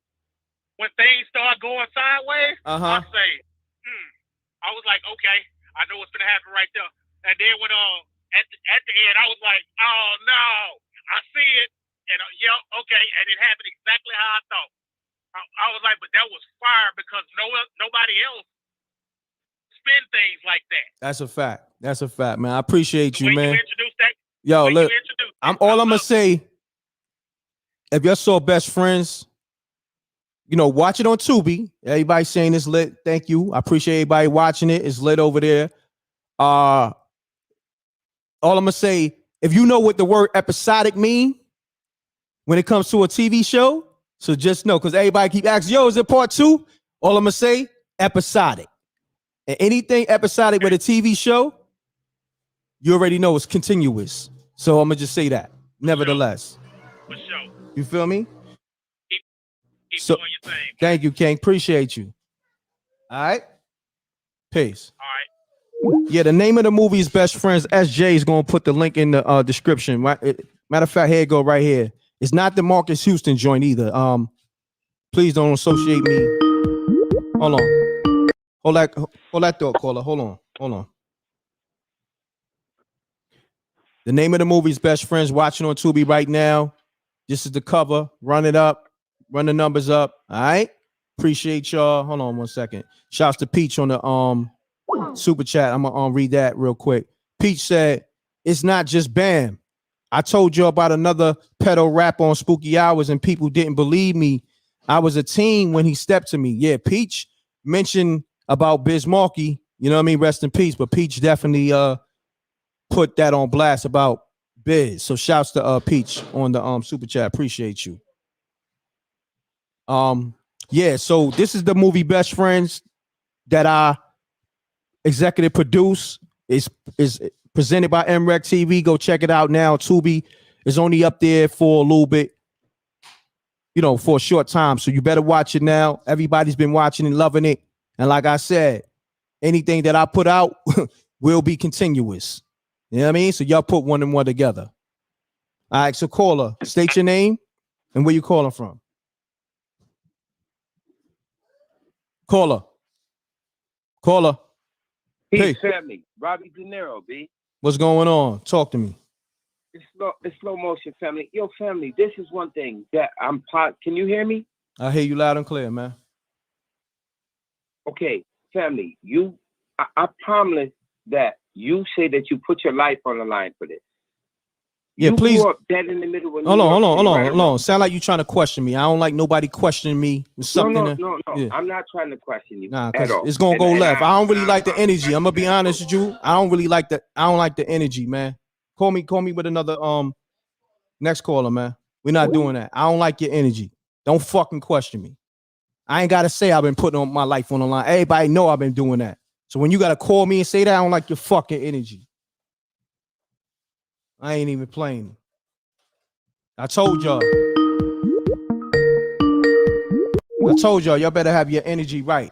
when things start going sideways, I say, I was like, okay, I know what's gonna happen right there. And then when at the end, I was like, oh no, I see it, and okay, and it happened exactly how I thought. I was like, but that was fire because nobody else spin things like that. That's a fact. That's a fact, man. I appreciate you, man. You introduced that. Yo, look, I'm gonna say, if y'all saw Best Friends, watch it on Tubi. Everybody saying it's lit. Thank you. I appreciate everybody watching it. It's lit over there. All I'm gonna say, if you know what the word episodic mean when it comes to a TV show, so just know, because everybody keep asking, yo, is it part 2? All I'm gonna say, episodic. And anything episodic with a TV show, you already know it's continuous. So I'm gonna just say that. Nevertheless. For sure. You feel me? Keep so doing your thing. Thank you, King. Appreciate you. All right. Peace. All right. Yeah, the name of the movie is Best Friends. SJ is gonna put the link in the description. Matter of fact, here it go right here. It's not the Marcus Houston joint either. Please don't associate me. Hold on. Hold that thought, caller. Hold on. The name of the movie is Best Friends. Watching on Tubi right now. This is the cover. Run it up. Run the numbers up. All right. Appreciate y'all. Hold on 1 second. Shouts to Peach on the super chat. I'm gonna read that real quick. Peach said, "It's not just Bam. I told you about another pedo rapper on Spooky Hours and people didn't believe me. I was a teen when he stepped to me." Yeah, Peach mentioned about Biz Markie. You know what I mean? Rest in peace. But Peach definitely put that on blast about Biz. So shouts to Peach on the super chat. Appreciate you. Yeah, so this is the movie Best Friends that I executive produce. Is presented by Mrecktv. Go check it out now. Tubi is only up there for a little bit, for a short time. So you better watch it now. Everybody's been watching and loving it. And like I said, anything that I put out will be continuous. You know what I mean? So y'all put one and one together. All right, so caller, state your name and where you calling from. Caller. Peace, family. Robbie De Niro, B. What's going on? Talk to me. It's slow motion, family. Yo, family, this is one thing that can you hear me? I hear you loud and clear, man. Okay, family, I promise that you say that you put your life on the line for this. Yeah, you please. Grew up dead in the middle of hold on. Sound like you trying to question me. I don't like nobody questioning me with something. No. Yeah. I'm not trying to question you. Nah, at all. It's gonna go left. I don't really like the energy. I'm gonna be honest with you. I don't like the energy, man. Call me with another next caller, man. We're not doing that. I don't like your energy. Don't fucking question me. I ain't gotta say I've been putting my life on the line. Everybody know I've been doing that. So when you gotta call me and say that, I don't like your fucking energy. I ain't even playing. I told y'all. Y'all better have your energy right.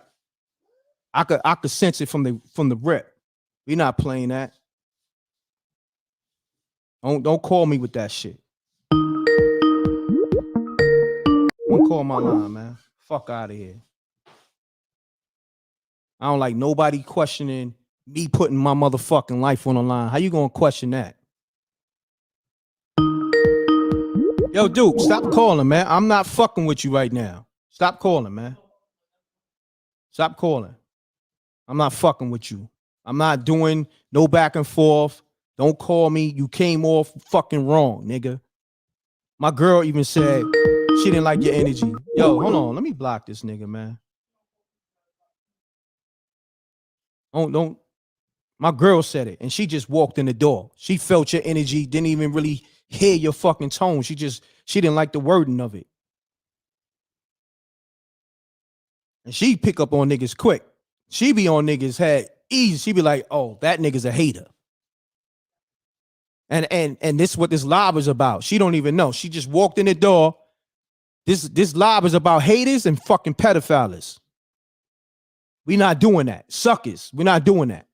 I could sense it from the rip. We not playing that. Don't call me with that shit. Don't call my line, man. Fuck out of here. I don't like nobody questioning me putting my motherfucking life on the line. How you gonna question that? Yo, Duke, stop calling, man. I'm not fucking with you right now. Stop calling, man. Stop calling. I'm not fucking with you. I'm not doing no back and forth. Don't call me. You came off fucking wrong, nigga. My girl even said She didn't like your energy. Yo, hold on. Let me block this nigga, man. Don't. My girl said it, and she just walked in the door. She felt your energy, didn't even really hear your fucking tone. She didn't like the wording of it. And she pick up on niggas quick. She be on niggas' head easy. She be like, oh, that nigga's a hater. And this is what this live is about. She don't even know. She just walked in the door. This live is about haters and fucking pedophiles. We not doing that. Suckers. We're not doing that.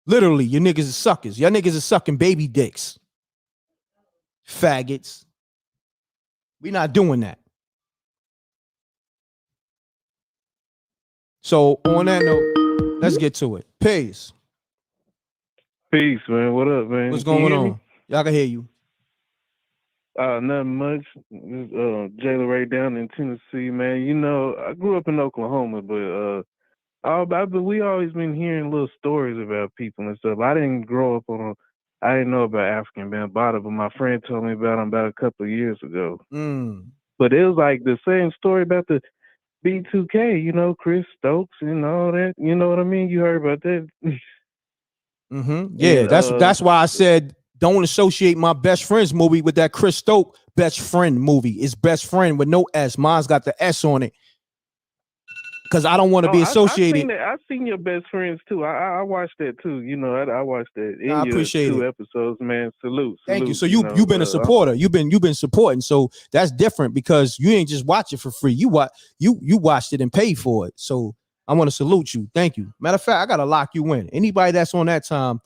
Literally, you niggas are suckers. Y'all niggas are sucking baby dicks. Faggots. We not doing that. So on that note, let's get to it. Peace. Peace, man. What up, man? What's going on? Y'all can hear you. Nothing much. Jayla Ray down in Tennessee, man. You know, I grew up in Oklahoma, but we always been hearing little stories about people and stuff. I didn't grow up I didn't know about Afrika Bambaataa, but my friend told me about him about a couple of years ago. But it was like the same story about the B2K, you know, Chris Stokes and all that. You know what I mean? You heard about that? Yeah, And, that's why I said don't associate my best friend's movie with that Chris Stokes best friend movie. It's best friend with no S. Mine's got the S on it. Because I don't want to be associated. I've seen your best friends too. I watched that too. You know, I watched that in I your appreciate 2 it. episodes, man. Salute. Thank you. So you've been a supporter. You've been supporting. So that's different because you ain't just watch it for free. You watched it and paid for it. So I want to salute you. Thank you. Matter of fact, I gotta lock you in. Anybody that's on that time,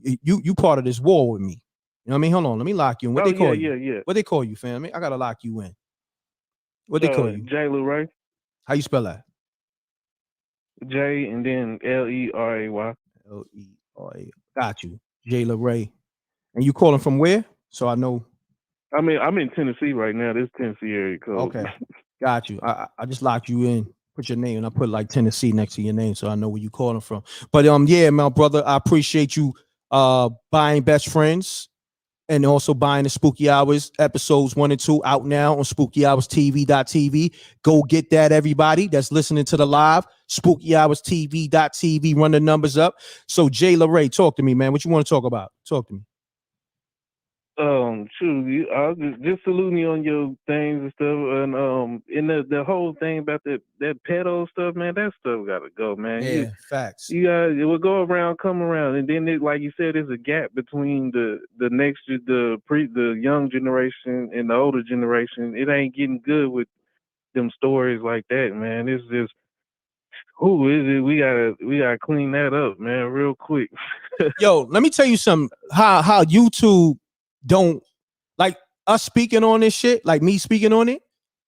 you part of this war with me. You know what I mean? Hold on, let me lock you in. What they call you? Yeah. What they call you, fam? I gotta lock you in. What they call you? Jayla Ray. How you spell that? J and then Leray. Leray. Got you. Jayla Ray. And you calling from where? So I know. I mean, I'm in Tennessee right now. This Tennessee area code. Okay. Got you. I just locked you in. Put your name and I put like Tennessee next to your name so I know where you calling from. But yeah, my brother, I appreciate you buying Best Friends and also buying the Spooky Hours episodes 1 and 2 out now on SpookyHoursTV.tv. Go get that, everybody that's listening to the live. SpookyHoursTV.tv. Run the numbers up. So Jayla Ray, talk to me, man. What you want to talk about? Talk to me. Shoot, I was just saluting you on your things and stuff, and in the whole thing about that pedo stuff, man, that stuff gotta go, man. Yeah, facts. You guys, it will go around, come around, and then like you said, there's a gap between the young generation and the older generation. It ain't getting good with them stories like that, man. It's just, who is it? We gotta clean that up, man, real quick. Yo, let me tell you something. How YouTube don't like us speaking on this shit, like me speaking on it.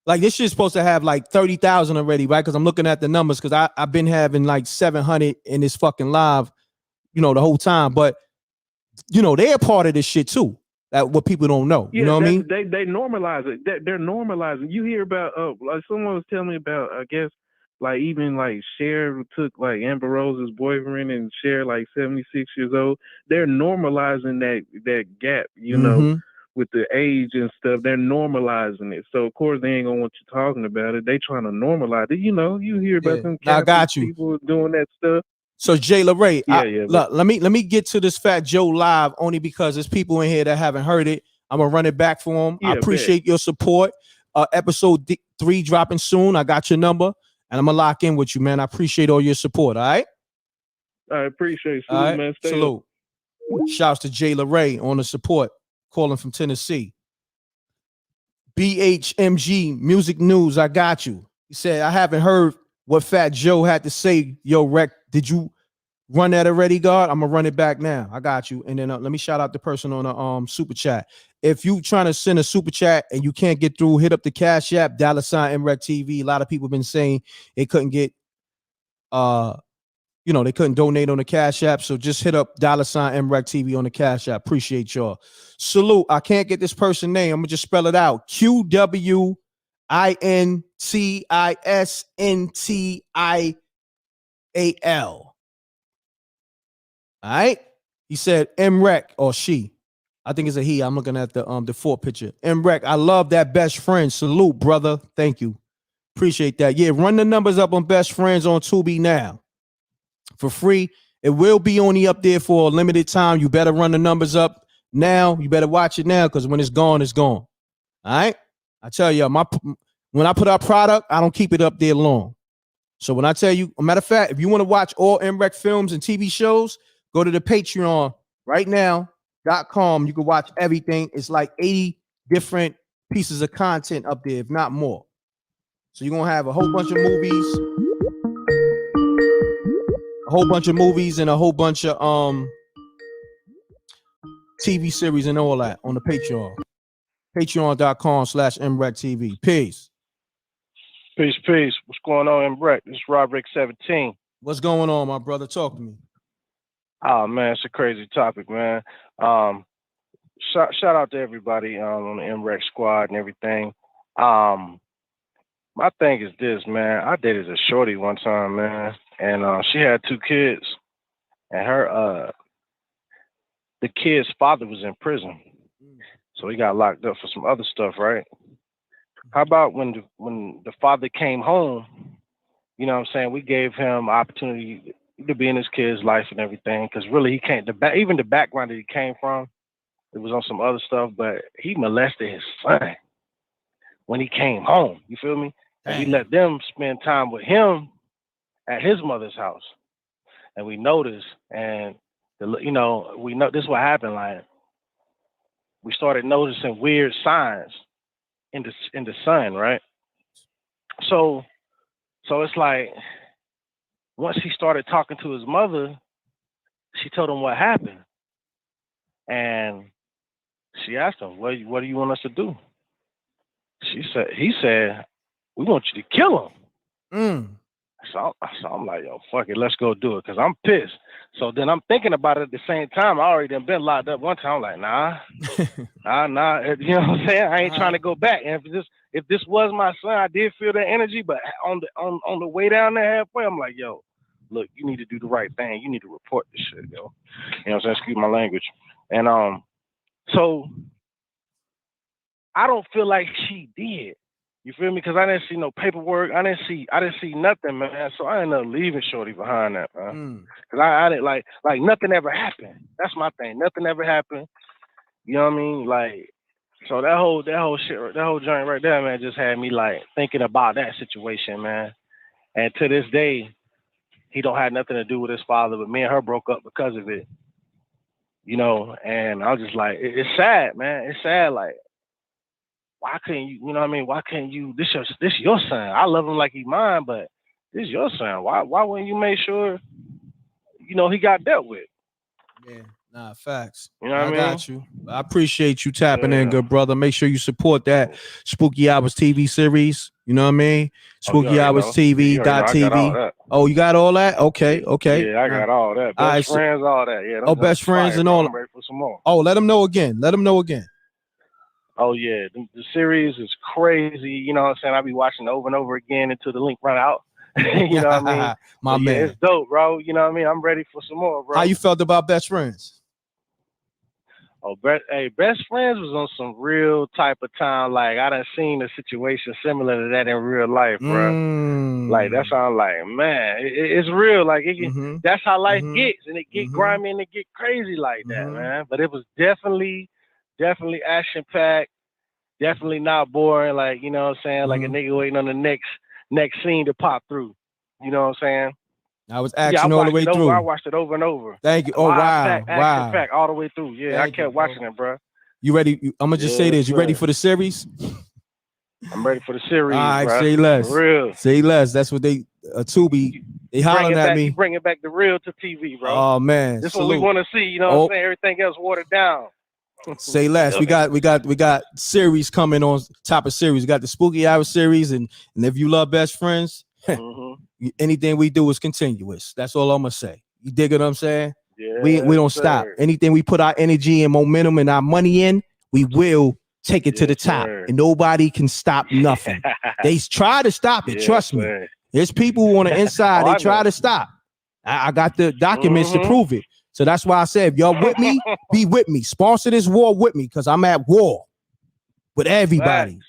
Like this shit's supposed to have like 30,000 already, right? Because I'm looking at the numbers because I've been having like 700 in this fucking live, you know, the whole time. But you know, they're part of this shit too. That what people don't know. Yeah, you know what I mean? They normalize it. They're normalizing. You hear about like someone was telling me about, I guess, like even like Cher took like Amber Rose's boyfriend and Cher like 76 years old. They're normalizing that gap, you know, with the age and stuff. They're normalizing it. So of course they ain't gonna want you talking about it. They trying to normalize it. You know, you hear about them I got you. people doing that stuff. So Jayla Ray, But let me get to this Fat Joe live only because there's people in here that haven't heard it. I'm gonna run it back for them. I appreciate your support. Episode 3 dropping soon. I got your number and I'm gonna lock in with you, man. I appreciate all your support. All right. I appreciate it. All right. Man. Stay Salute. Shouts to Jayla Ray on the support, calling from Tennessee. BHMG Music News. I got you. He said I haven't heard what Fat Joe had to say. Yo, Rec, did you run that already, God? I'm gonna run it back now. I got you. And then let me shout out the person on the super chat. If you trying to send a super chat and you can't get through, hit up the Cash App, $M.Reck.TV. A lot of people been saying they couldn't get they couldn't donate on the Cash App. So just hit up $M.Reck.TV on the Cash App. Appreciate y'all. Salute. I can't get this person's name. I'm gonna just spell it out. QWINTISNTIAL. All right. He said M.Reck or she. I think it's a he. I'm looking at the fourth picture. M.Reck, I love that best friend. Salute, brother. Thank you. Appreciate that. Yeah, run the numbers up on Best Friends on Tubi now for free. It will be only up there for a limited time. You better run the numbers up now. You better watch it now because when it's gone, it's gone. All right. I tell you, when I put out product, I don't keep it up there long. So when I tell you, a matter of fact, if you want to watch all M.Reck films and TV shows, go to the Patreon right now.com. You can watch everything. It's like 80 different pieces of content up there, if not more. So you're going to have a whole bunch of movies, and a whole bunch of TV series and all that on the Patreon. Patreon.com/Mrecktv. Peace. Peace. What's going on, M.Reck? This is Roderick 17. What's going on, my brother? Talk to me. Oh man, it's a crazy topic, man. Shout out to everybody on the M.Reck squad and everything. My thing is this, man. I dated a shorty one time, man, and she had 2 kids, and her the kid's father was in prison, so he got locked up for some other stuff, right? How about when the father came home, you know what I'm saying, we gave him opportunity to be in his kid's life and everything, because really he can't, even the background that he came from, it was on some other stuff, but he molested his son when he came home, you feel me? And we let them spend time with him at his mother's house. And we noticed, and we know this is what happened, like, we started noticing weird signs in the son, right? So it's like once he started talking to his mother, she told him what happened, and she asked him, "What do you want us to do?" He said, "We want you to kill him." So I'm like, yo, fuck it, let's go do it, because I'm pissed. So then I'm thinking about it at the same time. I already done been locked up one time. I'm like, nah. You know what I'm saying? I ain't trying to go back. And if this was my son, I did feel that energy, but on the way down there halfway, I'm like, yo, look, you need to do the right thing. You need to report this shit, yo. You know what I'm saying? Excuse my language. And so I don't feel like she did. You feel me? Because I didn't see no paperwork. I didn't see nothing, man. So I ended up leaving shorty behind that, man. Because I didn't like nothing ever happened. That's my thing. Nothing ever happened. You know what I mean? Like, so that whole shit, that whole joint right there, man, just had me like thinking about that situation, man. And to this day, he don't have nothing to do with his father, but me and her broke up because of it. You know, and I was just like, it's sad, man. It's sad, like, why couldn't you, you know what I mean? Why can't you, this your son. I love him like he's mine, but this is your son. Why wouldn't you make sure, you know, he got dealt with? Yeah, nah, facts. You know what I mean? Got you. I appreciate you tapping in, good brother. Make sure you support that Spooky Hours TV series. You know what I mean? Spooky Hours TV. .tv. Oh, you got all that? Okay. Yeah, I got all that. Best friends, all that. Yeah. Best friends and all. I'm ready for some more. Oh, let them know again. Oh yeah, the series is crazy. You know what I'm saying? I be watching over and over again until the link run out. You know what I mean? Man, it's dope, bro. You know what I mean? I'm ready for some more, bro. How you felt about Best Friends? Oh, Best Friends was on some real type of time. Like, I done seen a situation similar to that in real life, bro. Like, that's how I'm like, man, it's real. Like, that's how life gets, and it get grimy and it get crazy like that, man. But it was definitely action-packed, definitely not boring. Like, you know what I'm saying? Like a nigga waiting on the next scene to pop through. You know what I'm saying? I was action all the way through. I watched it over and over. Thank you. Oh, wow. Action-packed all the way through. Yeah, I kept watching it, bro. You ready? I'm going to just say this. You ready for the series? I'm ready for the series, all right, bro. say less. For real. Say less. That's what Tubi, they hollering at me. You bringing back the real to TV, bro. Oh, man. This is what we want to see. You know what I'm saying? Everything else watered down. Say less. We got series coming on top of series. We got the Spooky Hour series, and if you love Best Friends, anything we do is continuous. That's all I'm gonna say. You dig what I'm saying? Yeah, we don't stop. Anything we put our energy and momentum and our money in, we will take it to the top, and nobody can stop nothing. They try to stop it. Trust me. There's people on the inside. They try to stop. I got the documents to prove it. So that's why I said, if y'all with me, be with me. Sponsor this war with me, because I'm at war with everybody. Facts.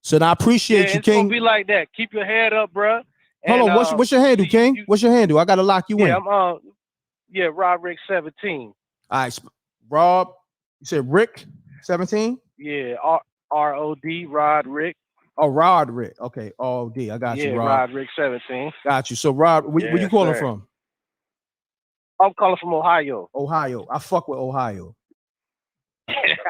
So I appreciate you, It's gonna King. be like that. Keep your head up, bruh. Hold on, what's your handle, King? What's your handle? I gotta lock you in. Yeah, I'm Rob Rick 17. All right, Rob. You said Rick 17? Yeah, ROD Rod Rick. Oh, Rod Rick. Okay, ROD. I got you, Rob. Rod Rick 17. Got you. So, Rob, where you calling sir. from? I'm calling from Ohio. Ohio. I fuck with Ohio.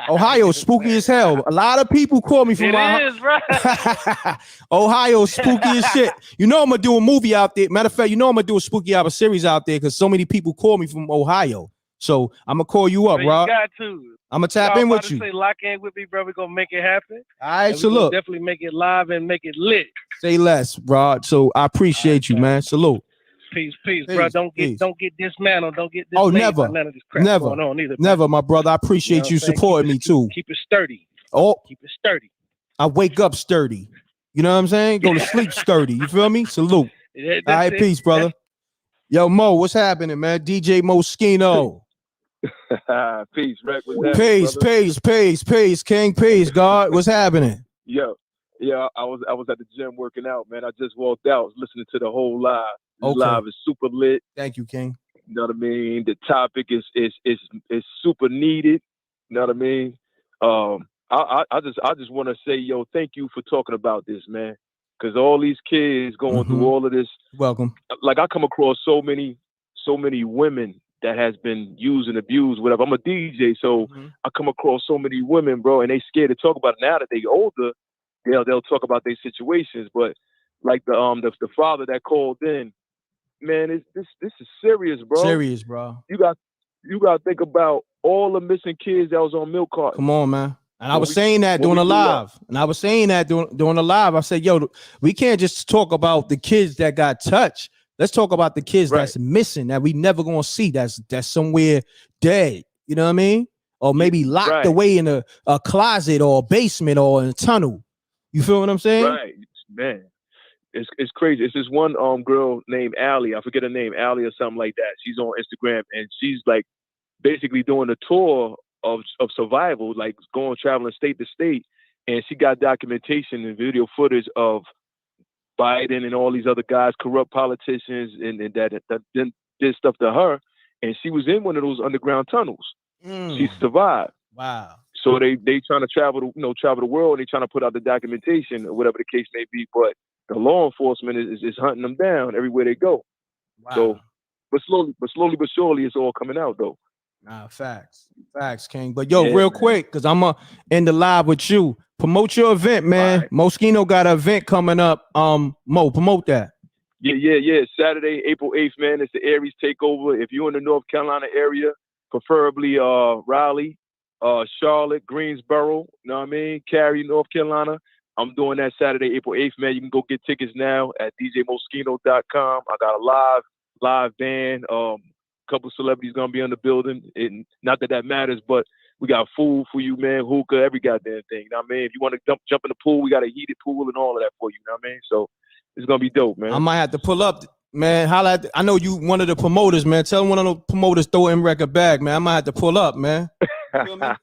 Ohio spooky as hell. A lot of people call me from Ohio. It is, right? Ohio spooky as shit. You know I'm gonna do a movie out there. Matter of fact, you know I'm gonna do a spooky hour series out there because so many people call me from Ohio. So I'm gonna call you up, Man, Rob. You got to. I'm gonna tap Y'all in about with to you. Say lock in with me, bro. We're gonna make it happen. All right, And so we gonna look. definitely make it live and make it lit. Say less, Rod. So I appreciate you, man. Salute. Peace, bro. Don't get dismantled. Don't get Oh, dismayed never. by none of this crap Never. going on either. Never, my brother. I appreciate you supporting me too. Keep it sturdy. Oh, Keep it sturdy. I wake up sturdy. You know what I'm saying? Go to sleep sturdy. You feel me? Salute. That's All right, it. peace, brother. Yo, Mo, what's happening, man? DJ Moschino. Peace, Reck. What's happening, Peace, King. Peace, God. What's happening? Yo, yeah, I was at the gym working out, man. I just walked out, was listening to the whole live. This live is super lit. Thank you, King. You know what I mean? The topic is super needed. You know what I mean? I just want to say, yo, thank you for talking about this, man. Because all these kids going through all of this. Welcome. Like I come across so many women that has been used and abused, whatever. I'm a DJ, so I come across so many women, bro, and they scared to talk about it. Now that they older, they'll talk about their situations. But like the father that called in, man, this is serious, bro. Serious, bro. You got to think about all the missing kids that was on milk cartons. Come on, man. And I was saying that during the live. And I was saying that during the live. I said, yo, we can't just talk about the kids that got touched. Let's talk about the kids that's missing, that we never gonna see, that's somewhere dead. You know what I mean? Or maybe locked away in a closet or a basement or in a tunnel. You feel what I'm saying? Right, man. It's crazy. It's this one girl named Allie. I forget her name, Allie or something like that. She's on Instagram and she's like basically doing a tour of survival, like traveling state to state. And she got documentation and video footage of Biden and all these other guys, corrupt politicians, and that did stuff to her. And she was in one of those underground tunnels. She survived. Wow. So they trying to travel the world, and they trying to put out the documentation or whatever the case may be. But the law enforcement is hunting them down everywhere they go. Wow. So, but slowly but surely, it's all coming out though. Nah, facts, King. But yo, real quick, because I'm gonna end the live with you. Promote your event, man. Right. Moschino got an event coming up. Mo, promote that. Yeah. Saturday, April 8th, man. It's the Aries Takeover. If you're in the North Carolina area, preferably Raleigh, Charlotte, Greensboro, you know what I mean? Cary, North Carolina. I'm doing that Saturday, April 8th, man. You can go get tickets now at djmoschino.com. I got a live band. Couple celebrities gonna be in the building. And not that matters, but we got food for you, man. Hookah, every goddamn thing. You know what I mean? If you want to jump in the pool, we got a heated pool and all of that for you. You know what I mean? So it's gonna be dope, man. I might have to pull up, man. Holla at I know you one of the promoters, man. Tell one of the promoters throw M.Reck a bag, man. I might have to pull up, man. You might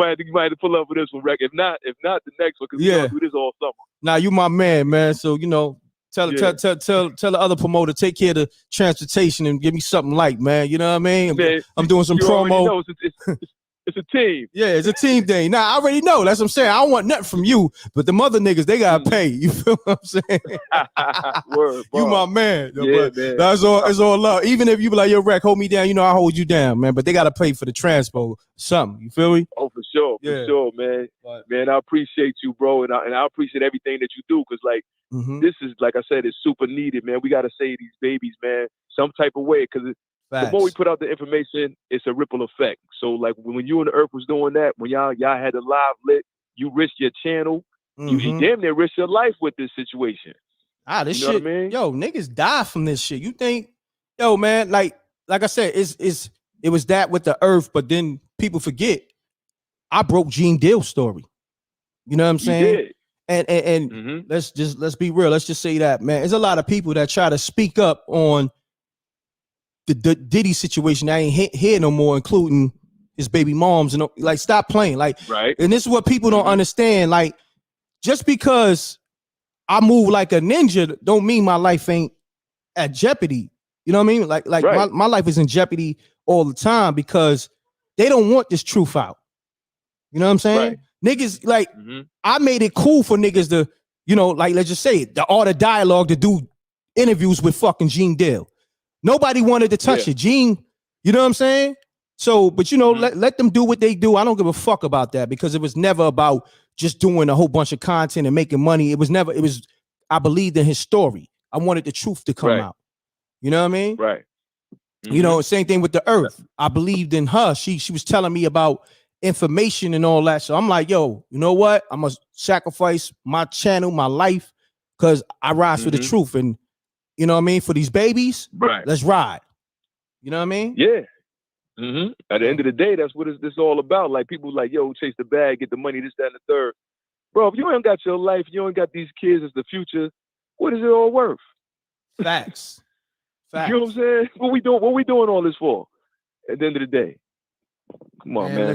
have to pull up for this one, Reck. If not the next one, because we gonna do this all summer. Nah, you my man. So tell the other promoter, take care of the transportation and give me something light, man. You know what I mean? Man, I'm doing some promo. It's a team. Yeah, it's a team thing. Nah, I already know. That's what I'm saying. I don't want nothing from you, but the mother niggas, they gotta pay. You feel what I'm saying? Word, you my man. Yeah, man. That's all. It's all love. Even if you be like, yo, Reck, hold me down. I hold you down, man. But they gotta pay for the transpo, something. You feel me? Oh, for sure, man. Man, I appreciate you, bro, and I appreciate everything that you do, because this is, like I said, it's super needed, man. We gotta save these babies, man, some type of way, because the more we put out the information, it's a ripple effect. So, like when you and the Earth was doing that, when y'all had the live lit, you risked your channel, you damn near risked your life with this situation. This shit, what I mean? Yo, niggas die from this shit. You think, yo, man, like I said, it was that with the Earth, but then people forget. I broke Gene Deal's story. You know what I'm saying? And let's be real. Let's just say that, man. There's a lot of people that try to speak up on the Diddy situation. I ain't here no more, including his baby moms and like stop playing. Like, right. And this is what people don't understand. Like, just because I move like a ninja don't mean my life ain't at jeopardy. You know what I mean? Like Right. my life is in jeopardy all the time because they don't want this truth out. You know what I'm saying? Niggas, like, I made it cool for niggas to, you know, like, let's just say it, the art of dialogue to do interviews with fucking Gene Dale. Nobody wanted to touch it. Gene, you know what I'm saying? So, but you know, let them do what they do. I don't give a fuck about that because it was never about just doing a whole bunch of content and making money. It was, I believed in his story. I wanted the truth to come out. You know what I mean? Right. You know, same thing with the earth. I believed in her. She was telling me about information and all that. So I'm like, yo, you know what? I'm gonna sacrifice my channel, my life, because I rise for the truth. And you know what I mean? For these babies, let's ride. You know what I mean? Yeah. At the end of the day, that's what this all about. Like people like, yo, chase the bag, get the money, this, that, and the third. Bro, if you ain't got your life, you ain't got these kids as the future, what is it all worth? Facts. You know what I'm saying? What we doing all this for? At the end of the day. Come on, man.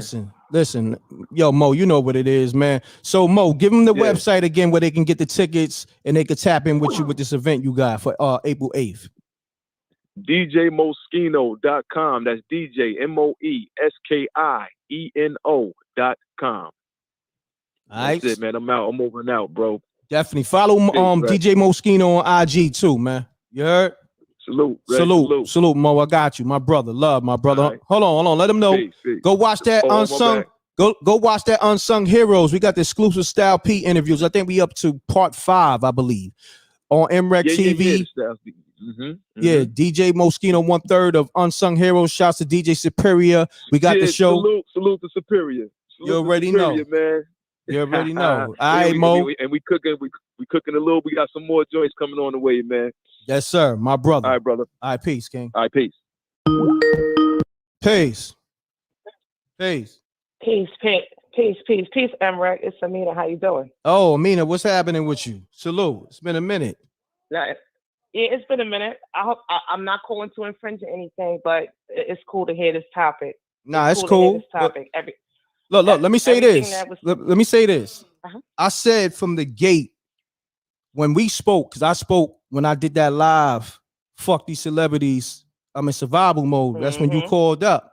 Listen. Yo, Mo, you know what it is, man. So Mo, give them the website again where they can get the tickets and they can tap in with you with this event you got for April 8th. DJMoschino.com. That's DJ MOESKIENO.com. Alright. That's it, man. I'm out. I'm over and out, bro. Definitely follow DJ Moschino on IG too, man. You heard? Salute, Mo. I got you, my brother. Love, my brother. Right. Hold on. Let them know. Peace. Go watch that unsung. Go watch that Unsung Heroes. We got the exclusive Style P interviews. I think we up to part 5, I believe, on Mrecktv. Yeah, DJ Moschino, 1/3 of Unsung Heroes. Shouts to DJ Superior. We got the show. Salute to Superior. You already know, man. You already know. All right, Mo. And we cooking. We cooking a little. We got some more joints coming on the way, man. Yes, sir. My brother. All right, brother. All right, peace, King. All right, peace. Peace. Peace, M.Reck. It's Amina. How you doing? Oh, Amina, what's happening with you? Salute. It's been a minute. Yeah, it's been a minute. I hope I'm not calling to infringe or anything, but it's cool to hear this topic. Nah, it's cool. Look, let me say this. Let me say this. I said from the gate when we spoke, because I spoke when I did that live, fuck these celebrities, I'm in survival mode. That's when you called up.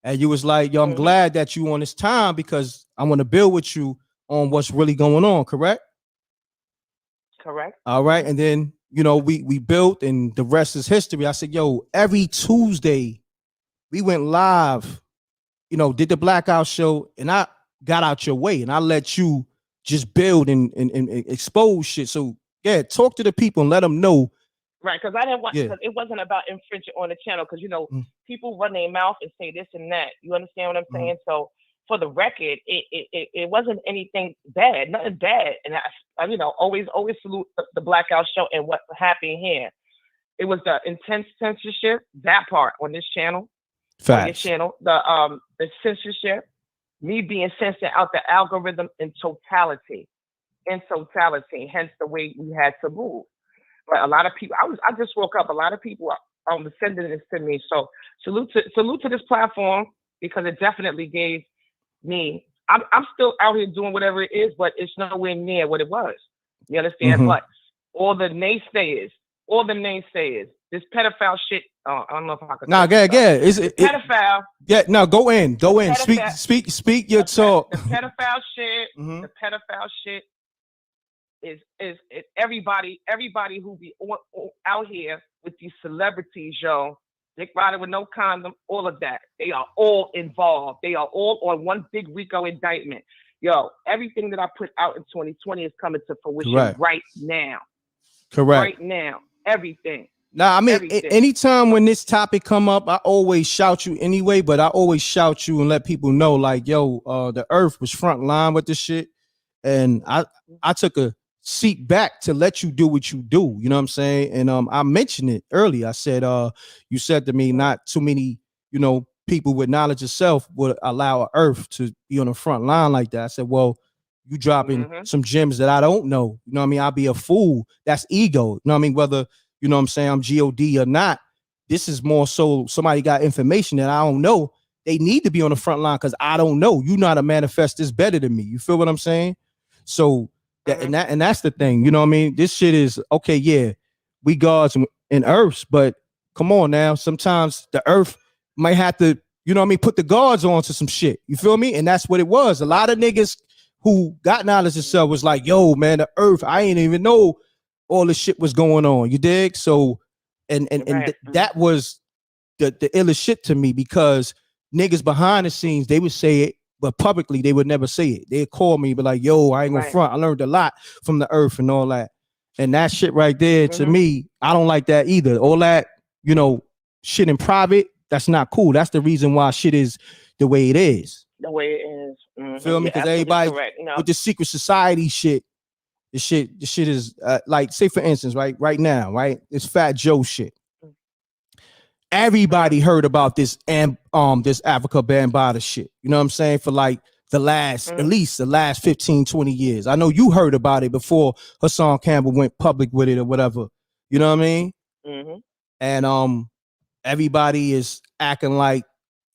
And you was like, yo, I'm glad that you on this time because I want to build with you on what's really going on, correct? Correct. All right. And then, you know, we built and the rest is history. I said, yo, every Tuesday we went live, you know, did the Blackout show and I got out your way and I let you just build and expose shit. So yeah, talk to the people and let them know. Right, because I didn't want, because it wasn't about infringing on the channel, because you know people run their mouth and say this and that. You understand what I'm saying? So for the record, it wasn't anything bad, nothing bad, and I you know always salute the Blackout show and what happened here. It was the intense censorship, that part on this channel, on this channel, the censorship, me being censored out the algorithm in totality, hence the way we had to move. But a lot of people, I just woke up. A lot of people are sending this to me. So salute to this platform because it definitely gave me. I'm still out here doing whatever it is, but it's nowhere near what it was. You understand? But all the naysayers, this pedophile shit. I don't know if I could. Nah, is it pedophile? Yeah, no, go in. Speak your talk. The pedophile shit. The pedophile shit. Is everybody who be out here with these celebrities, yo, Dick Ryder with no condom, all of that. They are all involved. They are all on one big RICO indictment. Yo, everything that I put out in 2020 is coming to fruition right now. Correct. Right now. Everything. Nah, I mean, anytime when this topic come up, I always shout you anyway, but I always shout you and let people know, like, yo, the earth was front line with this shit. And I took a seat back to let you do what you do, you know what I'm saying? And I mentioned it earlier. I said, you said to me, not too many, you know, people with knowledge of self would allow earth to be on the front line like that. I said, well, you dropping some gems that I don't know. You know what I mean? I'll be a fool. That's ego. You know what I mean? Whether, you know what I'm saying, I'm God or not, this is more so somebody got information that I don't know. They need to be on the front line because I don't know. You know how to manifest this better than me. You feel what I'm saying? So that and that's the thing. You know what I mean? This shit is okay. Yeah, we gods and earths, but come on now. Sometimes the earth might have to, you know what I mean, put the guards on to some shit. You feel me? And that's what it was. A lot of niggas who got knowledge of self was like, yo, man, the earth, I ain't even know all this shit was going on. You dig? So that was the illest shit to me, because niggas behind the scenes, they would say it, but publicly they would never say it. They'd call me, but like, yo, I ain't gonna front. I learned a lot from the earth and all that. And that shit right there, to me, I don't like that either. All that, you know, shit in private, that's not cool. That's the reason why shit is the way it is. The way it is. Feel me? Because everybody with the secret society shit, the shit is like, say for instance, right now, right? It's Fat Joe shit. Everybody heard about this this Afrika Bambaataa shit. You know what I'm saying? For like the last, at least the last 15, 20 years. I know you heard about it before Hassan Campbell went public with it or whatever. You know what I mean? And everybody is acting like,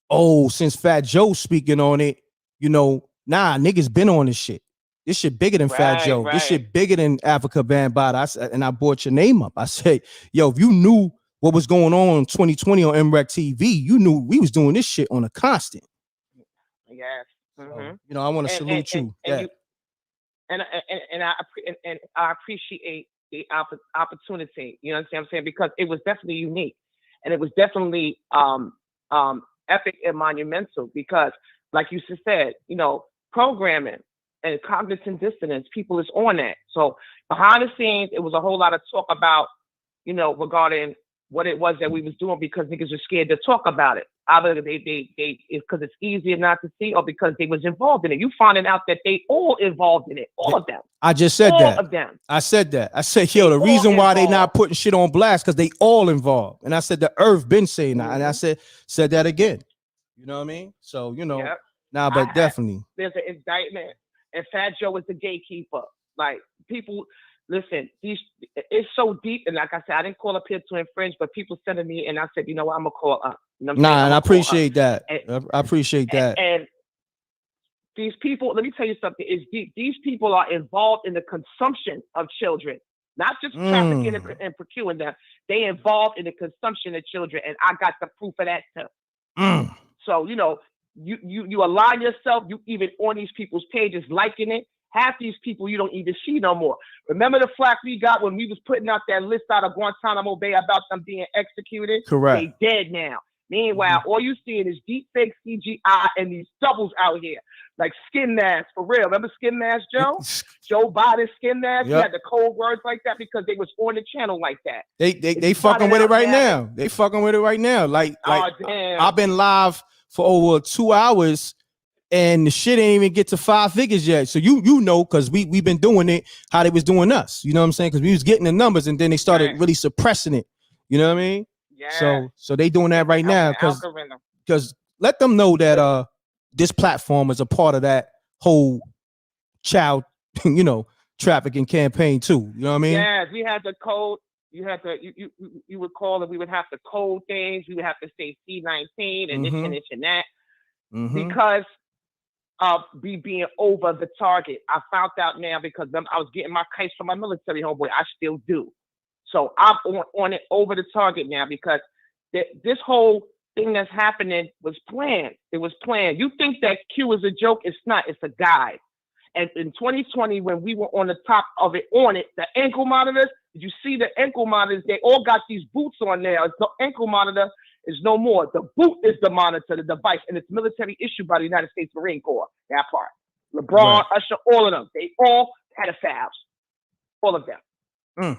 oh, since Fat Joe's speaking on it, you know, nah, niggas been on this shit. This shit bigger than Fat Joe. This shit bigger than Afrika Bambaataa. And I brought your name up. I said, yo, if you knew what was going on in 2020 on Mrecktv, you knew we was doing this shit on a constant. Yes. So, you know, I want to salute you. And I appreciate the opportunity. You know what I'm saying? Because it was definitely unique, and it was definitely epic and monumental. Because, like you just said, you know, programming and cognitive dissonance, people is on that. So behind the scenes, it was a whole lot of talk about, you know, regarding what it was that we was doing, because niggas were scared to talk about it. Either they because it's easier not to see, or because they was involved in it. You finding out that they all involved in it, all of them. I just said all that. Of them. I said that. I said, yo, the reason why they not putting shit on blast because they all involved. And I said the earth been saying that, and I said that again. You know what I mean? So you know, but definitely there's an indictment, and Fat Joe is the gatekeeper. Like, people. Listen, it's so deep, and like I said, I didn't call up here to infringe, but people sending me, and I said, you know what, I'm gonna call up. You know what I'm saying? and I appreciate that. I appreciate that. And these people, let me tell you something, is deep. These people are involved in the consumption of children, not just trafficking and procuring them. They involved in the consumption of children, and I got the proof of that too. So you know, you align yourself. You even on these people's pages liking it. Half these people you don't even see no more. Remember the flack we got when we was putting out that list out of Guantanamo Bay about them being executed? Correct. They dead now. Meanwhile, all you seeing is deep fake CGI and these doubles out here. Like skin masks, for real. Remember skin mask, Joe? Joe Biden skin mask? He had the cold words like that because they was on the channel like that. They fucking with it right now. They fucking with it right now. Like I've been live for over 2 hours. And the shit ain't even get to 5 figures yet. So you know, because we've been doing it how they was doing us. You know what I'm saying? Because we was getting the numbers, and then they started really suppressing it. You know what I mean? Yeah. So they doing that right now because let them know that this platform is a part of that whole child, you know, trafficking campaign too. You know what I mean? Yeah, we had the code. You had to you would call, and we would have to code things. We would have to say C19 and this and this and that because of being over the target. I found out now because I was getting my kites from my military homeboy. I still do. So I'm on it over the target now because this whole thing that's happening was planned. It was planned. You think that Q is a joke? It's not. It's a guide. And in 2020, when we were on the top of it, the ankle monitors, did you see the ankle monitors? They all got these boots on there. The ankle monitor is no more. The boot is the monitor, the device, and it's military issued by the United States Marine Corps. That part. LeBron, Usher, all of them. They all had a fabs. All of them.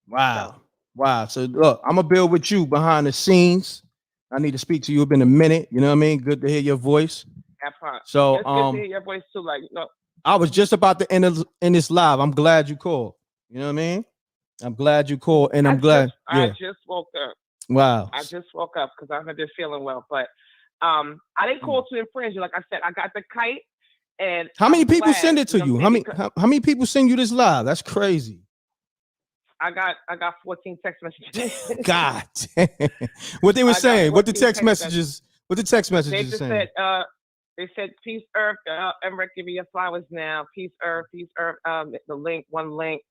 Wow. So look, I'm gonna build with you behind the scenes. I need to speak to you. It's been a minute. You know what I mean? Good to hear your voice. That part. So it's good to hear your voice too. Like, no. I was just about to end this live. I'm glad you called. You know what I mean? I'm glad you called, and I just woke up. Wow. I just woke up because I haven't been feeling well, but I didn't call to infringe. Like I said, I got the kite. And how many people send it to you? How many people send you this live? That's crazy. I got 14 text messages. God. What they were saying? What the text messages? What the text They messages just saying? said, peace, Earth. M.Reck, give me your flowers now. Peace, Earth. The link, one link.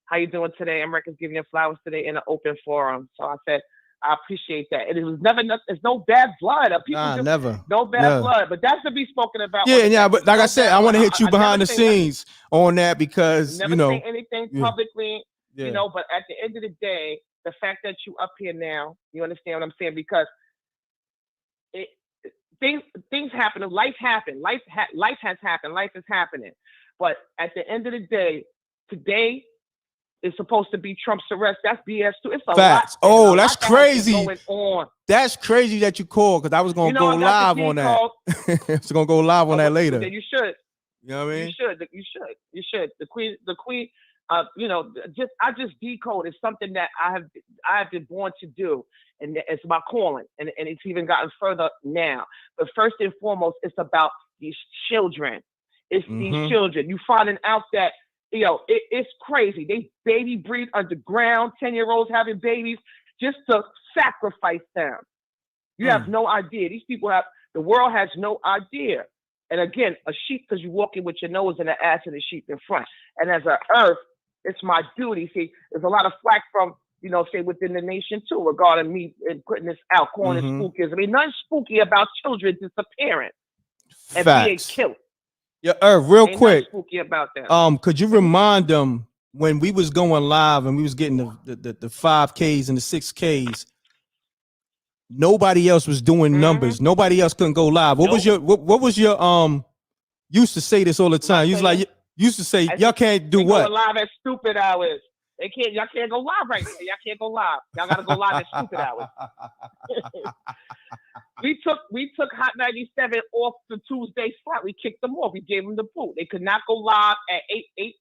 How you doing today? M.Reck is giving you flowers today in an open forum. So I said, I appreciate that. And it was never, it's no bad blood. People just, Never. no bad blood. But that's to be spoken about. Yeah, but like I said, I want to hit you I behind never the say nothing. scenes on that because, Never say anything publicly, Yeah. but at the end of the day, the fact that you up here now, you understand what I'm saying? Because things happen, life happened, life has happened, life is happening. But at the end of the day, today is supposed to be Trump's arrest. That's BS too. It's a Facts. lot. Oh, that's that has been crazy. going on. That's crazy that you called because I was gonna go I got live the on that. call. It's gonna go live on that later. Then you should. You know what I mean? You should. The queen. I just decode is something that I have been born to do, and it's my calling, and it's even gotten further now. But first and foremost, it's about these children. It's these children. You finding out that it's crazy. They baby breed underground. 10-year-olds having babies just to sacrifice them. You have no idea. These people the world has no idea. And again, a sheep, because you're walking with your nose in the ass and the sheep in front. And as an earth, it's my duty. See, there's a lot of flack from, say within the nation too, regarding me and putting this out, calling it spooky. I mean, nothing spooky about children disappearing and being killed. Yeah, Earth, real Ain't quick. nothing spooky about that. Could you remind them when we was going live and we was getting the 5Ks and the 6Ks? Nobody else was doing numbers. Nobody else couldn't go live. What was your used to say this all the time? You was like used to say y'all can't do what? Going live at stupid hours. Y'all can't go live right now. Y'all can't go live. Y'all gotta go live at stupid hours. We took Hot 97 off the Tuesday slot. We kicked them off. We gave them the boot. They could not go live at 8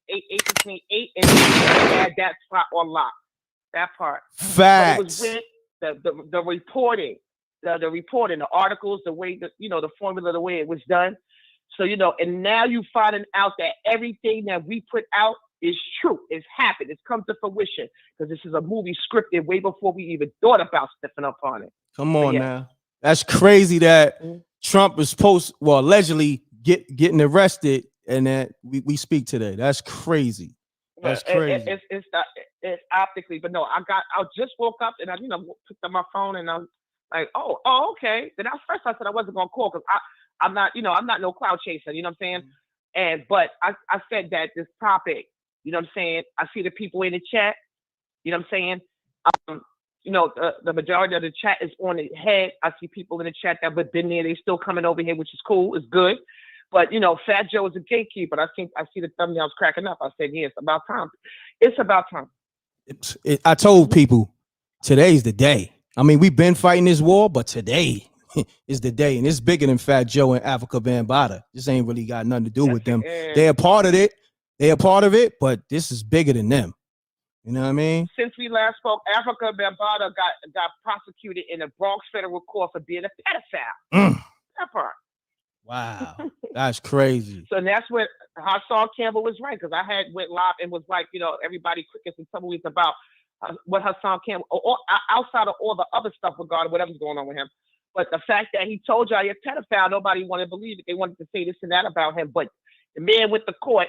between 8 and 8. They had that slot on lock. That part. Facts. But it was with the reporting, the articles, the way the formula, the way it was done. So and now you finding out that everything that we put out is true. It's happened. It's come to fruition because this is a movie scripted way before we even thought about stepping up on it. Come on now. That's crazy that Trump was allegedly getting arrested and that we speak today. That's crazy. That's crazy. It's optically, but no, I just woke up and I picked up my phone and I'm like, oh, okay. Then at first I said I wasn't gonna call because I'm not no cloud chaser, you know what I'm saying? But I said that this topic, you know what I'm saying? I see the people in the chat, you know what I'm saying? The majority of the chat is on the head. I see people in the chat that have been there. They still coming over here, which is cool. It's good. But Fat Joe is a gatekeeper. I see the thumbnails cracking up. I said, yeah, it's about time. It's about time. I told people today's the day. I mean, we've been fighting this war, but today is the day, and it's bigger than Fat Joe and Afrika Bambaataa. This ain't really got nothing to do with them. They're a part of it. They're a part of it, but this is bigger than them. You know what I mean? Since we last spoke, Afrika Bambaataa got prosecuted in the Bronx federal court for being a pedophile. That part. Wow, that's crazy. So that's what Hassan Campbell was right, because I went live and was like, everybody crickets and tumbleweeds about what Hassan Campbell, or outside of all the other stuff regarding whatever's going on with him. But the fact that he told y'all you're a pedophile, nobody wanted to believe it. They wanted to say this and that about him. But the man went to court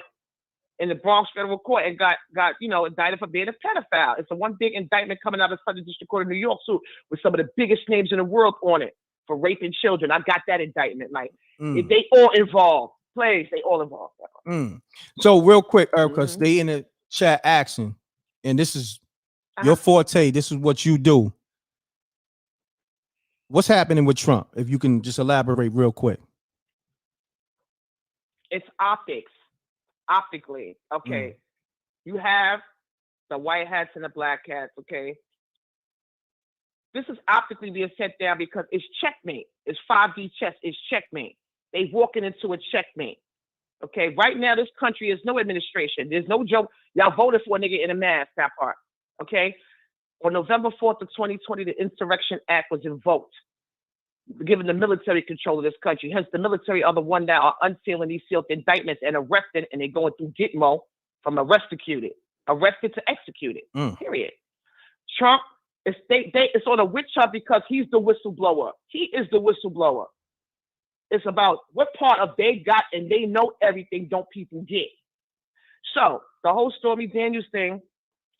in the Bronx federal court and got indicted for being a pedophile. It's a one big indictment coming out of Southern District Court of New York too, with some of the biggest names in the world on it for raping children. I got that indictment. Like they all involved. Please, they all involved. So real quick, because they in the chat action, and this is your forte. This is what you do. What's happening with Trump? If you can just elaborate real quick. It's optics. Optically, okay. You have the white hats and the black hats, okay. This is optically being set down because it's checkmate. It's 5D chess. It's checkmate. They walking into a checkmate. Okay, right now this country is no administration. There's no joke. Y'all voted for a nigga in a mask. That part. Okay. On November 4th of 2020, the Insurrection Act was invoked, giving the military control of this country. Hence, the military are the one that are unsealing these sealed indictments and arresting, and they're going through Gitmo from arrest executed. arrested to execute it. Mm. Period. Trump, it's on a witch hunt because he's the whistleblower. He is the whistleblower. It's about what part of they got and they know everything don't people get. So the whole Stormy Daniels thing,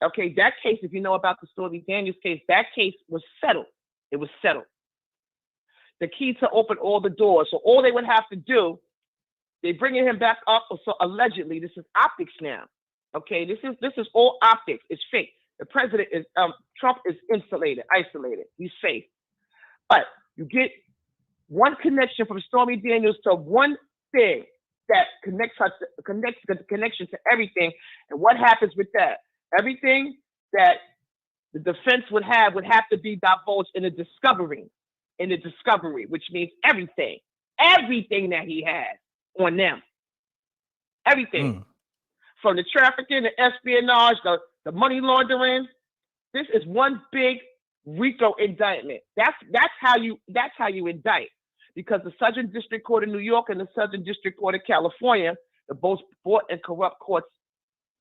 okay, that case, if you know about the Stormy Daniels case, that case was settled. It was settled. The key to open all the doors. So all they would have to do, they bringing him back up. So allegedly, this is optics now. Okay, this is all optics. It's fake. The president is Trump is isolated. He's safe. But you get one connection from Stormy Daniels to one thing that connects the connection to everything. And what happens with that? Everything that the defense would have to be divulged in the discovery, which means everything that he has on them, everything from the trafficking, the espionage, the money laundering. This is one big RICO indictment. That's how you indict, because the Southern District Court of New York and the Southern District Court of California, the most bought and corrupt courts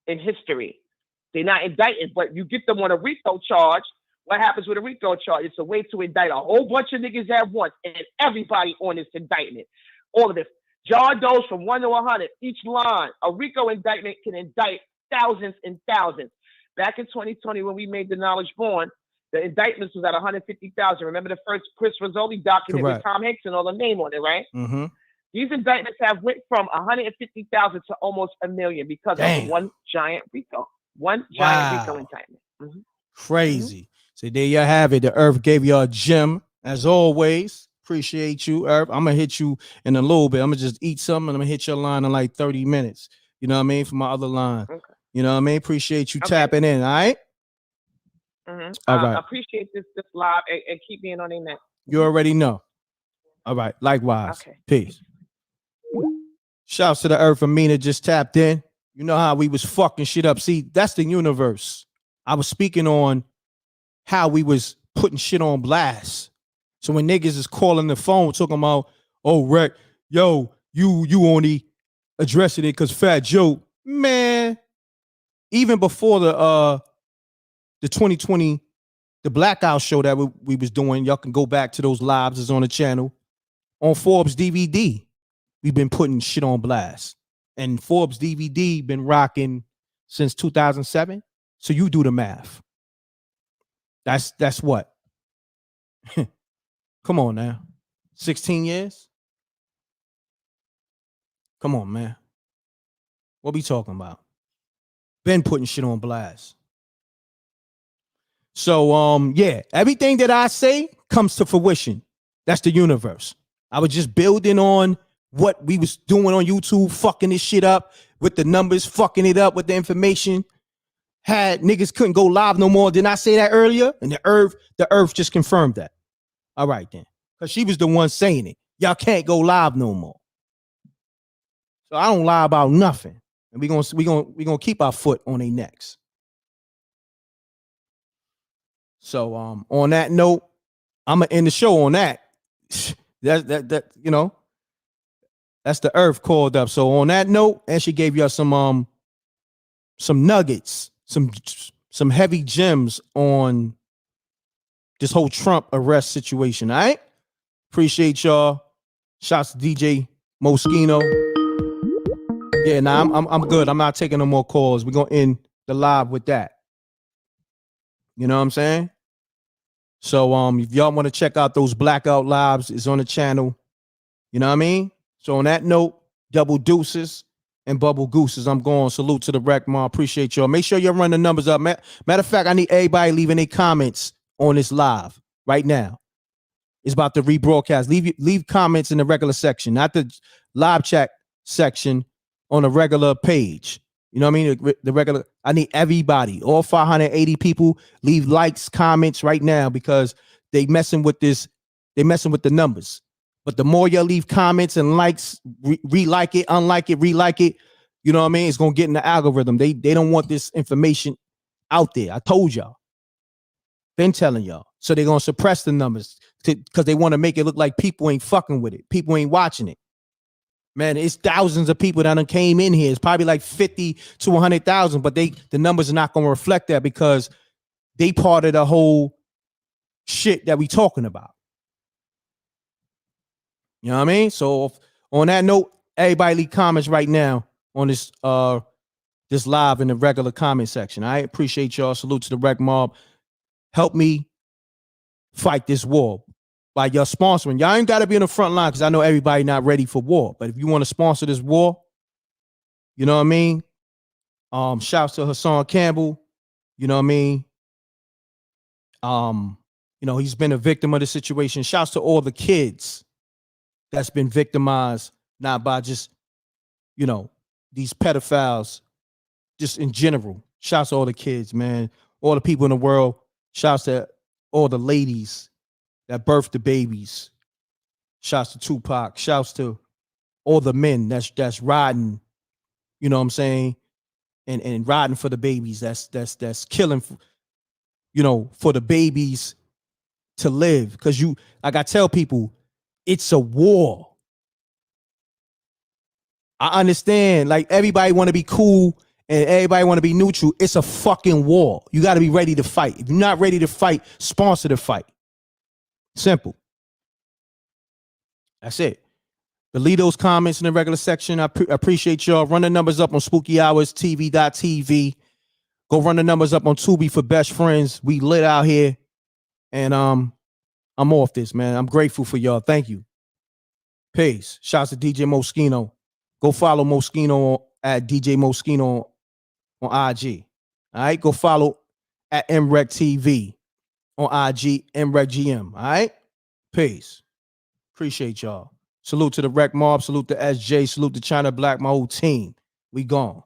in history. They're not indicting, but you get them on a RICO charge. What happens with a RICO charge? It's a way to indict a whole bunch of niggas at once and everybody on this indictment. All of this. John Doe's from 1 to 100, each line. A RICO indictment can indict thousands and thousands. Back in 2020, when we made The Knowledge Born, the indictments was at 150,000. Remember the first Chris Rizzoli document with Tom Hanks and all the name on it, right? Mm-hmm. These indictments have went from 150,000 to almost 1 million because of one giant RICO. One giant RICO indictment. Mm-hmm. Crazy. So there you have it. The Earth gave you a gem, as always. Appreciate you, Earth. I'm going to hit you in a little bit. I'm going to just eat something and I'm going to hit your line in like 30 minutes. You know what I mean? For my other line. Okay. You know what I mean? Appreciate you tapping in, all right? Mm-hmm. All right. I appreciate this live and keep me in on that. You already know. All right. Likewise. Okay. Peace. Shouts to the Earth. Amina just tapped in. You know how we was fucking shit up. See, that's the universe. I was speaking on how we was putting shit on blast. So when niggas is calling the phone talking about, oh, Rec, yo, you only addressing it because Fat Joe, man, even before the 2020, the Blackout show that we was doing, y'all can go back to those lives, is on the channel. On Forbes DVD, we've been putting shit on blast. And Forbes DVD been rocking since 2007. So you do the math. That's what? Come on now. 16 years? Come on, man. What we talking about? Been putting shit on blast. So, yeah, everything that I say comes to fruition. That's the universe. I was just building on what we was doing on YouTube, fucking this shit up with the numbers, fucking it up with the information. Had niggas couldn't go live no more. Didn't I say that earlier? And the earth just confirmed that. All right, then. Because she was the one saying it. Y'all can't go live no more. So I don't lie about nothing. And we gonna keep our foot on their necks. So on that note, I'm gonna end the show on that. That you know, that's the Earth called up. So on that note, and she gave you some nuggets, some heavy gems on this whole Trump arrest situation. All right. Appreciate y'all. Shouts to DJ Moschino. Yeah, nah, I'm good. I'm not taking no more calls. We're gonna end the live with that. You know what I'm saying? So if y'all want to check out those Blackout lives, it's on the channel. You know what I mean? So on that note, double deuces and bubble gooses. I'm going. Salute to the Wreck, ma. Appreciate y'all. Make sure you run the numbers up. Matter of fact, I need everybody leaving their comments on this live right now. It's about to rebroadcast. Leave comments in the regular section, not the live chat section on a regular page. You know what I mean? The regular. I need everybody, all 580 people, leave likes, comments right now because they messing with this. They messing with the numbers. But the more you leave comments and likes, re-like it, unlike it, re-like it, you know what I mean? It's gonna get in the algorithm. They don't want this information out there. I told y'all. Been telling y'all. So they're gonna suppress the numbers because they want to make it look like people ain't fucking with it. People ain't watching it. Man, it's thousands of people that done came in here. It's probably like 50 to 100,000, but the numbers are not going to reflect that because they part of the whole shit that we talking about. You know what I mean? So on that note, everybody leave comments right now on this this live in the regular comment section. I appreciate y'all. Salute to the Wreck Mob. Help me fight this war by y'all sponsoring. Y'all ain't got to be in the front line because I know everybody not ready for war. But if you want to sponsor this war, you know what I mean? Shouts to Hassan Campbell. You know what I mean? You know, he's been a victim of the situation. Shouts to all the kids that's been victimized, not by just, you know, these pedophiles, just in general. Shouts to all the kids, man. All the people in the world. Shouts to all the ladies that birthed the babies. Shouts to Tupac. Shouts to all the men that's riding, you know what I'm saying, and riding for the babies. That's killing, you know, for the babies to live. Because you, like I tell people, it's a war. I understand, like everybody want to be cool and everybody want to be neutral. It's a fucking war. You got to be ready to fight. If you're not ready to fight, sponsor the fight. Simple. That's it. But leave those comments in the regular section. I appreciate y'all. Run the numbers up on SpookyHoursTV.tv. Go run the numbers up on Tubi for best friends. We lit out here. And I'm off this, man. I'm grateful for y'all. Thank you. Peace. Shouts to DJ Moschino. Go follow Moschino at DJ Moschino on IG. All right. Go follow at Mrecktv on IG, MReckGM. All right. Peace. Appreciate y'all. Salute to the Wreck Mob. Salute to SJ. Salute to China Black, my whole team. We gone.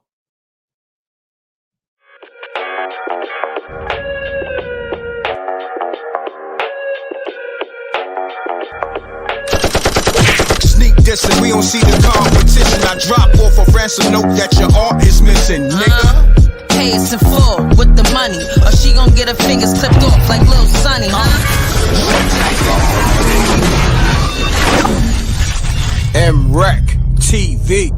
Dissing, we don't see the competition. I drop off a ransom note that your art is missing, nigga. Pay us in full with the money, or she gon' get her fingers clipped off like Lil Sonny, M.Reck TV.